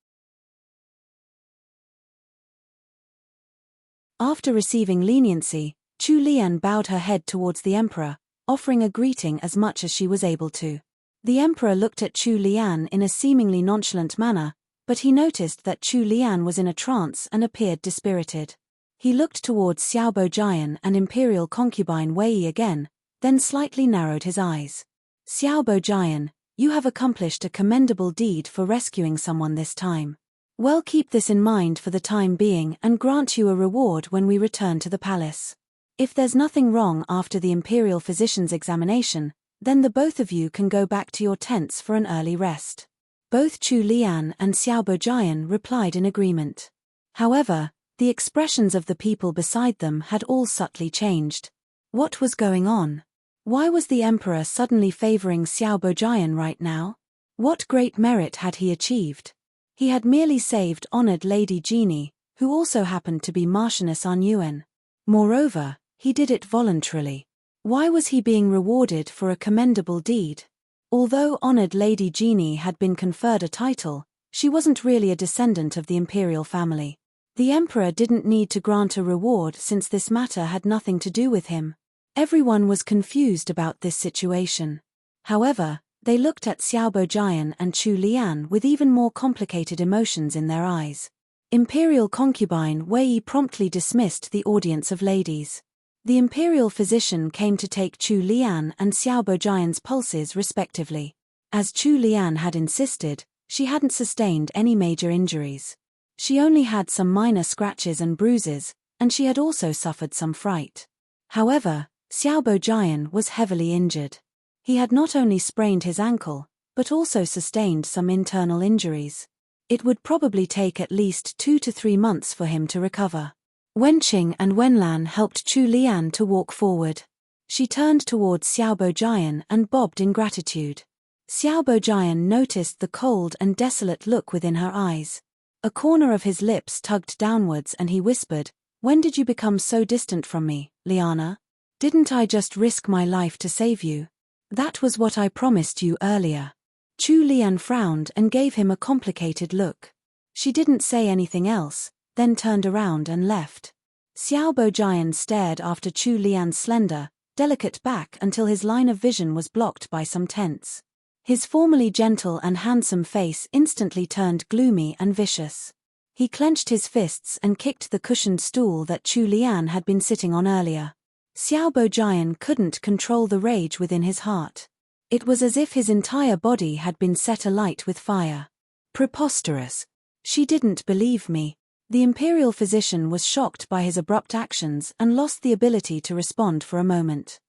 After receiving leniency, Chu Lian bowed her head towards the Emperor, offering a greeting as much as she was able to. The Emperor looked at Chu Lian in a seemingly nonchalant manner, but he noticed that Chu Lian was in a trance and appeared dispirited. He looked towards Xiao Bojian and Imperial concubine Wei again, then slightly narrowed his eyes. Xiao Bojian, you have accomplished a commendable deed for rescuing someone this time. Well, keep this in mind for the time being and grant you a reward when we return to the palace. If there's nothing wrong after the Imperial Physician's examination, then the both of you can go back to your tents for an early rest. Both Chu Lian and Xiao Bojian replied in agreement. However, the expressions of the people beside them had all subtly changed. What was going on? Why was the Emperor suddenly favoring Xiao Bojian right now? What great merit had he achieved? He had merely saved honored Lady Jeannie, who also happened to be Marchioness An Yuan. Moreover, he did it voluntarily. Why was he being rewarded for a commendable deed? Although honored Lady Jeannie had been conferred a title, She wasn't really a descendant of the imperial family. The emperor didn't need to grant a reward since this matter had nothing to do with him. Everyone was confused about this situation. However, they looked at Xiaobo Jian and Chu Lian with even more complicated emotions in their eyes. Imperial concubine Wei Yi promptly dismissed the audience of ladies. The imperial physician came to take Chu Lian and Xiaobo Jian's pulses respectively. As Chu Lian had insisted, she hadn't sustained any major injuries. She only had some minor scratches and bruises, and she had also suffered some fright. However, Xiaobo Jian was heavily injured. He had not only sprained his ankle, but also sustained some internal injuries. It would probably take at least 2 to 3 months for him to recover. Wenqing and Wenlan helped Chu Lian to walk forward. She turned towards Xiaobo Jian and bobbed in gratitude. Xiaobo Jian noticed the cold and desolate look within her eyes. A corner of his lips tugged downwards and he whispered, "When did you become so distant from me, Liana? Didn't I just risk my life to save you? That was what I promised you earlier." Chu Lian frowned and gave him a complicated look. She didn't say anything else, then turned around and left. Xiaobo Jian stared after Chu Lian's slender, delicate back until his line of vision was blocked by some tents. His formerly gentle and handsome face instantly turned gloomy and vicious. He clenched his fists and kicked the cushioned stool that Chu Lian had been sitting on earlier. Xiaobo Jian couldn't control the rage within his heart. It was as if his entire body had been set alight with fire. Preposterous. She didn't believe me. The imperial physician was shocked by his abrupt actions and lost the ability to respond for a moment.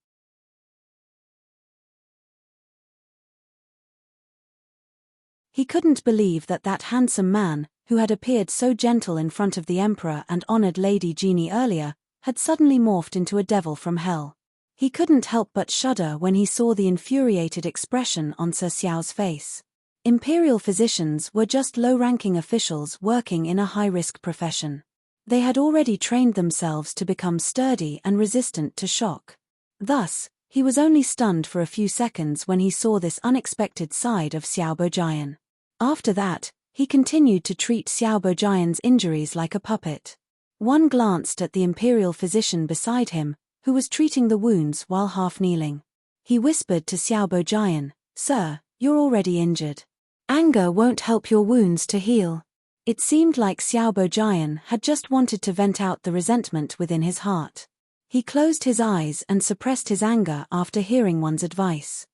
He couldn't believe that that handsome man, who had appeared so gentle in front of the emperor and honored Lady Jeannie earlier, had suddenly morphed into a devil from hell. He couldn't help but shudder when he saw the infuriated expression on Sir Xiao's face. Imperial physicians were just low-ranking officials working in a high-risk profession. They had already trained themselves to become sturdy and resistant to shock. Thus, he was only stunned for a few seconds when he saw this unexpected side of Xiaobo Jian. After that, he continued to treat Xiaobo Jian's injuries like a puppet. One glanced at the imperial physician beside him, who was treating the wounds while half kneeling. He whispered to Xiaobo Jian, "Sir, you're already injured. Anger won't help your wounds to heal." It seemed like Xiaobo Jian had just wanted to vent out the resentment within his heart. He closed his eyes and suppressed his anger after hearing one's advice.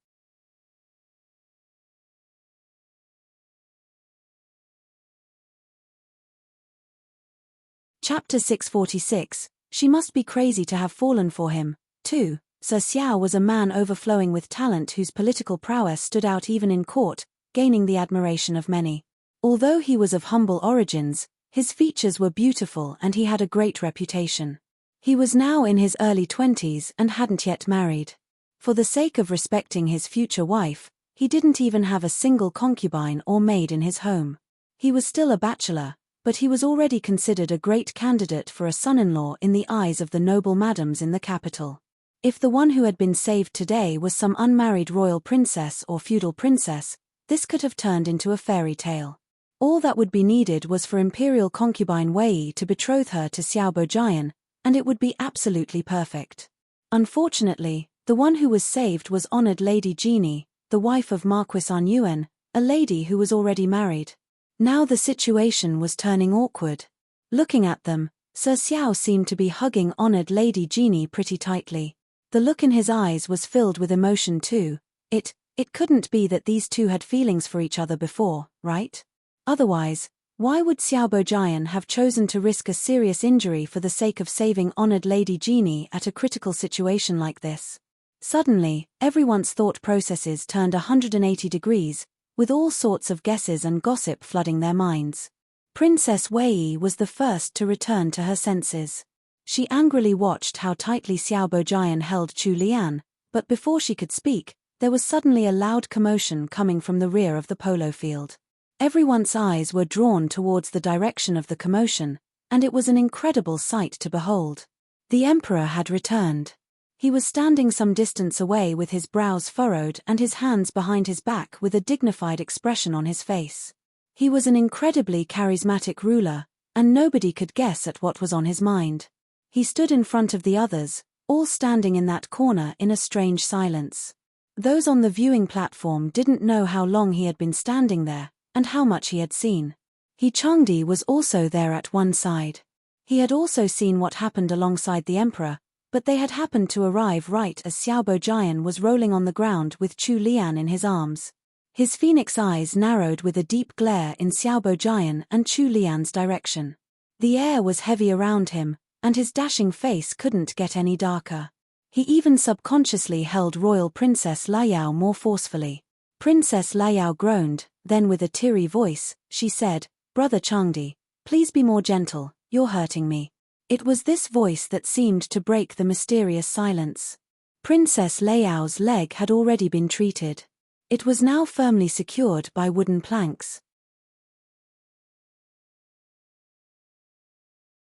Chapter 646, She must be crazy to have fallen for him, too. Sir Xiao was a man overflowing with talent whose political prowess stood out even in court, gaining the admiration of many. Although he was of humble origins, his features were beautiful and he had a great reputation. He was now in his early 20s and hadn't yet married. For the sake of respecting his future wife, he didn't even have a single concubine or maid in his home. He was still a bachelor, but he was already considered a great candidate for a son-in-law in the eyes of the noble madams in the capital. If the one who had been saved today was some unmarried royal princess or feudal princess, this could have turned into a fairy tale. All that would be needed was for imperial concubine Wei Yi to betroth her to Xiaobo Jian, and it would be absolutely perfect. Unfortunately, the one who was saved was honored Lady Jeannie, the wife of Marquis An Yuan, a lady who was already married. Now the situation was turning awkward. Looking at them, Sir Xiao seemed to be hugging honored Lady Jeannie pretty tightly. The look in his eyes was filled with emotion too. It couldn't be that these two had feelings for each other before, right? Otherwise, why would Xiaobo Jian have chosen to risk a serious injury for the sake of saving honored Lady Jeannie at a critical situation like this? Suddenly, everyone's thought processes turned 180 degrees, with all sorts of guesses and gossip flooding their minds. Princess Wei Yi was the first to return to her senses. She angrily watched how tightly Xiaobo Jian held Chu Lian, but before she could speak, there was suddenly a loud commotion coming from the rear of the polo field. Everyone's eyes were drawn towards the direction of the commotion, and it was an incredible sight to behold. The emperor had returned. He was standing some distance away with his brows furrowed and his hands behind his back with a dignified expression on his face. He was an incredibly charismatic ruler, and nobody could guess at what was on his mind. He stood in front of the others, all standing in that corner in a strange silence. Those on the viewing platform didn't know how long he had been standing there, and how much he had seen. Enchanting was also there at one side. He had also seen what happened alongside the emperor, but they had happened to arrive right as Xiaobo Jian was rolling on the ground with Chu Lian in his arms. His phoenix eyes narrowed with a deep glare in Xiaobo Jian and Chu Lian's direction. The air was heavy around him, and his dashing face couldn't get any darker. He even subconsciously held Royal Princess Liao more forcefully. Princess Liao groaned, then with a teary voice, she said, "Brother Changdi, please be more gentle, you're hurting me." It was this voice that seemed to break the mysterious silence. Princess Liao's leg had already been treated. It was now firmly secured by wooden planks.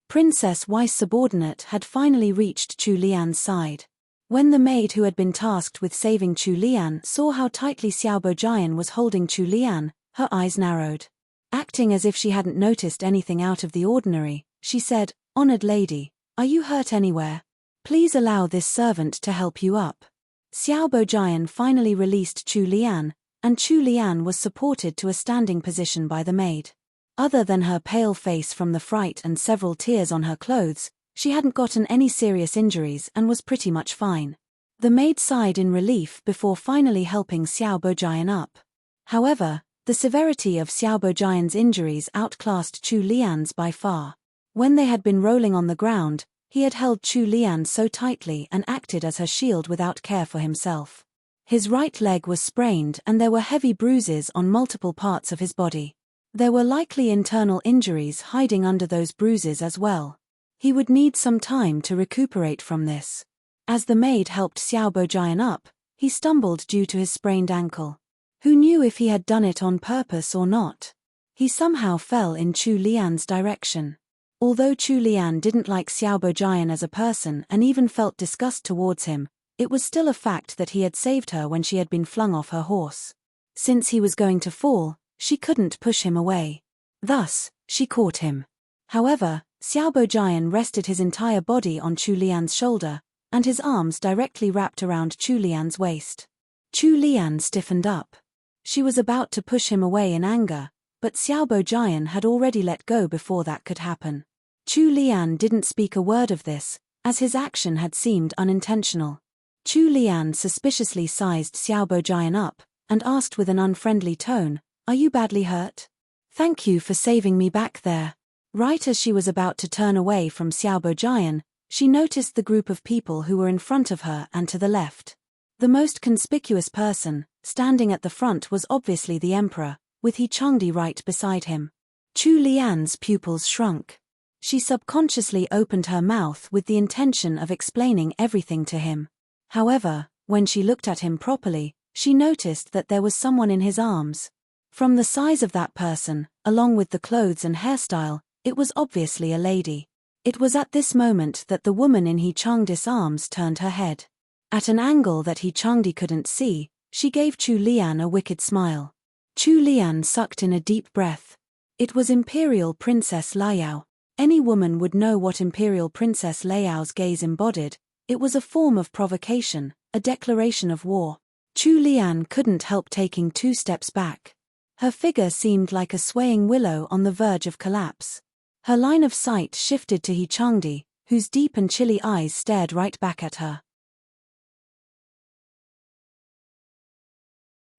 Princess Wei's subordinate had finally reached Chu Lian's side. When the maid who had been tasked with saving Chu Lian saw how tightly Xiaobo Jian was holding Chu Lian, her eyes narrowed. Acting as if she hadn't noticed anything out of the ordinary, she said, "Honored lady, are you hurt anywhere? Please allow this servant to help you up." Xiaobo Jian finally released Chu Lian, and Chu Lian was supported to a standing position by the maid. Other than her pale face from the fright and several tears on her clothes, she hadn't gotten any serious injuries and was pretty much fine. The maid sighed in relief before finally helping Xiaobo Jian up. However, the severity of Xiaobo Jian's injuries outclassed Chu Lian's by far. When they had been rolling on the ground, he had held Chu Lian so tightly and acted as her shield without care for himself. His right leg was sprained and there were heavy bruises on multiple parts of his body. There were likely internal injuries hiding under those bruises as well. He would need some time to recuperate from this. As the maid helped Xiaobo Jian up, he stumbled due to his sprained ankle. Who knew if he had done it on purpose or not? He somehow fell in Chu Lian's direction. Although Chu Lian didn't like Xiaobo Jian as a person and even felt disgust towards him, it was still a fact that he had saved her when she had been flung off her horse. Since he was going to fall, she couldn't push him away. Thus, she caught him. However, Xiaobo Jian rested his entire body on Chu Lian's shoulder, and his arms directly wrapped around Chu Lian's waist. Chu Lian stiffened up. She was about to push him away in anger, but Xiaobo Jian had already let go before that could happen. Chu Lian didn't speak a word of this, as his action had seemed unintentional. Chu Lian suspiciously sized Xiaobo Jian up, and asked with an unfriendly tone, "Are you badly hurt? Thank you for saving me back there." Right as she was about to turn away from Xiaobo Jian, she noticed the group of people who were in front of her and to the left. The most conspicuous person, standing at the front, was obviously the emperor, with Enchanting right beside him. Chu Lian's pupils shrunk. She subconsciously opened her mouth with the intention of explaining everything to him. However, when she looked at him properly, she noticed that there was someone in his arms. From the size of that person, along with the clothes and hairstyle, it was obviously a lady. It was at this moment that the woman in Enchanting's arms turned her head. At an angle that Enchanting couldn't see, she gave Chu Lian a wicked smile. Chu Lian sucked in a deep breath. It was Imperial Princess Liao. Any woman would know what Imperial Princess Liao's gaze embodied. It was a form of provocation, a declaration of war. Chu Lian couldn't help taking 2 steps back. Her figure seemed like a swaying willow on the verge of collapse. Her line of sight shifted to Enchanting, whose deep and chilly eyes stared right back at her.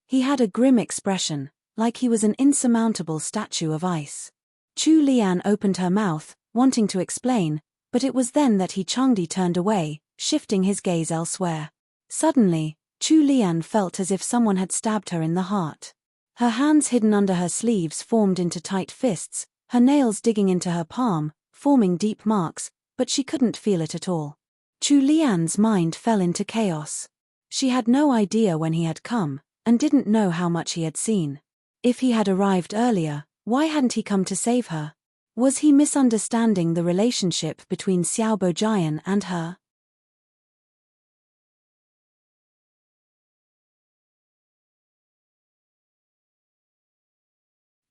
He had a grim expression, like he was an insurmountable statue of ice. Chu Lian opened her mouth, wanting to explain, but it was then that Enchanting turned away, shifting his gaze elsewhere. Suddenly, Chu Lian felt as if someone had stabbed her in the heart. Her hands hidden under her sleeves formed into tight fists, her nails digging into her palm, forming deep marks, but she couldn't feel it at all. Chu Lian's mind fell into chaos. She had no idea when he had come, and didn't know how much he had seen. If he had arrived earlier, why hadn't he come to save her? Was he misunderstanding the relationship between Xiaobo Jian and her?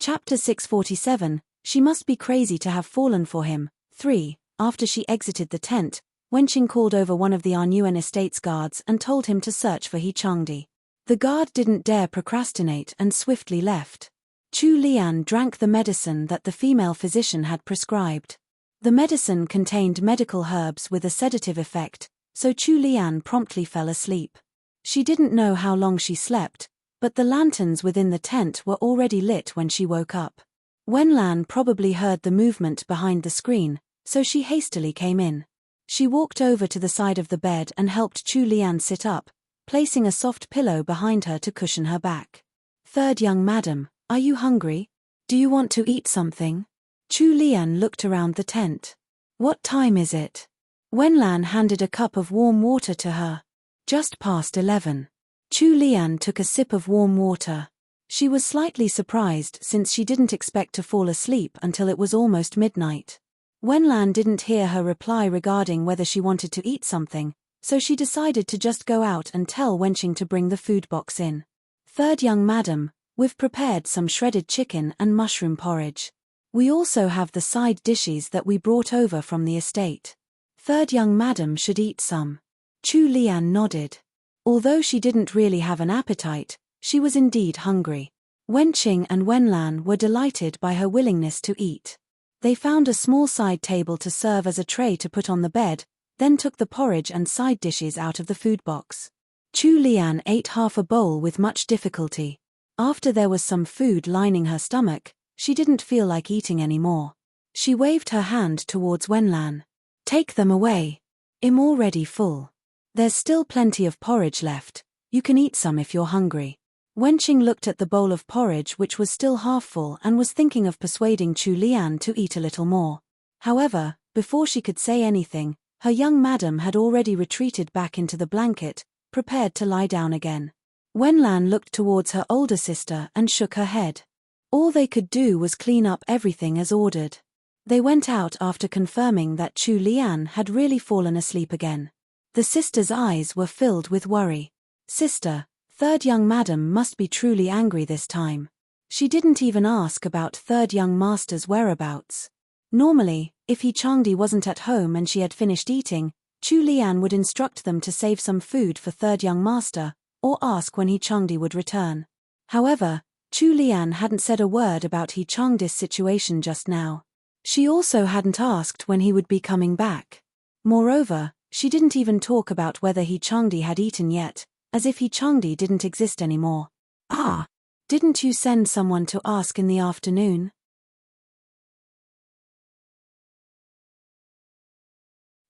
Chapter 647, She Must Be Crazy to Have Fallen for Him. 3. After she exited the tent, Wenqing called over one of the Arnuen estate's guards and told him to search for He Changdi. The guard didn't dare procrastinate and swiftly left. Chu Lian drank the medicine that the female physician had prescribed. The medicine contained medical herbs with a sedative effect, so Chu Lian promptly fell asleep. She didn't know how long she slept, but the lanterns within the tent were already lit when she woke up. Wenlan probably heard the movement behind the screen, so she hastily came in. She walked over to the side of the bed and helped Chu Lian sit up, placing a soft pillow behind her to cushion her back. "Third young madam, are you hungry? Do you want to eat something?" Chu Lian looked around the tent. "What time is it?" Wenlan handed a cup of warm water to her. "Just past 11. Chu Lian took a sip of warm water. She was slightly surprised since she didn't expect to fall asleep until it was almost midnight. Wenlan didn't hear her reply regarding whether she wanted to eat something, so she decided to just go out and tell Wenqing to bring the food box in. "Third young madam, we've prepared some shredded chicken and mushroom porridge. We also have the side dishes that we brought over from the estate. Third young madam should eat some." Chu Lian nodded. Although she didn't really have an appetite, she was indeed hungry. Wenqing and Wenlan were delighted by her willingness to eat. They found a small side table to serve as a tray to put on the bed, then took the porridge and side dishes out of the food box. Chu Lian ate half a bowl with much difficulty. After there was some food lining her stomach, she didn't feel like eating anymore. She waved her hand towards Wenlan. "Take them away. I'm already full. There's still plenty of porridge left. You can eat some if you're hungry." Wenqing looked at the bowl of porridge which was still half full and was thinking of persuading Chu Lian to eat a little more. However, before she could say anything, her young madam had already retreated back into the blanket, prepared to lie down again. Wenlan looked towards her older sister and shook her head. All they could do was clean up everything as ordered. They went out after confirming that Chu Lian had really fallen asleep again. The sister's eyes were filled with worry. "Sister, third young madam must be truly angry this time. She didn't even ask about third young master's whereabouts. Normally, if He Changdi wasn't at home and she had finished eating, Chu Lian would instruct them to save some food for third young master, or ask when He Changdi would return. However, Chu Lian hadn't said a word about He Changdi's situation just now. She also hadn't asked when he would be coming back. Moreover, she didn't even talk about whether He Changdi had eaten yet, as if He Changdi didn't exist anymore. "Ah, didn't you send someone to ask in the afternoon?"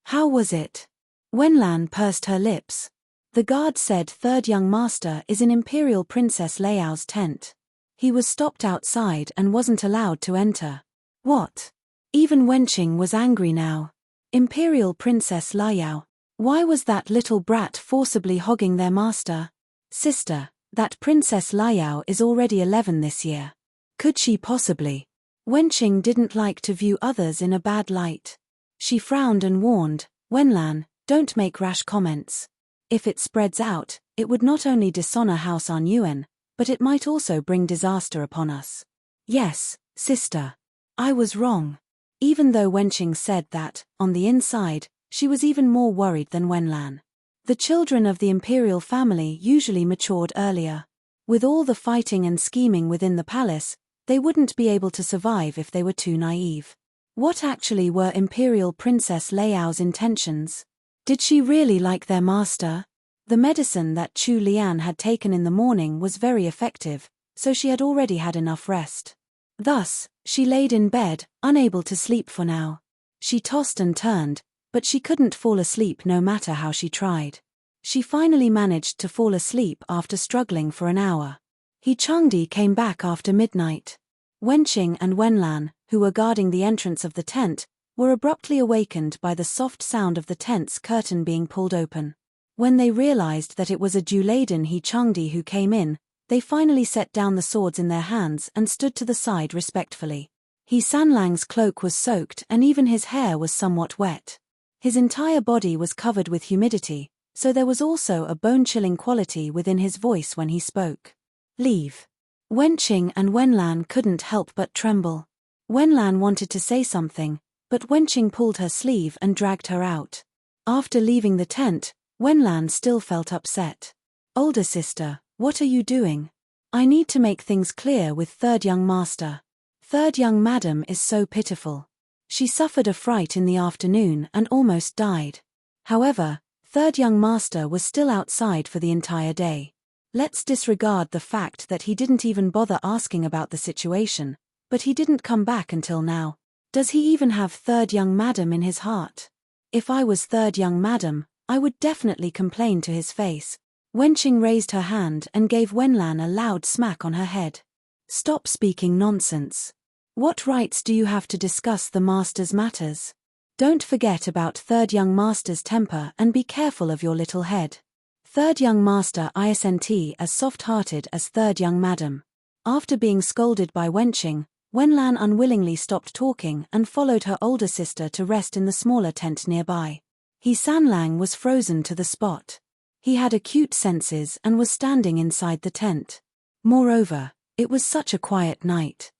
"How was it?" Wenlan pursed her lips. "The guard said third young master is in Imperial Princess Liao's tent. He was stopped outside and wasn't allowed to enter." What? Even Wenqing was angry now. Imperial Princess Liao. Why was that little brat forcibly hogging their master? "Sister, that Princess Liao is already 11 this year. Could she possibly?" Wenqing didn't like to view others in a bad light. She frowned and warned, "Wenlan, don't make rash comments. If it spreads out, it would not only dishonor House Arnuen, but it might also bring disaster upon us." "Yes, sister. I was wrong." Even though Wenqing said that, on the inside, she was even more worried than Wenlan. The children of the imperial family usually matured earlier. With all the fighting and scheming within the palace, they wouldn't be able to survive if they were too naive. What actually were Imperial Princess Liao's intentions? Did she really like their master? The medicine that Chu Lian had taken in the morning was very effective, so she had already had enough rest. Thus, she laid in bed, unable to sleep for now. She tossed and turned, but she couldn't fall asleep no matter how she tried. She finally managed to fall asleep after struggling for an hour. He Changdi came back after midnight. Wenqing and Wenlan, who were guarding the entrance of the tent, were abruptly awakened by the soft sound of the tent's curtain being pulled open. When they realized that it was a dew-laden He Changdi who came in, they finally set down the swords in their hands and stood to the side respectfully. He Sanlang's cloak was soaked and even his hair was somewhat wet. His entire body was covered with humidity, so there was also a bone-chilling quality within his voice when he spoke. "Leave." Wenqing and Wenlan couldn't help but tremble. Wenlan wanted to say something, but Wenqing pulled her sleeve and dragged her out. After leaving the tent, Wenlan still felt upset. "Older sister, what are you doing? I need to make things clear with third young master. Third young madam is so pitiful. She suffered a fright in the afternoon and almost died. However, third young master was still outside for the entire day. Let's disregard the fact that he didn't even bother asking about the situation, but he didn't come back until now. Does he even have third young madam in his heart? If I was third young madam, I would definitely complain to his face." Wenqing raised her hand and gave Wenlan a loud smack on her head. "Stop speaking nonsense. What rights do you have to discuss the master's matters? Don't forget about third young master's temper and be careful of your little head. Third young master isn't as soft-hearted as third young madam." After being scolded by Wenqing, Wenlan unwillingly stopped talking and followed her older sister to rest in the smaller tent nearby. He Sanlang was frozen to the spot. He had acute senses and was standing inside the tent. Moreover, it was such a quiet night.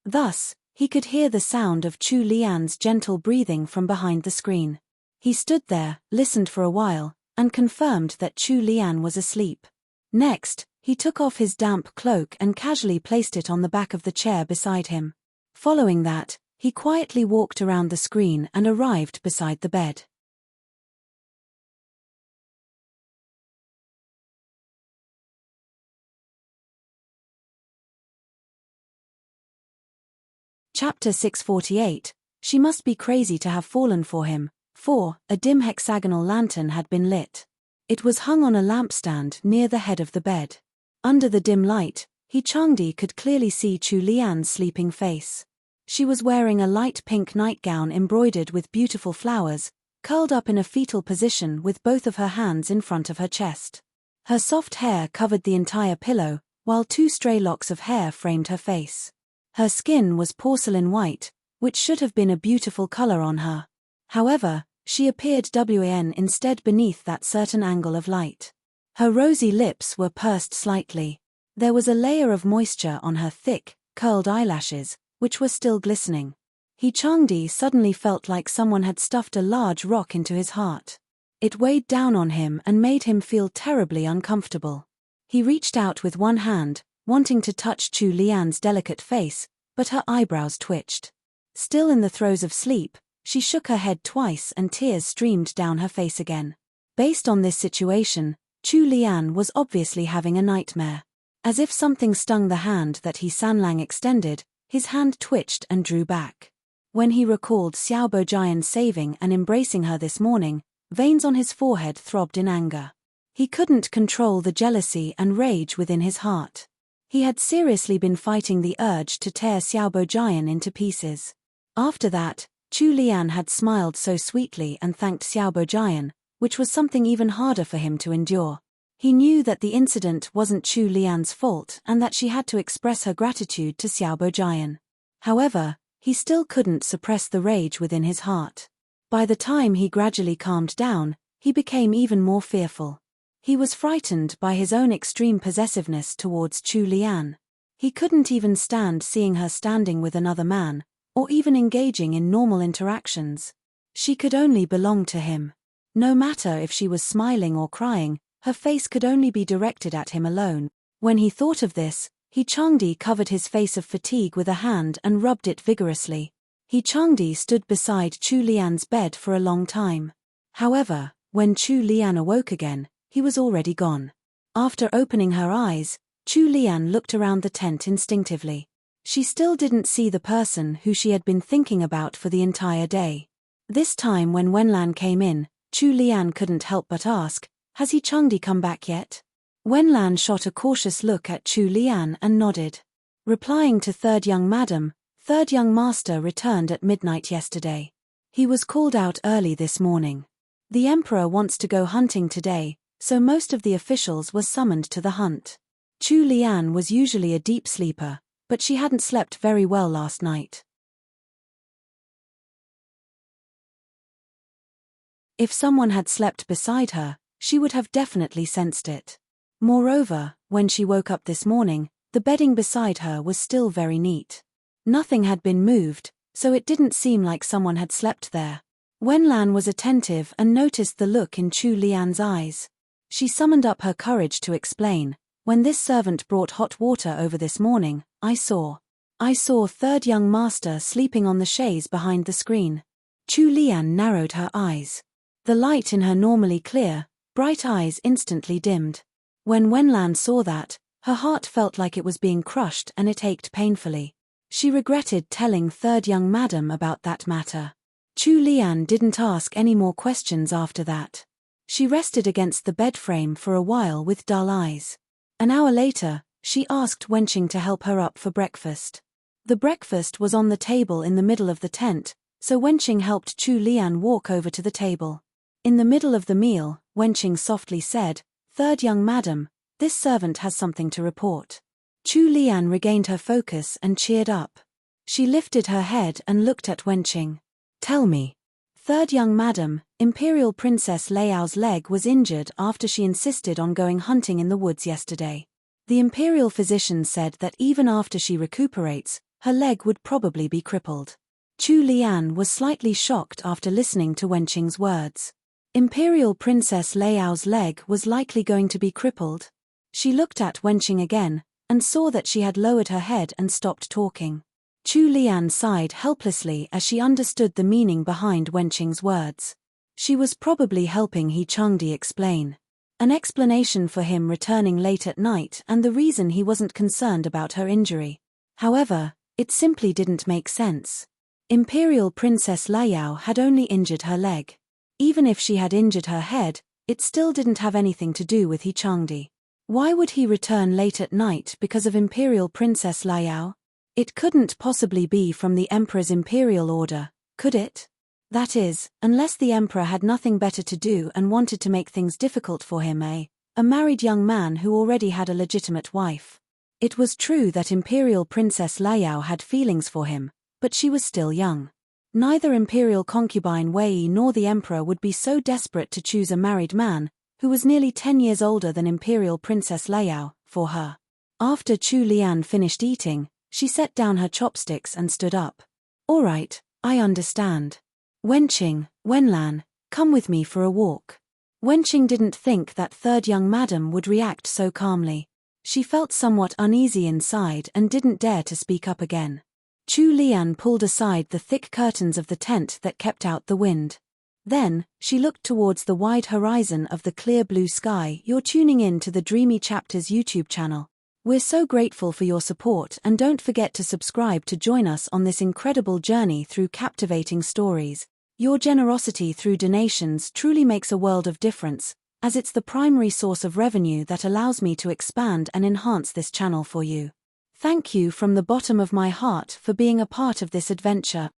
Thus, he could hear the sound of Chu Lian's gentle breathing from behind the screen. He stood there, listened for a while, and confirmed that Chu Lian was asleep. Next, he took off his damp cloak and casually placed it on the back of the chair beside him. Following that, he quietly walked around the screen and arrived beside the bed. Chapter 648, She must be crazy to have fallen for him. 4. A dim hexagonal lantern had been lit. It was hung on a lampstand near the head of the bed. Under the dim light, Changdi could clearly see Chu Lian's sleeping face. She was wearing a light pink nightgown embroidered with beautiful flowers, curled up in a fetal position with both of her hands in front of her chest. Her soft hair covered the entire pillow, while 2 stray locks of hair framed her face. Her skin was porcelain white, which should have been a beautiful color on her. However, she appeared wan instead beneath that certain angle of light. Her rosy lips were pursed slightly. There was a layer of moisture on her thick, curled eyelashes, which were still glistening. Changdi suddenly felt like someone had stuffed a large rock into his heart. It weighed down on him and made him feel terribly uncomfortable. He reached out with one hand, wanting to touch Chu Lian's delicate face, but her eyebrows twitched. Still in the throes of sleep, she shook her head twice and tears streamed down her face again. Based on this situation, Chu Lian was obviously having a nightmare. As if something stung the hand that Sanlang extended, his hand twitched and drew back. When he recalled Xiao Bojian saving and embracing her this morning, veins on his forehead throbbed in anger. He couldn't control the jealousy and rage within his heart. He had seriously been fighting the urge to tear Xiao Bojian into pieces. After that, Chu Lian had smiled so sweetly and thanked Xiao Bojian, which was something even harder for him to endure. He knew that the incident wasn't Chu Lian's fault and that she had to express her gratitude to Xiao Bojian. However, he still couldn't suppress the rage within his heart. By the time he gradually calmed down, he became even more fearful. He was frightened by his own extreme possessiveness towards Chu Lian. He couldn't even stand seeing her standing with another man, or even engaging in normal interactions. She could only belong to him. No matter if she was smiling or crying, her face could only be directed at him alone. When he thought of this, Changdi covered his face of fatigue with a hand and rubbed it vigorously. Changdi stood beside Chu Lian's bed for a long time. However, when Chu Lian awoke again, he was already gone. After opening her eyes, Chu Lian looked around the tent instinctively. She still didn't see the person who she had been thinking about for the entire day. This time when Wenlan came in, Chu Lian couldn't help but ask, "Has Changdi come back yet?" Wenlan shot a cautious look at Chu Lian and nodded. Replying to third young madam, third young master returned at midnight yesterday. He was called out early this morning. The emperor wants to go hunting today, so most of the officials were summoned to the hunt. Chu Lian was usually a deep sleeper, but she hadn't slept very well last night. If someone had slept beside her, she would have definitely sensed it. Moreover, when she woke up this morning, the bedding beside her was still very neat. Nothing had been moved, so it didn't seem like someone had slept there. Wenlan was attentive and noticed the look in Chu Lian's eyes. She summoned up her courage to explain. When this servant brought hot water over this morning, I saw third young master sleeping on the chaise behind the screen. Chu Lian narrowed her eyes. The light in her normally clear, bright eyes instantly dimmed. When Wenlan saw that, her heart felt like it was being crushed and it ached painfully. She regretted telling third young madam about that matter. Chu Lian didn't ask any more questions after that. She rested against the bed frame for a while with dull eyes. An hour later, she asked Wenqing to help her up for breakfast. The breakfast was on the table in the middle of the tent, so Wenqing helped Chu Lian walk over to the table. In the middle of the meal, Wenqing softly said, "Third young madam, this servant has something to report." Chu Lian regained her focus and cheered up. She lifted her head and looked at Wenqing. "Tell me." "Third young madam, Imperial Princess Leiao's leg was injured after she insisted on going hunting in the woods yesterday. The Imperial physician said that even after she recuperates, her leg would probably be crippled." Chu Lian was slightly shocked after listening to Wenqing's words. Imperial Princess Leiao's leg was likely going to be crippled? She looked at Wenqing again, and saw that she had lowered her head and stopped talking. Chu Lian sighed helplessly as she understood the meaning behind Wenqing's words. She was probably helping He Changdi explain. An explanation for him returning late at night and the reason he wasn't concerned about her injury. However, it simply didn't make sense. Imperial Princess Leiao had only injured her leg. Even if she had injured her head, it still didn't have anything to do with He Changdi. Why would he return late at night because of Imperial Princess Leiao? It couldn't possibly be from the Emperor's imperial order, could it? That is, unless the Emperor had nothing better to do and wanted to make things difficult for him, a married young man who already had a legitimate wife. It was true that Imperial Princess Leiao had feelings for him, but she was still young. Neither Imperial concubine Wei nor the Emperor would be so desperate to choose a married man, who was nearly 10 years older than Imperial Princess Leiao, for her. After Chu Lian finished eating, she set down her chopsticks and stood up. "All right, I understand. Wenqing, Wenlan, come with me for a walk." Wenqing didn't think that third young madam would react so calmly. She felt somewhat uneasy inside and didn't dare to speak up again. Chu Lian pulled aside the thick curtains of the tent that kept out the wind. Then, she looked towards the wide horizon of the clear blue sky. "You're tuning in to the Dreamy Chapters YouTube channel. We're so grateful for your support and don't forget to subscribe to join us on this incredible journey through captivating stories. Your generosity through donations truly makes a world of difference, as it's the primary source of revenue that allows me to expand and enhance this channel for you. Thank you from the bottom of my heart for being a part of this adventure.